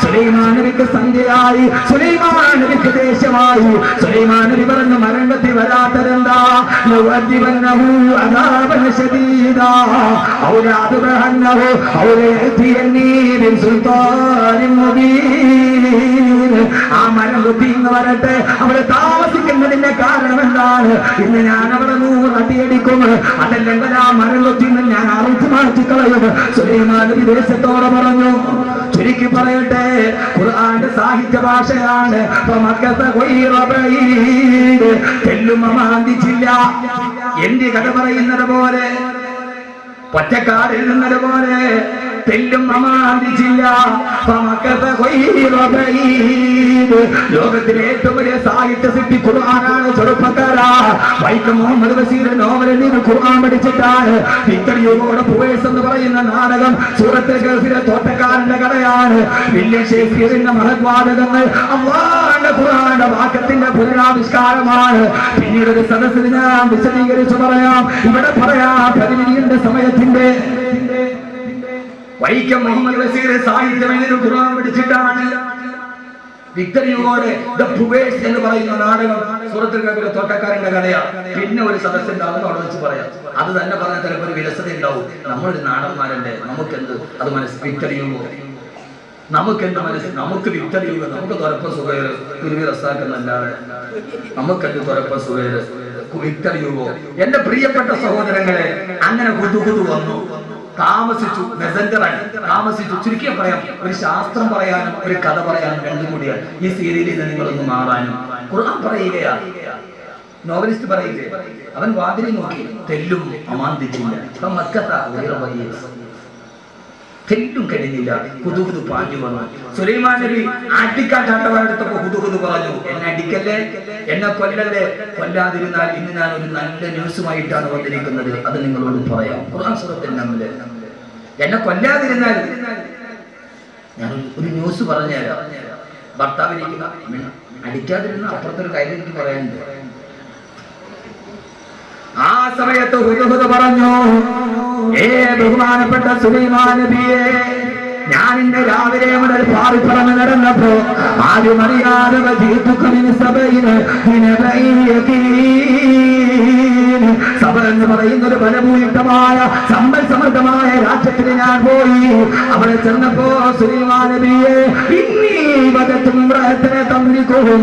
സുലൈമാൻ നബിക്ക് സന്ധ്യയായി, സുലൈമാൻ നബിക്ക് ദേഷ്യമായി. സുലൈമാൻ നബി പറഞ്ഞു, മരംകൊത്തി വരാത്തതെന്താ? ലൗഅദിബന്നഹു അദാബൻ ശദീദാ ഔ ലഅദ്ബഹന്നഹു ഔ ലയഅതിയനി ബിൻ സുൽത്താനിൻ മുബീൻ. ആ മരംകൊത്തി ഇന്ന് വരട്ടെ, അവിടെ താമസിക്കുന്നതിന്റെ കാരണം എന്താണ്? ഇന്ന് ഞാൻ അവിടെ 100 അടിയടിക്കും, അതല്ലെങ്കിൽ ആ മരംകൊത്തി ഞാൻ അറുത്ത് മാറ്റി കളയും. സുലൈമാൻ നബി ദേശത്തോടെ പറഞ്ഞു. ചുരുക്കി പറയട്ടെ, ഖുർആന്റെ സാഹിത്യ ഭാഷയാണ്. തെല്ലും അമാന്തിച്ചില്ല. എന്റെ കഥ പറയുന്നത് പോലെ, ഒറ്റക്കാട് എഴുതുന്നത് പോലെ തെല്ലും അമാന്തിച്ചില്ല. ലോകത്തിലെ ഏറ്റവും വലിയ സാഹിത്യ സിദ്ധി ഖുർആനാണ്. ചെറുപ്പക്കാരാ, വൈക്കം മുഹമ്മദ് ബഷീർ നോവലിൽ നിന്ന് ഖുർആൻ പഠിച്ചിട്ടാണ്. വിക്ടർ ഹ്യൂഗോയുടെ പുവേഴ്സ് എന്ന് പറയുന്ന നാടകം സൂറത്തുൽ ഗൾഫിലെ തോട്ടക്കാരന്റെ കഥയാണ്. വില്യം ഷേക്സ്പിയറിന്റെ മഹത്വാദകങ്ങൾ അല്ലാഹുവിന്റെ ഖുർആന്റെ വാക്യത്തിന്റെ പുനരാവിഷ്കാരമാണ്. പിന്നീട് ഒരു സദസ്സിൽ ഞാൻ വിശദീകരിച്ചു പറയാം. ഇവിടെ പറയാം പ്രതിനിധിയുടെ സമയത്തിന്റെ. വൈക്കം മുഹമ്മദ് ബഷീർ സാഹിത്യം എഴുതി ഖുർആൻ പഠിച്ചിട്ടാണ്. വിക്ടർ ഹ്യൂഗോയുടെ ദ പുവേഴ്സ് എന്ന് പറയുന്ന നാടകം സൂറത്തുൽ ഗൾഫിലെ തോട്ടക്കാരന്റെ കഥയാണ്. പിന്നെ ഒരു സദസ്സുണ്ടാകും, അവിടെ വെച്ച് പറയാം. അത് തന്നെ പറഞ്ഞാൽ ചിലപ്പോൾ ഒരു വിരസത ഉണ്ടാവും. നമ്മളൊരു നാടന്മാരല്ലേ, നമുക്കെന്ത് അത് വിക്ടർ ഹ്യൂഗോ, നമുക്കെന്ത് നമുക്ക് വിക്ടർ ഹ്യൂഗോ, നമുക്ക് തുറപ്പ സുഖേർ തുരുവി റസാക്കുന്നല്ലാതെ നമുക്കെന്ത് തുറപ്പ സുഖേർ വിക്ടർ ഹ്യൂഗോ. എന്റെ പ്രിയപ്പെട്ട സഹോദരങ്ങളെ, അങ്ങനെ കുതുകുതു വന്നു, താമസിച്ചു, മെസഞ്ചറായി താമസിച്ചു. ചുരുക്കിയ പറയാം, ഒരു ശാസ്ത്രം പറയാനും ഒരു കഥ പറയാനും രണ്ടും കൂടിയാണ് ഈ സീരിയലിൽ നിന്ന് നിങ്ങളൊന്ന് മാറാനും. ഖുർആൻ പറയുകയാ, നോവലിസ്റ്റ് പറയില്ലേ, അവൻ വാതിലിൽ നോക്കി, തെല്ലും അമാന്തിച്ചില്ല, തെല്ലും കഴിഞ്ഞില്ല, കുതുകുതു പാഞ്ഞു വന്നു. സുലൈമാൻ നബി അടിക്കാൻ ചാട്ടവാടെടുത്തപ്പോ കുതുകുതു പറഞ്ഞു, എന്നെ അടിക്കല്ലേ, എന്നെ കൊല്ലല്ലേ, കൊല്ലാതിരുന്നാൽ ഇന്ന് ഞാൻ ഒരു നല്ല ന്യൂസുമായിട്ടാണ് വന്നിരിക്കുന്നത്, അത് നിങ്ങളോട് പറയാം. ഖുർആൻ സൂറത്തുൽ നംല്. എന്നെ കൊല്ലാതിരുന്നാൽ ഞാൻ ഒരു ന്യൂസ് പറഞ്ഞുതരാം. ഭർത്താവിലേക്ക് അടിക്കാതിരുന്ന അപ്പുറത്തൊരു കാര്യം എനിക്ക് പറയാനുണ്ട്. ആ സമയത്ത് ഹുദ്ഹുദ് പറഞ്ഞു, ഏ ബഹുമാനപ്പെട്ട സുലൈമാൻ നബിയെ, ഞാൻ ഇന്ന് രാവിലെ മുതൽ പാറിപ്പറന്ന് നടന്നപ്പോ ആരും അറിയാതെ സഭ എന്ന് പറയുന്ന ഒരു ഫലഭൂയിഷ്ടമായ സമ്പൽ സമൃദ്ധമായ രാജ്യത്തിന് ഞാൻ പോയി. അവിടെ ചെന്നപ്പോ സുലൈമാൻ നബിയെ തന്നിരിക്കും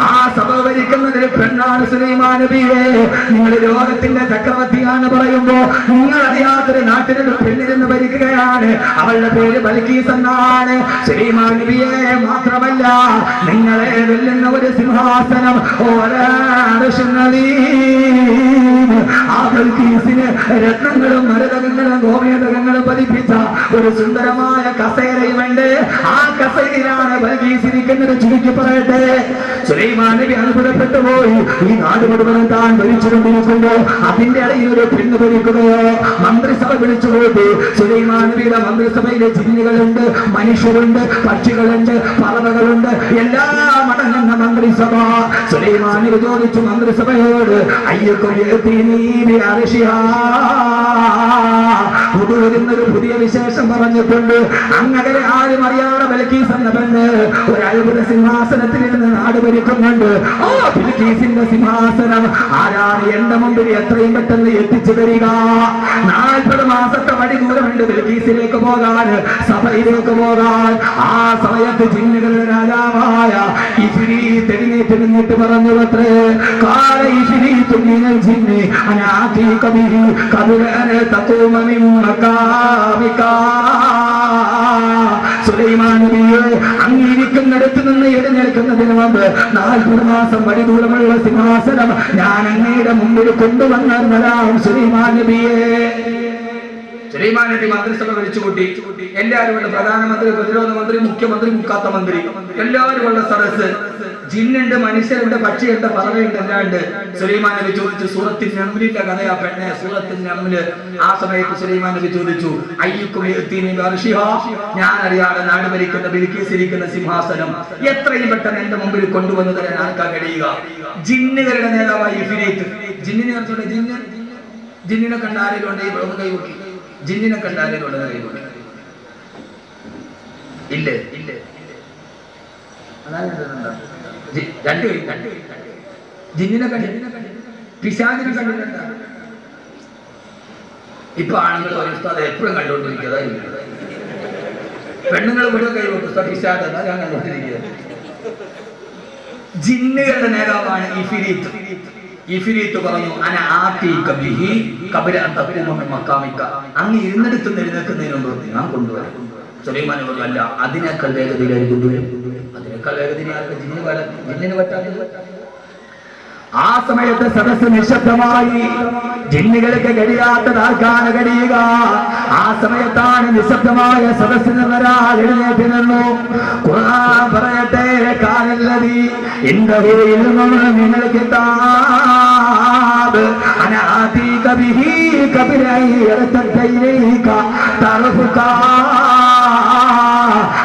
ആ സഭ ഭരിക്കുന്നതിൽ പെണ്ണാണ് സുലൈമാൻ നബിയെ. നിങ്ങൾ ലോകത്തിന്റെ ചക്രവർത്തിയാന്ന് പറയുമ്പോ നിങ്ങൾ അറിയാത്തൊരു നാട്ടിലൊരു പെണ്ണിരുന്ന് ഭരിക്കുകയാണ്. അവളുടെ പേര് ബൽക്കീസ് എന്നാണ്. സുലൈമാൻ നബിയെ മാത്രമല്ല, നിങ്ങളെ വെല്ലുന്ന ഒരു സിംഹാസനം ആ ബൽക്കീസിന് രത്നങ്ങളും മരതകങ്ങളും ഗോമേതകങ്ങളും പതിപ്പിച്ച ഒരു സുന്ദരമായ കസേരയുമുണ്ട്. ആ കസേരയിലാണ് ബൽക്കീസ് ഇരിക്കുന്നത്. ചുരുക്കി പറയട്ടെ, സുലൈമാൻ നബി അത്ഭുതപ്പെട്ടു പോയി. ഈ നാട് മുഴുവൻ താൻ ഭരിച്ചുകൊണ്ടിരിക്കുമ്പോ അതിന്റെ ഇടയിൽ ഒരു പെണ്ണ് ഭരിക്കുകയോ? മന്ത്രിസഭ വിളിച്ചുപോയിട്ട് സുലൈമാൻ നബിയുടെ മന്ത്രിസഭയിലെ ജിന്നുകളുണ്ട്, മനുഷ്യരുണ്ട്, പക്ഷികളുണ്ട്, പറവകളുണ്ട്, എല്ലാം അടങ്ങുന്ന മന്ത്രിസഭ. സുലൈമാൻ നബി ചോദിച്ചു മന്ത്രിസഭയോട്, പുതുവരുന്നൊരു പുതിയ വിശേഷം പറഞ്ഞിട്ടുണ്ട്. അങ്ങനെ ആരും അറിയാതെ ബൽക്കീസ് എന്ന പെണ്ണ് ഒരു അത്ഭുത സിംഹാസനത്തിൽ ഇരുന്ന് നാട് ഭരിക്കുന്നുണ്ട്. ഓ ബിൽക്കീസിന്റെ സിംഹാസനം ആരാണ് എന്റെ മുമ്പിൽ എത്രയും പെട്ടെന്ന് എത്തിച്ചു തരിക? 40 മാസത്തെ വഴി ദൂരമുണ്ട് ബിൽക്കീസിലേക്ക് പോകാൻ, സഭയിലേക്ക് പോകാൻ. ആ സമയത്ത് ജിന്നുകളുടെ രാജാവായ ഇഫ്രീത്ത് എഴുന്നേറ്റ് നിന്നിട്ട് പറഞ്ഞു അത്രേ, കാല ഇഫ്രീത്തു മിനൽ ജിന്നി അനാതീക ബിഹി ഖബല അൻ തഖൂമ മിൻ മകാമിക. സുലൈമാൻ നബിയെ, അങ്ങിരിക്കുന്നിടത്ത് നിന്ന് എഴുന്നേൽക്കുന്നതിന് മുമ്പ് 40 മാസം വഴി ദൂരമുള്ള സിംഹാസനം ഞാൻ അങ്ങയുടെ മുമ്പിൽ കൊണ്ടുവന്നരാം സുലൈമാൻ നബിയെ. സുലൈമാൻ നബി മന്ത്രിസഭ വിളിച്ചുകൂട്ടി. എല്ലാവരും ഉള്ള പ്രധാനമന്ത്രി, പ്രതിരോധ മന്ത്രി, മുഖ്യമന്ത്രി, മുക്കാത്ത മന്ത്രി, എല്ലാവരും ഉള്ള സദസ്. ജിന്നുണ്ട്, മനുഷ്യരുണ്ട്, പക്ഷിയുണ്ട്, പറവയുണ്ട്, എല്ലാം ഉണ്ട്. സുലൈമാൻ നബി ചോദിച്ചു, സൂറത്തിൽ നംലിന്റെ കഥയാ പെണ്ണെ, സൂറത്തിൽ നംല്. ആ സമയത്ത് സുലൈമാൻ നബി ചോദിച്ചു, അയ്യുക്കും ഞാൻ അറിയാതെ നാട് ഭരിക്കുന്ന ബിൽക്കീസ് ഇരിക്കുന്ന സിംഹാസനം എത്രയും പെട്ടെന്ന് എന്റെ മുമ്പിൽ കൊണ്ടുവന്നു തരാൻ ആർക്കാൻ കഴിയുക? ജിന്നുകളുടെ നേതാവായി ഇഫ്രീത്ത്. ജിന്നിനെ അർത്ഥമുണ്ട്, ജിന്നിനെ കണ്ട ആരെങ്കിലും ഉണ്ട്? ഈ കൈവക്കി ജിന്നിനെ കണ്ട ആരെങ്കിലും ഉണ്ട്? കൈവക്കി ഇല്ലേ? ഇല്ലേ? രണ്ട് ജിന്നിനെ കണ്ടിട്ടുണ്ട്, പിശാചിനെ കണ്ടിട്ടുണ്ട്. ഇപ്പൊ ആണുങ്ങൾ ഒരു ഉസ്താദ് എപ്പോഴും കണ്ടുകൊണ്ടിരിക്കുന്നത്. പെണ്ണുങ്ങൾ മുഴുവൻ കൈവക്കും പിശാച് എന്നാ ഞാൻ കണ്ടുകൊണ്ടിരിക്കുന്നത്. ജിന്നുകളുടെ നേതാവാണ് ഇഫ്രീത്ത്. ഇഫ്രീത്ത് പറഞ്ഞു, അങ്ങ് ഇരുന്നിടത്ത് എഴുന്നേൽക്കുന്നതിന് മുമ്പ് ഞാൻ കൊണ്ടുവരാം. സുലൈമാൻ പറഞ്ഞു, അല്ല, അതിനേക്കാൾ വേഗതയിലായിരിക്കും കൊണ്ടുവരും. അതിനേക്കാൾ വേഗതയിലായിരിക്കും ജിന്നിന് പറ്റാത്തത്. ആ സമയത്ത് സദസ്സ് നിശബ്ദമായി. ജിന്നുകൾക്ക് കഴിയാത്തത് ആർക്കാണ് കഴിയുക? ആ സമയത്താണ് നിശബ്ദമായ സദസ്സിൽ നിന്നൊരാൾ എഴുന്നേറ്റ് നിന്നു. ഖുർആൻ പറയട്ടെ, കാനല്ലദീ ഇൻദഹു ഇൽമുൻ മിനൽ കിതാബ് അനാ ആതീക ബിഹി ഖബല അൻ യർതദ്ദ ഇലൈക തർഫുക.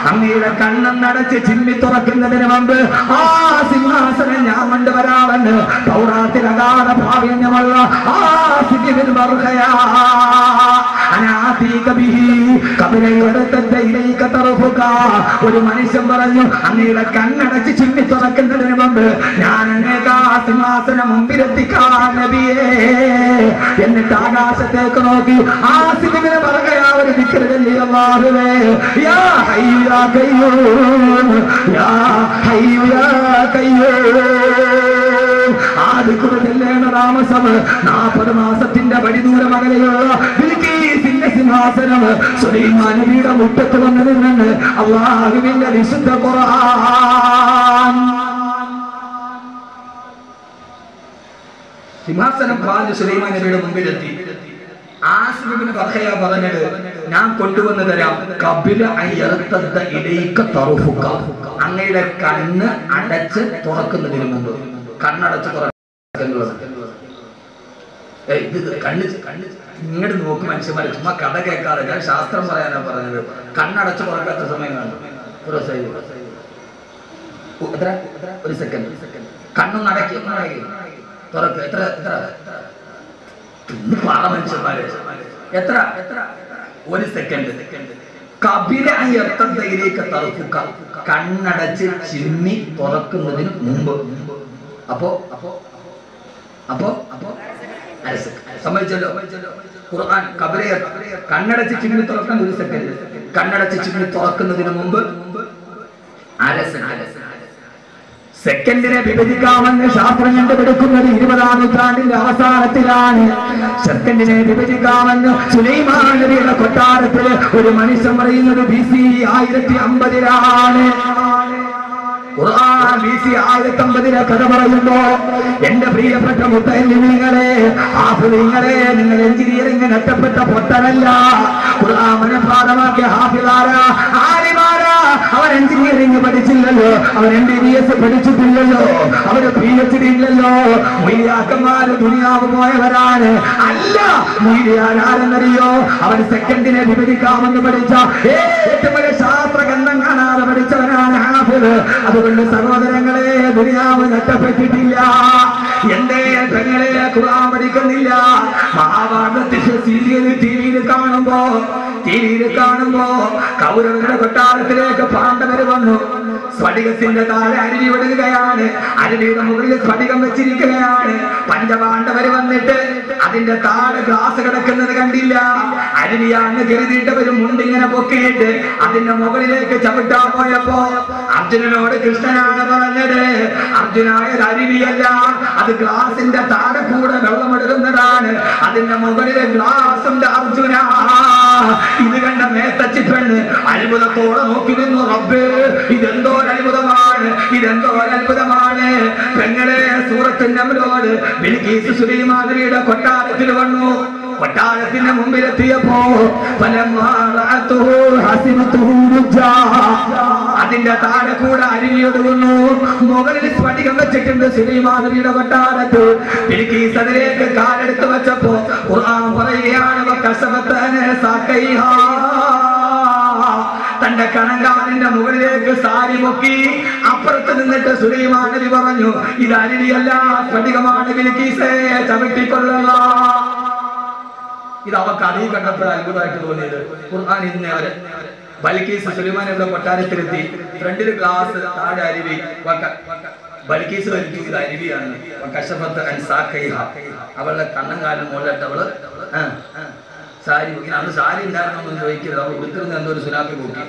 അങ്ങയുടെ കണ്ണടച്ച് ചിമ്മി തുറക്കുന്നതിന് മുമ്പ് ആ സിംഹാസനം ഞാൻ കൊണ്ടുവരാമെന്ന് തൗറാത്തിൽ അഗാധ പ്രാവീണ്യമുള്ള ആ സിദ്ദീഖ് ബർഖയാ അനാതീക ബിഹി ഖബല യർതദ്ദ ഇലൈക തർഫുക. ഒരു മനുഷ്യൻ പറഞ്ഞു, അങ്ങയുടെ കണ്ണടച്ച് ചിമ്മി തുറക്കുന്നതിന് മുമ്പ് ഞാൻ അങ്ങേക്ക് ആ സിംഹാസനം മുമ്പിലെത്തിക്കാം നബിയേ. എന്നിട്ട് ആകാശത്തേക്ക് നോക്കി ആ സിദ്ദീഖ് ബർഖയാ ഒരു ദിക്ർ ചൊല്ലി, അല്ലാഹുവേ യാ ഹയ്യു യാ ഖയ്യൂം യാ ഹയ്യു യാ ഖയ്യൂം. ആ ദിക്ർ ചൊല്ലേണ്ട താമസം 40 മാസത്തിന്റെ വഴിദൂരം അകലെയുള്ള ബിൽക്കീസിന്റെ സിംഹാസനം സുലൈമാൻ നബിയുടെ മുറ്റത്ത് വന്നു നിന്ന് അല്ലാഹുവിന്റെ വിശുദ്ധ ഖുർആൻ. സിംഹാസനം പാഞ്ഞ് സുലൈമാൻ നബിയുടെ മുമ്പിലെത്തി. ആസിബിന് ബർഖയ പറഞ്ഞത്, ഞാൻ കൊണ്ടുവന്നു തരാം. ഖബല അൻ യർതദ്ദ ഇലൈക തർഫുക. അങ്ങയുടെ കണ്ണ് അടച്ച് തുറക്കുന്നതിന് മുമ്പ്. കണ്ണടച്ച് തുറക്കുന്നത് ഇത് കണ്ണ് ഇങ്ങോട്ട് നോക്കും മനുഷ്യന്മാരെ. ചുമ്മാ കഥ കേൾക്കാതെ, ഞാൻ ശാസ്ത്രം പറയാനാ പറഞ്ഞത്. കണ്ണടച്ച് തുറക്കാത്ത സമയം കാണും. ഒരു സെക്കൻഡ് കണ്ണൊന്ന് അടക്കി തുറക്കുക. എത്ര പാറ മനുഷ്യന്മാരെ എത്ര ഒരു സെക്കൻഡ് കണ്ണടച്ച് ചിമ്മി തുറക്കുന്നതിന് മുമ്പ് അപ്പോ സമ്മതിച്ചല്ലോ. ഖുർആൻ കണ്ണടച്ച് ചിമ്മി തുറക്കാൻ ഒരു സെക്കൻഡ്, കണ്ണടച്ച് ചിമ്മി തുറക്കുന്നതിന് മുമ്പ് സെക്കൻഡിനെ വിഭജിക്കാമെന്ന് ശാസ്ത്രം കണ്ടുപിടിക്കുന്നത് 20-ാം നൂറ്റാണ്ടിന്റെ അവസാനത്തിലാണ്. സെക്കൻഡിനെ വിഭജിക്കാമെന്ന് സുലൈമാൻ നബിയുടെ കൊട്ടാരത്തിൽ ഒരു മനുഷ്യൻ പറയുന്നത് BC 1050-ലാണ്. ഖുർആൻ BC 1050 കഥ പറയുമ്പോ എന്റെ പ്രിയപ്പെട്ട മുത്തല്ലിമീങ്ങളെ, ഹാഫിളീങ്ങളെ, നിങ്ങൾ എഞ്ചിനീയറിംഗ് നഷ്ടപ്പെട്ട പൊട്ടനല്ല. ഖുർആൻ മനഃപാഠമാക്കിയ ഹാഫിളാരാ, ആലിമാരാ. അവർ എഞ്ചിനീയറിംഗ് പഠിച്ചില്ലല്ലോ, അവർ MBBS പഠിച്ചിട്ടില്ലല്ലോ, അവര് PhD ഇല്ലല്ലോ. മൊയ്ലിയാക്കന്മാര് ദുനിയാവ് പോയവരാണ്. അല്ല, മൊയ്ലിയാരാരെന്നറിയോ? അവർ സെക്കൻഡിനെ വിഭജിക്കാമെന്ന് പഠിച്ച ഏറ്റവും വലിയ ശാസ്ത്ര ഗ്രന്ഥം കാണാതെ പഠിച്ചവനാണ് ഹാഫിള്. അതുകൊണ്ട് സഹോദരങ്ങളെ, ദുനിയാവ് നഷ്ടപ്പെട്ടിട്ടില്ല. എന്റെ പെങ്ങളെ ഖുർആൻ പഠിക്കുന്നില്ല. മഹാഭാരതത്തിന്റെ സീരിയൽ ടിവിയിൽ കാണുമ്പോ കൗരവരുടെ കൊട്ടാരത്തിലേക്ക് പാണ്ഡവര് വന്നു. സ്ഫടികത്തിന്റെ താഴെ അരുവി ഒഴുകുകയാണ്, അരുവിയുടെ മുകളിൽ സ്ഫടികം വെച്ചിരിക്കുകയാണ്. പഞ്ചപാണ്ഡവര് വന്നിട്ട് അതിന്റെ താഴെ ഗ്ലാസ് കിടക്കുന്നത് കണ്ടില്ല. അരുവിയാന്ന് കരുതിയിട്ടവര് മുണ്ടിങ്ങനെ പൊക്കിയിട്ട് അതിന്റെ മുകളിലേക്ക് ചവിട്ടാൻ പോയപ്പോ അർജുനനോട് കൃഷ്ണനാണ് പറഞ്ഞത്, അർജുനായത് അരുവിയല്ല, അത് ഗ്ലാസിന്റെ താഴെ കൂടെ വെള്ളമെടുക്കുന്നതാണ്, അതിന്റെ മുകളിലെ ഗ്ലാസ് ഉണ്ട് അർജുന. ഇത് കണ്ട മേത്തച്ചി പെണ്ണ് അത്ഭുതത്തോടെ നോക്കി നിന്നു. റബ്ബേ, ഇതെന്തോ അത്ഭുതമാണ്, ഇതെന്തോ അത്ഭുതമാണ്. പെങ്ങളെ, സൂറത്തിന്റെ നമ്രോട് ബിൽഖീസ് സുലൈമാൻ നബിയുടെ കൊട്ടാരത്തിൽ വന്നു. കൊട്ടാരത്തിന്റെ മുമ്പിലെത്തിയപ്പോ അതിന്റെ താഴെ കൂടെ അരുവിയൊടുന്നു. മുകളിൽ സ്ഫടികം വെച്ചിട്ടുണ്ട് സുലൈമാൻ നബിയുടെ കൊട്ടാരത്ത്. ബിൽഖീസ് അതിലേക്ക് കാലെടുത്ത് വെച്ചപ്പോ ഖുർആൻ പറയുകയാണ്, തന്റെ കണങ്കാലിന്റെ മുകളിലേക്ക് സാരി പൊക്കി അപ്പുറത്ത് നിന്നിട്ട് സുലൈമാൻ നബി പറഞ്ഞു, ഇത് അരുവിയല്ല, സ്ഫടികമാണ്, ബിൽഖീസേ ചവിട്ടിക്കൊള്ളുക. ഇത് അവർക്ക് അതീ കണ്ടപ്പോൾ അത്ഭുതമായിട്ട് തോന്നിയത്. ഖുർആൻ ഇന്ന് അവര് ബൽക്കീസ് സുലൈമാൻ നബിയുടെ കൊട്ടാരത്തിലെത്തി. ഫ്രണ്ടിൽ ഗ്ലാസ്, താഴെ അരുവി. ബൽക്കീസ് വരിച്ചു, ഇത് അരുവിയാണ്. അവളുടെ കണ്ണങ്കാലം മുകളിലിട്ട് അവള് സാരി പൊക്കി. അന്ന് സാരി ഉണ്ടായിരുന്നൊന്നും ചോദിക്കരുത്, അവൾ ഉടുത്തിരുന്ന എന്തോ ഒരു സുനാപ്പി പൊക്കി.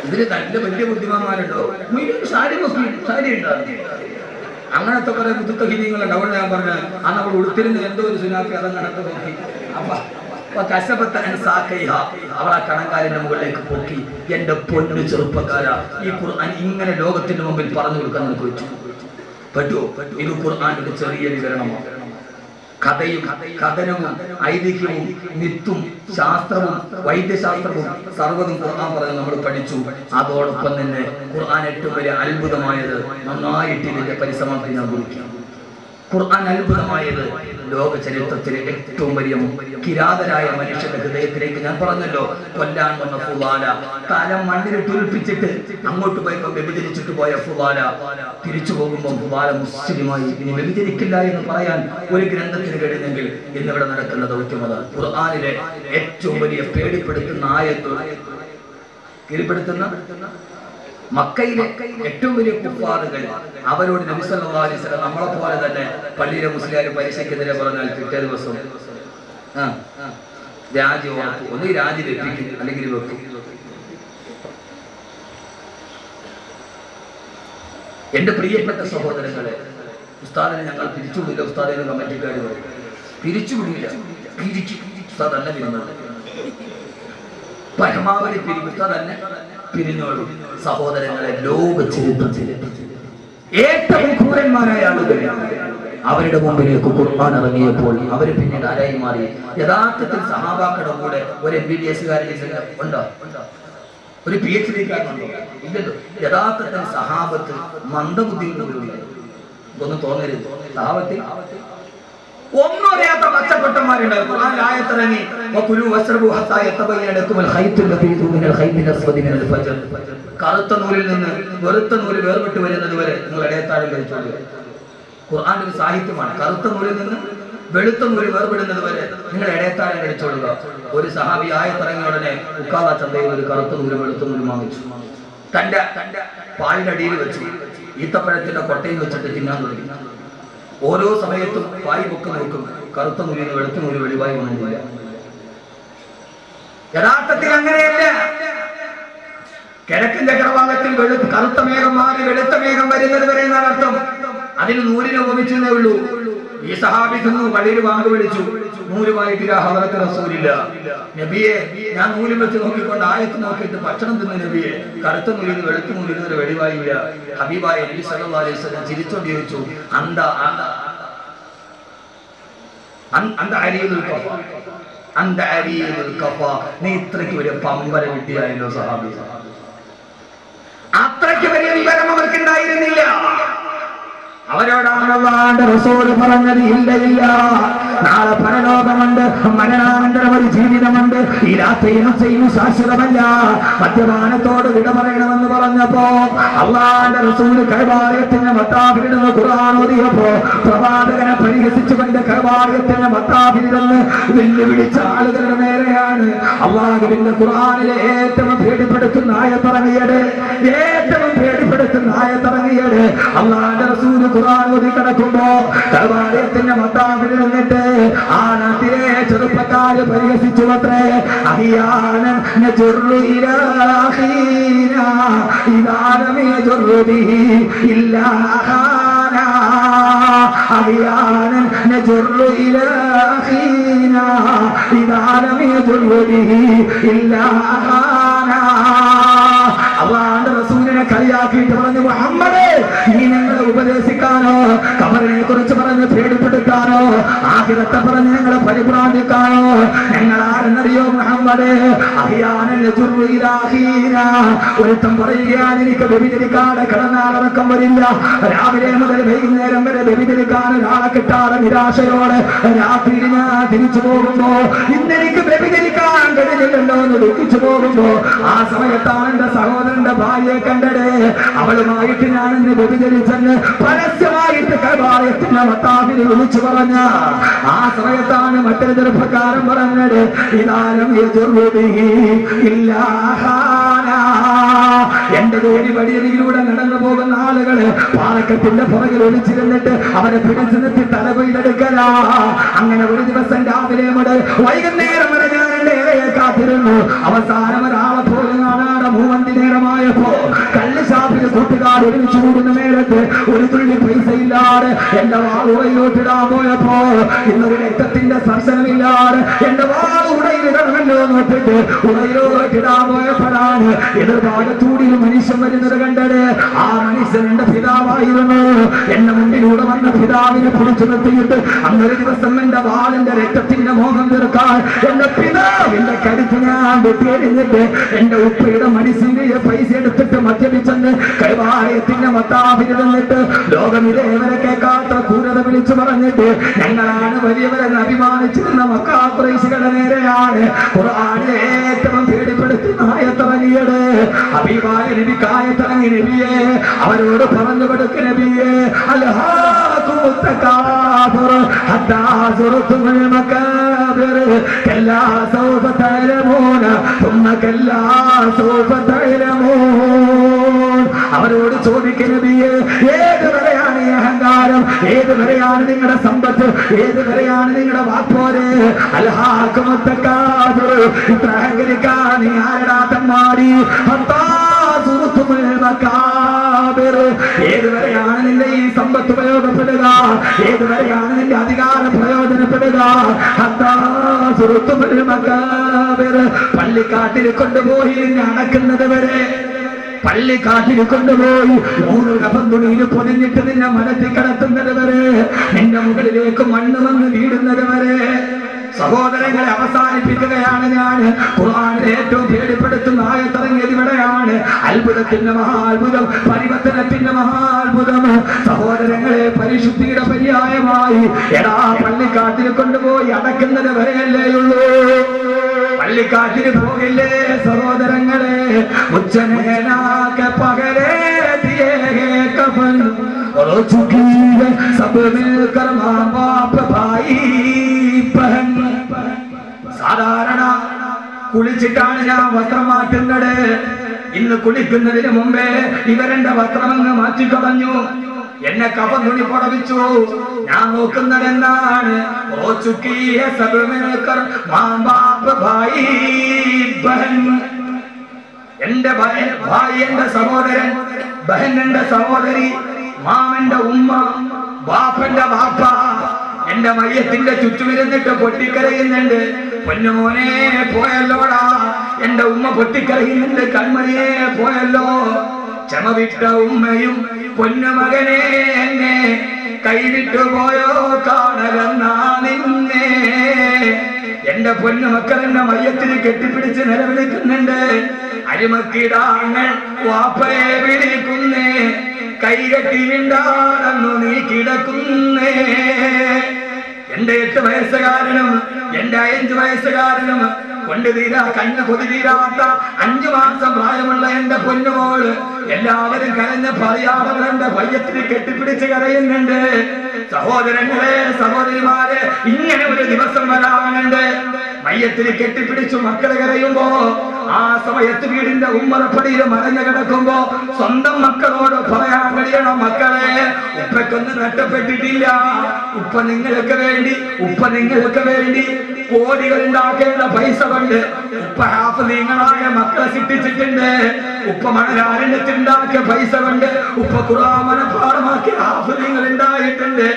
ഇതില് നല്ല വലിയ ബുദ്ധിമാന്മാരുണ്ടോ? സാരി പൊക്കി, സാരി ഉണ്ടായിരുന്നു. അങ്ങനത്തെ കുറെ ബുദ്ധിത്വഹീനങ്ങളുണ്ട്. അവിടെ ഞാൻ പറഞ്ഞ അന്ന് അവൾ ഉടുത്തിരുന്ന എന്തോ ഒരു സുനാപ്പി അതങ്ങനത്തെ പൊക്കി. അവൾ ആ കണങ്കാലിന്റെ മുകളിലേക്ക് പൊക്കി. എന്റെ പൊന്നു ചെറുപ്പക്കാരാ, ഈ ഖുർആൻ ഇങ്ങനെ ലോകത്തിന്റെ മുമ്പിൽ പറഞ്ഞു കൊടുക്കാൻ നിനക്ക് പറ്റുമോ? ഇത് ഖുർആന്റെ ചെറിയ വിവരണമാണ്. കഥയും കഥനവും ഐതിഹ്യവും മിത്തും ശാസ്ത്രവും വൈദ്യശാസ്ത്രവും സർവ്വതും ഖുർആൻ പറഞ്ഞ് നമ്മൾ പഠിച്ചു. അതോടൊപ്പം തന്നെ ഖുർആൻ ഏറ്റവും വലിയ അത്ഭുതമായത്, നന്നായിട്ട് ഇതിന്റെ പരിസമാപ്തി ഞാൻ കുറിക്കും. ഖുർആൻ അത്ഭുതമായത് ലോക ചരിത്രത്തിലെ ഏറ്റവും വലിയ കിരാതരായ മനുഷ്യന്റെ ഹൃദയത്തിലേക്ക്, ഞാൻ പറഞ്ഞല്ലോ, കൊല്ലാൻ വന്ന ഫുവാല, കാലം മണ്ണിലിട്ട് ഉൽപ്പിച്ചിട്ട് അങ്ങോട്ട് പോയപ്പോൾ വ്യഭിചരിച്ചിട്ട് പോയ ഫുവാല തിരിച്ചു പോകുമ്പോൾ ഫുവാല മുസ്ലിമായി. ഇനി വ്യഭിചരിക്കില്ല എന്ന് പറയാൻ ഒരു ഗ്രന്ഥത്തിന് കഴിയുന്നെങ്കിൽ ഇന്നിവിടെ നടക്കുന്ന ദൗത്യം അതാണ്. ഖുർആനിലെ ഏറ്റവും വലിയ പേടിപ്പെടുത്തുന്ന ആയത്ത്, കീഴ്പ്പെടുത്തുന്ന മക്കയിലെ ഏറ്റവും വലിയ കുഫാറുകൾ, അവരോട് നബി സല്ലല്ലാഹു അലൈഹി വസല്ലം നമ്മളെ പോലെ തന്നെ പള്ളിയിലെ മുസ്ലിയാർ പരീക്ഷയ്ക്കെതിരെ പറഞ്ഞാൽ പിറ്റേ ദിവസം രാജി ഉറക്കും, ഒന്നീ രാജി ലഭിക്കും അല്ലെങ്കിൽ വെക്കും. എന്റെ പ്രിയപ്പെട്ട സഹോദരങ്ങളെ, ഉസ്താദിനെ ഞങ്ങൾ പിരിച്ചുവിടില്ല. ഉസ്താദിനെ കമ്മിറ്റിക്കാർ പറയും പിരിച്ചുവിടില്ല, ഉസ്താദ് തന്നെ പിരിഞ്ഞോളൂ, പരമാവധി ഉസ്താദ് തന്നെ പിരിഞ്ഞോളൂ. സഹോദരങ്ങളെ, ലോക ചരിത്രത്തിൽ ഏറ്റവും ക്രൂരന്മാരായ ആളുകൾ അവരുടെ മുമ്പിലേക്ക് ഖുർആൻ ഇറങ്ങിയപ്പോൾ അവര് പിന്നീട് ആരായി മാറി? യഥാർത്ഥത്തിൽ സഹാബാക്കളുടെ കൂടെ ഒരു MBBS ഉണ്ടോ? ഒരു PhD-കാരനുണ്ടോ? ഇല്ലല്ലോ. യഥാർത്ഥത്തിൽ സഹാബത്ത് മന്ദബുദ്ധികളുണ്ട്. ഒന്നും തോന്നരുത്. സഹാബത്തിൽ ഒന്നും അറിയാത്ത പച്ചപ്പൊട്ടന്മാരുണ്ടാവും. ഖുർആൻ ആയത്തിറങ്ങി കറുത്ത നൂലിൽ നിന്ന് വെറുത്ത നൂല് വേർപെട്ട് വരുന്നത് വരെ നിങ്ങൾ ഇടയത്താഴം കഴിച്ചോളൂ. ഖുർആൻ ഒരു സാഹിത്യമാണ്. കറുത്ത നൂലിൽ നിന്ന് വെളുത്ത നൂല് വേർപെടുന്നത് വരെ നിങ്ങൾ ഇടയത്താഴം കഴിച്ചോളുക. ഒരു സഹാബി ആയത്തിറങ്ങിയ ഉടനെ ഉക്കാവ ചന്തയിൽ ഒരു കറുത്ത നൂല് വെളുത്ത നൂല് വാങ്ങിച്ചു. തന്റെ പാലിന്റെ അടിയിൽ വെച്ച് ഈത്തപ്പഴത്തിന്റെ കൊട്ടയിൽ വെച്ചിട്ട് തിന്നാൻ തുടങ്ങി. ഓരോ സമയത്തും പായ് പൊക്ക് നോക്കും, കറുത്ത നൂലിന് വെളുത്ത നൂല് വെളിവായി ഒന്നുമില്ല. യഥാർത്ഥത്തിൽ അങ്ങനെയല്ല. കിഴക്കൻ ചക്രവാളത്തിൽ കറുത്ത മേഘം മാറി വെളുത്ത മേഘം വരുന്നത് വരെ എന്നാണ് അർത്ഥം. അതിന് നൂലിനെ ഉപമിച്ചേ ഉള്ളൂ. ഈ സഹാബി തിന്നു, പള്ളിയിൽ വാങ്ങ് വിളിച്ചു, നൂലുമായിട്ട് ഹദറത്ത് റസൂലില്ല. നബിയെ, ഞാൻ നൂല് വെച്ച് നോക്കിക്കൊണ്ട് ആയത്ത് നോക്കിയിട്ട് ഭക്ഷണം തിന്നു നബിയെ, കറുത്ത നൂലിന് വെളുത്ത നൂലിന് ഒരു വെളിവായില്ല. ഹബീബായ നബി സല്ലല്ലാഹു അലൈഹി വസല്ലം ചിരിച്ചോണ്ട് ചോദിച്ചു, നീ ഇത്രയ്ക്ക് വലിയ പമ്പര കിട്ടിയായല്ലോ സഹാബി. അത്രയ്ക്ക് വലിയ വിവരം അവർക്കുണ്ടായിരുന്നില്ല. അവരോടാണ് അല്ലാഹുവിന്റെ റസൂൽ പറഞ്ഞത്, ഇല്ല, നാളെ പരലോകമുണ്ട്, മരണാനന്തരം ഒരു ജീവിതമുണ്ട്, ഈ രാത്രിയും ശാശ്വതമല്ല, മദ്യപാനത്തോട് വിട പറയണമെന്ന് പറഞ്ഞപ്പോ അല്ലാഹുവിന്റെ റസൂൽ കഅബാലയത്തിന്റെ മത്താഫിലിരുന്ന് ഖുർആൻ ഓതിയപ്പോ പ്രവാചകനെ പരിഹസിച്ചുകൊണ്ട് കഅബാലയത്തിന്റെ മത്താഫിലിരുന്ന് വെല്ലുവിളിച്ച ആളുകളുടെ നേരെയാണ് അല്ലാഹുവിന്റെ ഖുർആനിലെ ഏറ്റവും പേടിപ്പെടുത്തുന്ന ആയത്തിറങ്ങിയത്. അല്ലാഹുവിന്റെ റസൂൽ ഖുർആൻ ഓതി കിടക്കുമ്പോ കഅബാലയത്തിന്റെ മത്താഫിൽ നിന്നിട്ട് ആ നാട്ടിലെ ചെറുപ്പക്കാര് പരിഹസിച്ചു അത്രേ, അഹിയാനൻ നജുറു ഇലാ അഖീനാ ഇദാ ലം യജുറു ബിഹി ഇല്ലാ ഖാനാ, അഹിയാനൻ നജുറു ഇലാ അഖീനാ ഇദാ ലം യജുറു ബിഹി ഇല്ലാ ഖാനാ. അല്ലാഹുവിന്റെ റസൂലിനെ കളിയാക്കിയിട്ട് പറഞ്ഞു, മുഹമ്മദേ, നീ ഞങ്ങളെ ഉപദേശിക്കാനോ ഖബറിനെ കുറിച്ച് പറഞ്ഞ് പേടിപ്പെടുത്താനോ ആഖിറത്തെ പറഞ്ഞ് ഞങ്ങളെ പരിഭ്രാന്തിക്കാനോ ഞങ്ങൾ ആരെന്നറിയോ മുഹമ്മദേ? ഒരുത്തം പറയുകയാണ്, എനിക്ക് വ്യഭിചരിക്കാതെ കിടന്നാലടക്കം വരില്ല, രാവിലെ മുതൽ വൈകുന്നേരം വരെ വ്യഭിചരിക്കാൻ ഒരാളെ കിട്ടാതെ നിരാശയോടെ രാത്രിയിൽ ഞാൻ തിരിച്ചു പോകുമ്പോ ഇന്നെനിക്ക് വ്യഭിചരിക്കാൻ കഴിഞ്ഞില്ലല്ലോ എന്ന് ദുഃഖിച്ചു പോകുമ്പോ ആ സമയത്താണ് എന്റെ സഹോദരന്റെ ഭാര്യയെ കണ്ടത്. അവളുമായിട്ട് ഞാൻ എന്നെ വ്യഭിചരിച്ചെന്ന് പരസ്യമായിട്ട് കഅബാലയത്തിന്റെ മത്താഫിൽ വിളിച്ചു പറഞ്ഞ ആ സമയത്താണ് മറ്റൊരു ചെറുപ്പക്കാരൻ പറഞ്ഞത്, ഇദാലം യജുറു ബിഹി ഇല്ലാ ഖാനാ. എന്റെ ജോലി വഴിയരികിലൂടെ നടന്നു പോകുന്ന ആളുകള് പാലക്കത്തിന്റെ പുറകിൽ ഒളിച്ചിരുന്നിട്ട് അവരെ പിടിച്ചു നിർത്തി തല കൊയ്തെടുക്കലാ. അങ്ങനെ ഒരു ദിവസം രാവിലെ മുതൽ വൈകുന്നേരം വരെ ഞാൻ എന്റെ ഇരയെ കാത്തിരുന്നു. അവസാനം ഒരാളെ പോലും കാണാതെ മൂവന്തി നേരമായപ്പോ കള്ളുഷാപ്പിൽ കൂട്ടുകാർ ഒരുമിച്ച് കൂടുന്ന നേരത്ത് ഒരു തുള്ളി പൈസ ഇല്ലാതെ എന്റെ വാളുടയിലോട്ടിടാൻ പോയപ്പോ ഇന്നൊരു രക്തത്തിന്റെ സ്പർശനമില്ലാതെ എന്റെ വാളുടയിലിടണമല്ലോ നോക്കിട്ട് ഉടയിലോട്ടിടാൻ പോയപ്പോഴാണ് എതിർഭാഗത്തൂടി ഒരു മനുഷ്യൻ വരുന്നത് കണ്ടത്. ആ മനുഷ്യൻ എന്റെ പിതാവായിരുന്നു. എന്റെ മുന്നിലൂടെ വന്ന പിതാവിനെ പിടിച്ചു നിർത്തിയിട്ട് അന്നൊരു ദിവസം എന്റെ വാളിന്റെ രക്തത്തിന്റെ മോഹം തീർക്കാൻ എന്റെ പിതാവിന്റെ കരുത്ത് ഞാൻ വെട്ടിയെറിഞ്ഞിട്ട് എന്റെ ഉപ്പയുടെ മനുഷ്യന്റെ പൈസ എടുത്തിട്ട് മദ്യപിച്ചെന്ന് കൈവാലയത്തിന്റെ മത്താഫിൽ നിന്നിട്ട് ലോകം ഇതേവരെ കേൾക്കാത്ത ക്രൂരത വിളിച്ചു പറഞ്ഞിട്ട് ഞങ്ങളാണ് വലിയവരെന്ന് അഭിമാനിച്ചിരുന്ന മക്കാ ഖുറൈശികളുടെ നേരെയാണ് ഖുർആനിലെ ഏറ്റവും പേടിപ്പെടുത്തുന്ന ആയത്തിറങ്ങിയത്. ഹബീബായ നബിക്ക് ആയത്തിറങ്ങി നബിയെ അവരോട് പറഞ്ഞു കൊടുക്ക നബിയെ, അൽഹാകുമുത് തകാസുർ ഹത്താ സുർതുൽ മകാബിർ കല്ലാ സൗഫ തഅലമൂന തുമ്മ കല്ലാ സൗഫ തഅലമൂൻ. അവരോട് ചോദിക്കുന്ന നബിയെ, ഏതുവരെയാണ് ഈ അഹങ്കാരം? ഏതുവരെയാണ് നിങ്ങളുടെ സമ്പത്ത്? ഏതുവരെയാണ് നിങ്ങളുടെ വാപ്പോര്? അൽഹാകുമുത് തകാസുർ, ഇത്ര അഹങ്കരിക്കാൻ നീ ആരടാ തമ്മാടി? ഹത്താ സുർതുൽ മകാബിർ, ഏതുവരെയാണ് നിന്റെ ഈ സമ്പത്ത് പ്രയോജനപ്പെടുക? ഏതുവരെയാണ് നിന്റെ അധികാരം പ്രയോജനപ്പെടുക? ഹത്താ സുർതുൽ മകാബിർ, പള്ളിക്കാട്ടിൽ കൊണ്ടുപോയി നിന്നെ അടക്കുന്നത് വരെ, പള്ളിക്കാട്ടിൽ കൊണ്ടുപോയി 100 കഫൻതുണിയിൽ പൊതിഞ്ഞിട്ട് നിന്നെ മരത്തിൽ കിടത്തുന്നത് വരെ, നിന്റെ മുകളിലേക്ക് മണ്ണ് വന്ന് വീടുന്നത് വരെ. സഹോദരങ്ങളെ, അവസാനിപ്പിക്കുകയാണ് ഞാൻ. ഖുർആനിൽ ഏറ്റവും പേടിപ്പെടുത്തുന്ന ആയത്തിറങ്ങിയത് ഇവിടെയാണ്. അത്ഭുതത്തിന്റെ മഹാത്ഭുതം, പരിവർത്തനത്തിന്റെ മഹാത്ഭുതം. സഹോദരങ്ങളെ, പരിശുദ്ധിയുടെ പര്യായമായി എടാ പള്ളിക്കാട്ടിൽ കൊണ്ടുപോയി അടക്കുന്നത് വരെയല്ലേയുള്ളൂ. പള്ളിക്കാട്ടിന് പോകില്ലേ സഹോദരങ്ങളെ? ഉച്ചനേനാക്ക പകരേ ये है कफन रो चुकी है सब मिलकर माँ बाप भाई बहन സാധാരണ കുളിച്ചിട്ടാണ് ഞാൻ വസ്ത്രം മാറ്റുന്നത്. ഇന്ന് കുളിക്കുന്നതിന് മുമ്പേ ഇവരെന്റെ വസ്ത്രമങ്ങ് മാറ്റിക്കളഞ്ഞു. എന്നെ കഫൻ തുണി പുറവിച്ചു. ഞാൻ നോക്കുന്നത് എന്താണ്? ഓ ചുക്കിയ സബ് മിൽക്കർ മാം ബാപ്പ് ഭായി ബഹൻ. എന്റെ ഭായി എന്റെ സഹോദരൻ, ബഹൻ എന്റെ സഹോദരി, മാമന്റെ ഉമ്മ, ബാപ്പന്റെ ബാപ്പ എന്റെ മയ്യത്തിന്റെ ചുറ്റുമിരുന്നിട്ട് പൊട്ടിക്കരയുന്നുണ്ട്. പൊന്നുമോനെ പോയല്ലോടാ, എന്റെ ഉമ്മ പൊട്ടിക്കരയുന്നുണ്ട്. കൺമണിയെ പോയല്ലോ. ക്ഷമവിട്ട ഉമ്മയും പൊന്നുമകനെ എന്നെ കൈവിട്ടു പോയോ കാണകന്നാ നിന്നെ. എന്റെ പൊന്നുമക്കൾ എന്നെ മയ്യത്തിന് കെട്ടിപ്പിടിച്ച് നിലവിളിക്കുന്നുണ്ട്. അരിമക്കിടാങ്ങൾ വാപ്പയെ വിളിക്കുന്നേ, കൈകെട്ടി മിണ്ടാണെന്നു നീ കിടക്കുന്നേ. എന്റെ 8 വയസ്സുകാരനും എന്റെ 5 വയസ്സുകാരനും കൊണ്ടുതീരാ കണ്ണ് കൊതി തീരാത്ത 5 മാസം പ്രായമുള്ള എന്റെ പൊന്നുമോള് എല്ലാവരും കരഞ്ഞ് പറയാതെ എന്റെ പയ്യത്തിന് കെട്ടിപ്പിടിച്ച് കരയുന്നുണ്ട്. സഹോദരങ്ങളെ, സഹോദരിമാരെ, ഇങ്ങനെ ഒരു ദിവസം വരാനുണ്ട്. മയ്യത്തിന് കെട്ടിപ്പിടിച്ചു മക്കളെ കരയുമ്പോ, ആ സമയത്ത് വീടിന്റെ ഉമ്മറപ്പടിയിൽ മറഞ്ഞു കിടക്കുമ്പോ സ്വന്തം മക്കളോട് പറയാൻ കഴിയണം, മക്കളെ ഉപ്പയ്ക്കൊന്നും നഷ്ടപ്പെട്ടിട്ടില്ല. ഉപ്പ നിങ്ങൾക്ക് വേണ്ടി കോടികൾ ഉണ്ടാക്കേണ്ട പൈസ കൊണ്ട് ഉപ്പ ഹാഫിളീങ്ങളായ മക്കളെ സൃഷ്ടിച്ചിട്ടുണ്ട്. ഉപ്പ മണലാരണ്യത്തിനുണ്ടാക്കിയ പൈസ കൊണ്ട് ഉപ്പ ഖുർആൻ മനഃപാഠമാക്കിയ ഹാഫിളീങ്ങൾ ഉണ്ടായിട്ടുണ്ട്.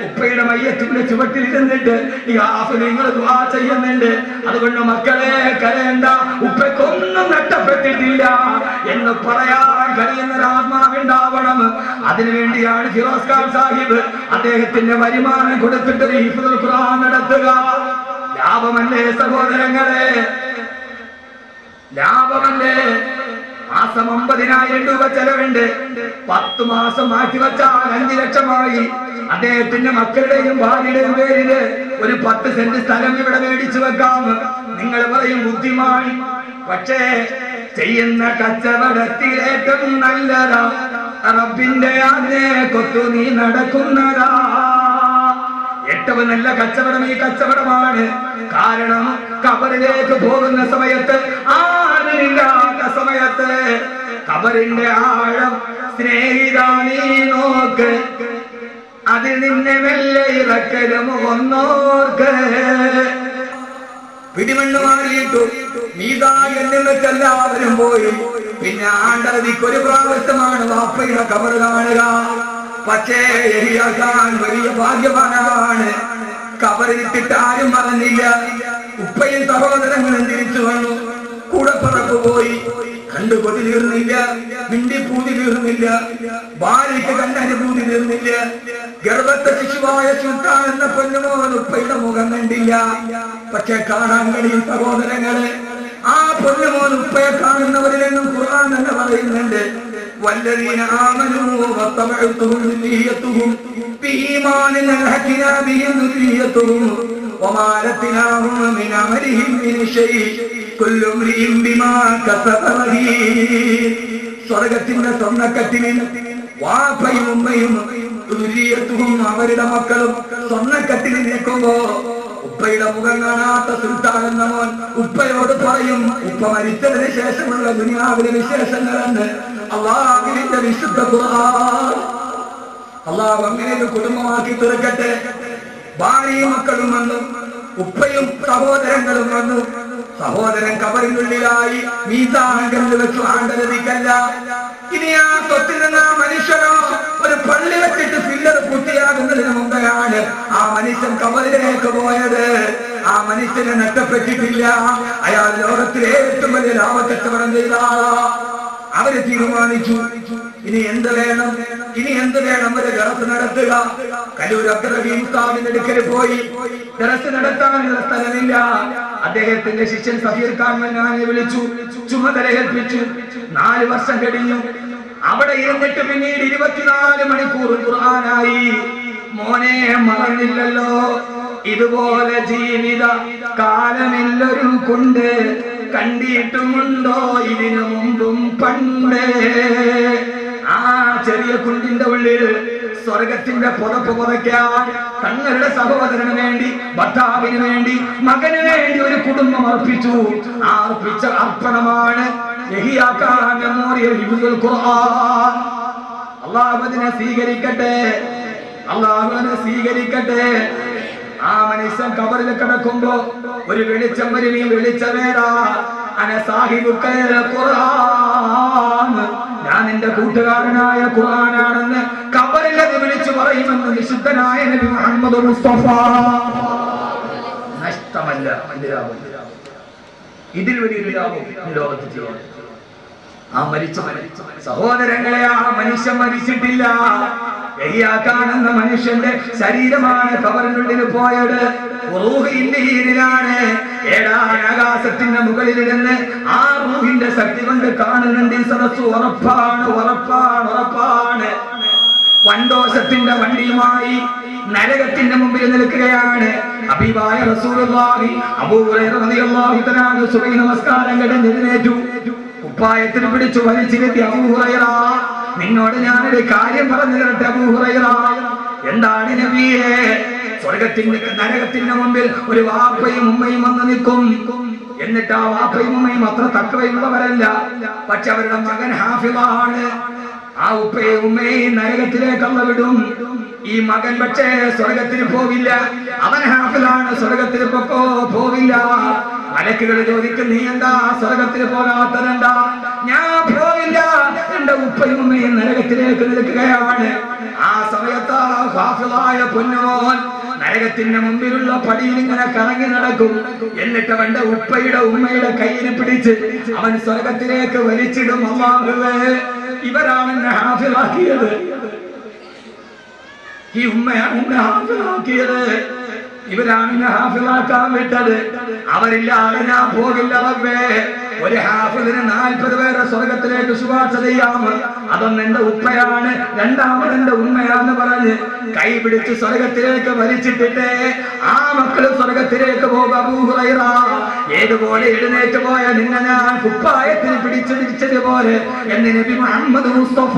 ഉപ്പയുടെ മയ്യത്തിന്റെ ചുവട്ടിലിരുന്നിട്ട് ഈ ഹാഫിളീങ്ങൾ ദുആ ചെയ്യുന്നുണ്ട്. അതുകൊണ്ട് മക്കളെ കരയണ്ട, ഉപ്പയ്ക്കൊന്നും നഷ്ടപ്പെട്ടിട്ടില്ല എന്ന് പറയാൻ കഴിയുന്ന ആത്മാവുണ്ടാവണം. അതിനുവേണ്ടിയാണ് ഫിറോസ് ഖാൻ സാഹിബ് അദ്ദേഹത്തിന്റെ വരുമാനം കൊടുത്തിട്ട് ഹിഫ്ദുൽ ഖുർആൻ നടത്തുക. ലാഭമല്ലേ സഹോദരങ്ങളെ, ലാഭമല്ലേ? മാസം 50,000 രൂപ ചെലവുണ്ട്. 10 മാസം മാറ്റിവെച്ചാൽ 5 ലക്ഷമായി. അദ്ദേഹത്തിന്റെ മക്കളുടെയും ഭാര്യയുടെയും പേരില് ഒരു 10 സെന്റ് സ്ഥലം ഇവിടെ മേടിച്ചു വെക്കാം. നിങ്ങൾ പറയും ബുദ്ധിമാൻ. പക്ഷേ ചെയ്യുന്ന കച്ചവടത്തിലേറ്റവും നല്ലതാ റബ്ബിന്റെ ആജ്ഞ കൊത്തു നീ നടക്കുന്നതാ. ഏറ്റവും നല്ല കച്ചവടം ഈ കച്ചവടമാണ്. കാരണം ഖബറിലേക്ക് പോകുന്ന സമയത്ത്, ആരില്ലാത്ത സമയത്ത്, ഖബറിന്റെ ആഴം സ്നേഹിതാ നീ നോക്ക്, അതിൽ നിന്നെ മെല്ലെ ഇറക്കലും ഒന്നോർക്ക്. പിടിമണ്ണ് മാറിയിട്ടു മീതായെന്നിട്ട് എല്ലാവരും പോയി. പിന്നെ ആണ്ടതിക്കൊരു പ്രാവശ്യമാണ് വാപ്പയുടെ ഖബർ കാണുക. പക്ഷേ യഹിയാൻ വലിയ ഭാഗ്യവാനാണ്. ഖബറിലിട്ടിട്ട് ആരും പറഞ്ഞില്ല. ഉപ്പയും സഹോദരങ്ങളും തിരിച്ചു വന്നു. കൂടപ്പറപ്പ് പോയി. കണ്ടു കൊതി തീർന്നില്ല, മിണ്ടിപ്പൂതി തീർന്നില്ല, ഭാര്യയ്ക്ക് കണ്ടനുഭൂതി തീർന്നില്ല. ഗർഭത്തെ ശിശുവായ സുൽത്താൻ എന്ന പൊന്നുമോൻ ഉപ്പയുടെ മുഖം കണ്ടില്ല. പക്ഷെ കാണാൻ കഴിയും സഹോദരങ്ങളെ, ആ പൊന്നുമോൻ ഉപ്പയെ കാണുന്നവരിലെന്നും ഖുർആൻ തന്നെ പറയുന്നുണ്ട്, വല്ലദീന ആമനൂ വത്തബഅതുഹും ദുരിയത്തുഹും ബിഈമാനിൻ അൽഹഖനാ ബിഹിം ദുരിയത്തുഹും വമാ ലത്നാഹും മിൻ അമലിഹിം മിൻ ശൈഇ കുല്ലു ഇംറിഇൻ ബിമാ കസബ റഹീൻ. സ്വർഗ്ഗത്തിന്റെ സ്വർണ്ണക്കട്ടിലിൽ വാപ്പയും ഉമ്മയും ദുരിയത്തുഹും അവരുടെ മക്കളും സ്വർണ്ണക്കട്ടിലിൽ നിൽക്കുമ്പോ ഉപ്പയുടെ മുഖം കാണാത്ത സുൽത്താൻ എന്ന മോൻ ഉപ്പയോട് പറയും, ഉപ്പ മരിച്ചതിന് ശേഷമുള്ള ദുനിയാവിലെ വിശേഷങ്ങളെന്ന് അല്ലാഹുവിന്റെ വിശുദ്ധ ഖുർആൻ. അല്ലാഹു അങ്ങനെ ഒരു കുടുംബമാക്കി തീർക്കട്ടെ. ഭാര്യയും മക്കളും വന്നു, ഉപ്പയും സഹോദരങ്ങളും വന്നു. സഹോദരൻ ഖബറിനുള്ളിലായി മീസാങ്കലിൽ വെച്ചു ആണ്ടലതിക്കല്ല. ഇനി ആ സ്വത്തിൽ നിന്ന് ആ മനുഷ്യനോ ഒരു പള്ളി വെച്ചിട്ട് ഫില്ലർ പൂർത്തിയാകുന്നതിന് മുമ്പെയാണ് ആ മനുഷ്യൻ ഖബറിലേക്ക് പോയത്. ആ മനുഷ്യനെ നഷ്ടപ്പെട്ടിട്ടില്ല. അയാൾ ലോകത്തിലെ ഏറ്റവും വലിയ ലാഭക്കച്ചവടം ചെയ്ത ആളാ. അവര് തീരുമാനിച്ചു, ഇനി എന്ത് വേണം, ഇനി എന്ത് വേണം, ഒരു ദറസ് നടത്തുക. കലൂർ അബ്ദുറഹീം ഉസ്താദിന്റെ അടുക്കൽ പോയി. ദറസ് നടത്താനുള്ള സ്ഥലമില്ല. അദ്ദേഹത്തിന്റെ ശിഷ്യൻ സഫീർ ഖാൻ മന്നാനെ വിളിച്ചു, ചുമതല ഏൽപ്പിച്ചു. 4 വർഷം കഴിഞ്ഞു. അവിടെ ഇരുന്നിട്ട് പിന്നീട് 24 മണിക്കൂർ ഖുർആനായി. മോനെ മറന്നില്ലല്ലോ, ഇതുപോലെ ജീവിത കാലമില്ലൊരു കൊണ്ട് കണ്ടിട്ടുമുണ്ടോ ഇതിനു മുമ്പും പണ്ട്. ആ ചെറിയ കുണ്ടിന്റെ ഉള്ളിൽ സ്വർഗത്തിന്റെ പുതപ്പ് പുതയ്ക്കാൻ തങ്ങളുടെ സഹോദരന് വേണ്ടി, ഭർത്താവിന് വേണ്ടി, മകന് വേണ്ടി ഒരു കുടുംബം അർപ്പിച്ചു. ആ അർപ്പിച്ച അർപ്പണമാണ് മെമ്മോറിയൽ ഹിഫ്ദുൽ ഖുർആൻ. അല്ലാഹു അതിനെ സ്വീകരിക്കട്ടെ, അല്ലാഹു അതിനെ സ്വീകരിക്കട്ടെ. ആ മനുഷ്യൻ കബറിൽ കിടക്കുമ്പോ ഒരു വെളിച്ചം വരും. ഈ വെളിച്ചമേതാ? അന സാഹിബുക്കൽ ഖുർആൻ, ഞാൻ എന്റെ കൂട്ടുകാരനായ ഖുർആനാണെന്ന് കബറിൽ അത് വിളിച്ചു പറയുമെന്ന് വിശുദ്ധനായ നബി മുഹമ്മദ് മുസ്തഫ. നഷ്ടമല്ല ഇതിൽ വലിയൊരു ലാഭം ലോകത്ത് ചെയ്യാൻ. ആ മരിച്ച സഹോദരങ്ങളെ, ആ മനുഷ്യൻ മരിച്ചിട്ടില്ല. കാണുന്ന മനുഷ്യന്റെ ശരീരമാണ് കബറിനുള്ളിൽ പോയത്. റൂഹിലാണ്. ഏഴാം ആകാശത്തിന്റെ മുകളിലിരുന്ന് ആ റൂഹിന്റെ ശക്തി കൊണ്ട് കാണുന്നുണ്ട് ഈ സദസ്സ്. ഉറപ്പാണ്, ഉറപ്പാണ്, ഉറപ്പാണ്. വൻദോഷത്തിന്റെ വണ്ടിയുമായി നരകത്തിന്റെ മുമ്പിൽ നിൽക്കുകയാണ്. ഹബീബായ റസൂലുള്ളാഹി അബൂ ഹുറൈറ റളിയല്ലാഹു തആല സുബഹി നമസ്കാരം കഴിഞ്ഞ് എഴുന്നേറ്റു. കുപ്പായത്തിൽ പിടിച്ചു വലിച്ചിരുത്തി, അബൂ ഹുറൈറ, നിന്നോട് ഞാനൊരു കാര്യം പറഞ്ഞു തരട്ടെ അബൂ ഹുറൈറ. എന്താണ് നബിയേ? സ്വർഗത്തിന്റെ നരകത്തിന്റെ മുമ്പിൽ ഒരു വാപ്പയും ഉമ്മയും വന്ന് നിൽക്കും. എന്നിട്ട് ആ വാപ്പയും ഉമ്മയും അത്ര തക്കവയുള്ളവരല്ല, പക്ഷെ അവരുടെ മകൻ ഹാഫിളാണ്. ആ ഉപ്പയും ഉമ്മയും നരകത്തിലേക്ക് വിടും. ഈ മകൻ പക്ഷേ സ്വർഗത്തിന് പോവില്ല. അവൻ ഹാഫിളാണ്, സ്വർഗത്തിന് പോവില്ല. മലക്കുകൾ ചോദിക്കും, നീ എന്താ സ്വർഗത്തിന് പോകാത്തതെന്താ? ഞാൻ പോവില്ല, എന്റെ ഉപ്പയും ഉമ്മയും നരകത്തിലേക്ക് നിൽക്കുകയാണ്. ആ സമയത്ത് ഹാഫിളായ പൊന്നുമോൻ നരകത്തിന്റെ മുമ്പിലുള്ള പടിയിൽ ഇങ്ങനെ കറങ്ങി നടക്കും. എന്നിട്ട് അവന്റെ ഉപ്പയുടെ ഉമ്മയുടെ കയ്യിൽ പിടിച്ച് അവൻ സ്വർഗത്തിലേക്ക് വലിച്ചിടും. അല്ലാഹുവേ, ഇവരാണ് എന്നെ ഹാഫിളാക്കിയത്, ഈ ഉമ്മയാണ് എന്നെ ഹാഫിളാക്കിയത്, ഇവരാണ് എന്നെ ഹാഫിളാക്കാൻ വിട്ടത്. അവരില്ലാതെ ഞാൻ പോകില്ല റബ്ബേ. ഒരു ഹാഫിളിന് 40 പേരെ സ്വർഗത്തിലേക്ക് ശുപാർശ ചെയ്യാം. അതൊന്ന് എന്റെ ഉപ്പയാണ്, രണ്ടാമത് എന്റെ ഉമ്മയാന്ന് പറഞ്ഞ് കൈ പിടിച്ച് സ്വർഗത്തിലേക്ക് വലിച്ചിട്ടിട്ടേ ആ മക്കള് സ്വർഗത്തിലേക്ക് പോകും. അബൂ ഹുറൈറ, ഏതുപോലെ എഴുന്നേറ്റ് പോയ നിന്നെ ഞാൻ കുപ്പായത്തിൽ പിടിച്ചു തിരിച്ചതുപോലെ എന്ന് നബി മുഹമ്മദ് മുസ്തഫ.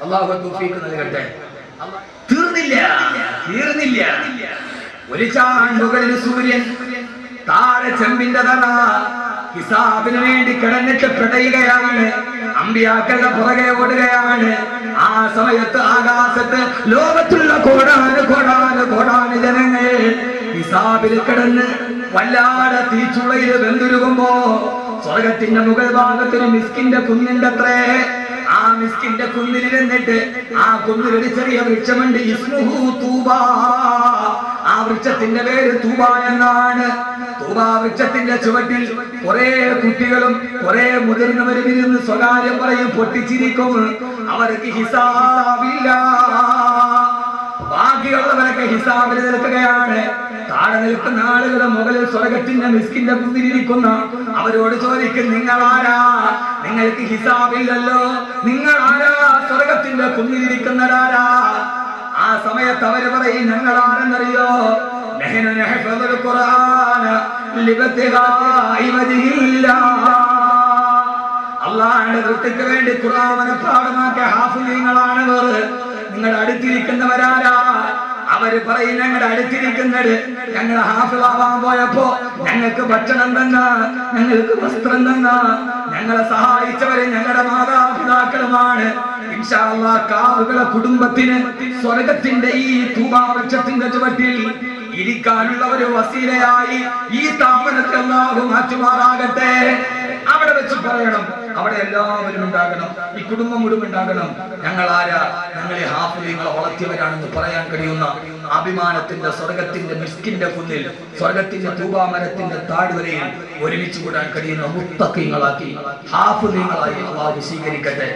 അല്ലാഹു തൗഫീഖ് നൽകട്ടെ. തീർന്നില്ല. ഒരു ചാണ്ടുകളിൽ സൂര്യൻ, താഴെ ചെമ്പിന്റെ തല. ഹിസാബിന് വേണ്ടി കിടന്നിട്ട് പിടയുകയാണ്. അമ്പിയാക്കളുടെ പുറകെ ഓടുകയാണ്. ആ സമയത്ത് ആകാശത്ത് ലോകത്തുള്ള കോടാന് ജനങ്ങൾ ഹിസാബിൽ കിടന്ന് വല്ലാതെ തീച്ചുളയിൽ വെന്തുരുകുമ്പോ സ്വർഗത്തിന്റെ മുകൾ ഭാഗത്തൊരു മിസ്കിന്റെ കുന്നിണ്ടത്രേ. ആ മിസ്കിന്റെ കുന്നിലിരുന്നിട്ട് ആ കുന്നിലൊരു ചെറിയ വൃക്ഷമുണ്ട്. ഇസ്മുഹു തൂബ. ആ വൃക്ഷത്തിന്റെ പേര് തൂബ എന്നാണ്. തൂബ വൃക്ഷത്തിന്റെ ചുവട്ടിൽ കുറെ കുട്ടികളും കുറെ മുതിർന്നവരും ഇരുന്ന് സ്വകാര്യം പറയും, പൊട്ടിച്ചിരിക്കും. അവർക്ക് ഹിസാബില്ല. ബാക്കിയുള്ളവരൊക്കെ ഹിസാബിൽ നിൽക്കുകയാണ്. താഴെ നിൽക്കുന്ന ആളുകളുടെ മുകളിൽ സ്വർഗത്തിന്റെ മിസ്കിന്റെ കുന്നിലിരിക്കുന്ന അവരോട് ചോദിക്കും, നിങ്ങളാരാ? നിങ്ങൾക്ക് ഹിസാബില്ലല്ലോ, നിങ്ങളാരാ സ്വർഗത്തിന്റെ കുന്നിലിരിക്കുന്നവരാരാ? ആ സമയത്ത് അവര് പറയും, ഞങ്ങളാരെന്നറിയോ? അല്ലാഹുവിന്റെ വൃത്തിക്ക് വേണ്ടി ഖുർആൻ മനഃപാഠമാക്കിയ ഹാഫിളീങ്ങളാണവർ. നിങ്ങളുടെ അടുത്തിരിക്കുന്നവരാരാ? അവര് പറയും, ഞങ്ങളുടെ അടുത്തിരിക്കുന്നത് ഞങ്ങളുടെ ഹാഫിളാവാൻ പോയപ്പോ ഞങ്ങൾക്ക് ഭക്ഷണം തന്ന, ഞങ്ങൾക്ക് വസ്ത്രം തന്ന, ഞങ്ങളെ സഹായിച്ചവര് ഞങ്ങളുടെ മാതാപിതാക്കളുമാണ്. ഇൻഷാ അല്ലാഹ് കാവുകളെ കുടുംബത്തിന് സ്വർഗത്തിന്റെ ഈ തൂബാ വൃക്ഷത്തിന്റെ ചുവട്ടിൽ ഇരിക്കാനുള്ള ഒരു വസീലയായി ഈ സ്ഥാപനത്തെ അല്ലാഹു മാറ്റുമാറാകട്ടെ. അവിടെ വെച്ച് പറയണം, അവിടെ എല്ലാവരും ഉണ്ടാകണം, ഈ കുടുംബം മുഴുവൻ ഉണ്ടാകണം. ഞങ്ങൾ ആരാ? ഞങ്ങൾ ഈ ഹാഫിളീങ്ങളെ വളർത്തിയവരാണെന്ന് പറയാൻ കഴിയുന്ന അഭിമാനത്തിന്റെ സ്വർഗത്തിന്റെ മിസ്കിന്റെ കുന്നിൽ, സ്വർഗത്തിന്റെ തൂബാ മരത്തിന്റെ താഴ്വരയിൽ ഒരുമിച്ച് കൂടാൻ കഴിയുന്ന മുത്തഖീങ്ങളാക്കി ഹാഫിളീങ്ങളായി അല്ലാഹു സ്വീകരിക്കട്ടെ.